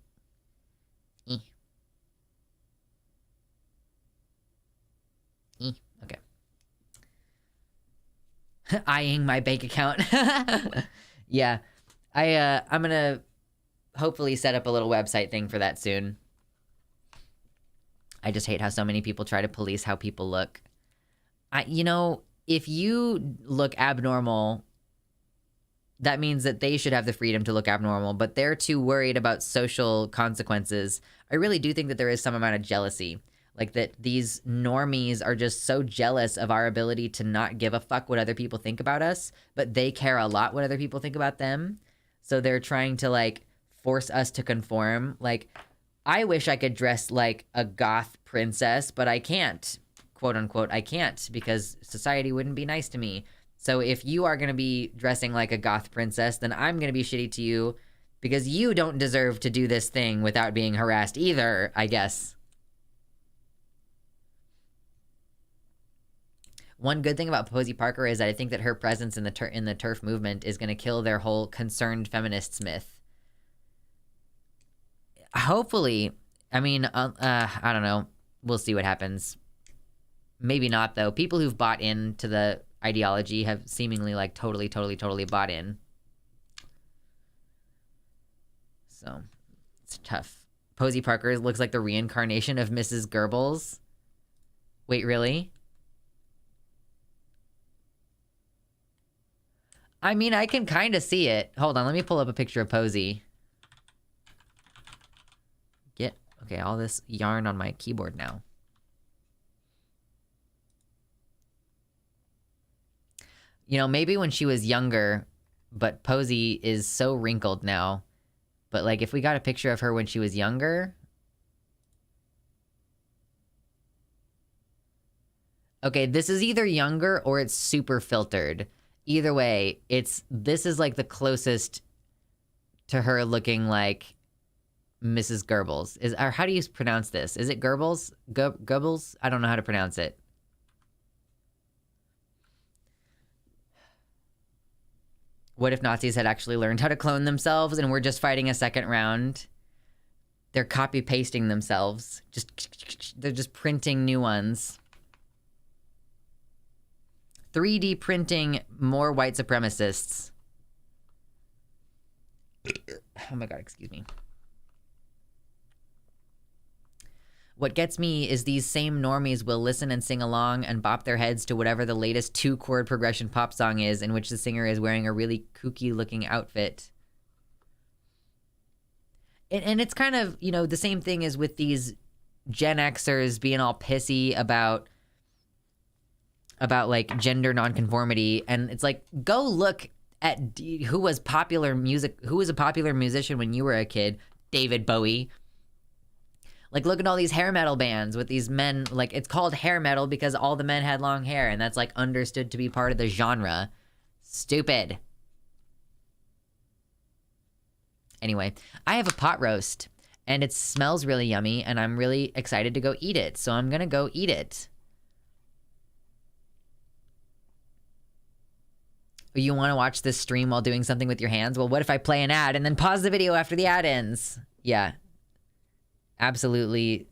Okay. Eyeing my bank account. Yeah. I'm gonna hopefully set up a little website thing for that soon. I just hate how so many people try to police how people look. You know, if you look abnormal, that means that they should have the freedom to look abnormal, but they're too worried about social consequences. I really do think that there is some amount of jealousy. Like that these normies are just so jealous of our ability to not give a fuck what other people think about us, but they care a lot what other people think about them. So they're trying to like force us to conform. Like, I wish I could dress like a goth princess, but I can't. Quote unquote, I can't, because society wouldn't be nice to me. So if you are going to be dressing like a goth princess, then I'm going to be shitty to you because you don't deserve to do this thing without being harassed either, I guess. One good thing about Posey Parker is that I think that her presence in the TERF movement is going to kill their whole concerned feminists myth. Hopefully. I mean, I don't know. We'll see what happens. Maybe not, though. People who've bought into the ideology have seemingly, like, totally bought in. So, it's tough. Posey Parker looks like the reincarnation of Mrs. Goebbels. Wait, really? I mean, I can kind of see it. Hold on, let me pull up a picture of Posey. Okay, all this yarn on my keyboard now. You know, maybe when she was younger, but Posey is so wrinkled now. But, like, if we got a picture of her when she was younger... Okay, this is either younger or it's super filtered. Either way, this is, like, the closest to her looking like Mrs. Goebbels. Or how do you pronounce this? Is it Goebbels? Goebbels? I don't know how to pronounce it. What if Nazis had actually learned how to clone themselves and we're just fighting a second round? They're copy-pasting themselves. They're just printing new ones. 3D printing more white supremacists. Oh my god, excuse me. What gets me is these same normies will listen and sing along and bop their heads to whatever the latest 2-chord progression pop song is in which the singer is wearing a really kooky-looking outfit. And it's kind of, you know, the same thing as with these Gen Xers being all pissy about like gender nonconformity, and it's like, go look at who was a popular musician when you were a kid. David Bowie. Like, look at all these hair metal bands with these men. Like, it's called hair metal because all the men had long hair, and that's, like, understood to be part of the genre. Stupid. Anyway, I have a pot roast, and it smells really yummy, and I'm really excited to go eat it, so I'm gonna go eat it. You want to watch this stream while doing something with your hands? Well, what if I play an ad and then pause the video after the ad ends? Yeah. Absolutely,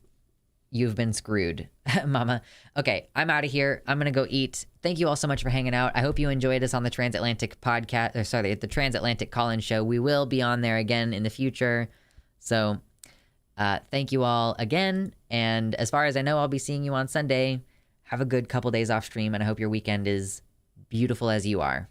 you've been screwed, mama. Okay, I'm out of here. I'm gonna go eat. Thank you all so much for hanging out. I hope you enjoyed us on the Transatlantic podcast, or sorry, the Transatlantic call-in show. We will be on there again in the future. So, thank you all again. And as far as I know, I'll be seeing you on Sunday. Have a good couple days off stream, and I hope your weekend is beautiful as you are.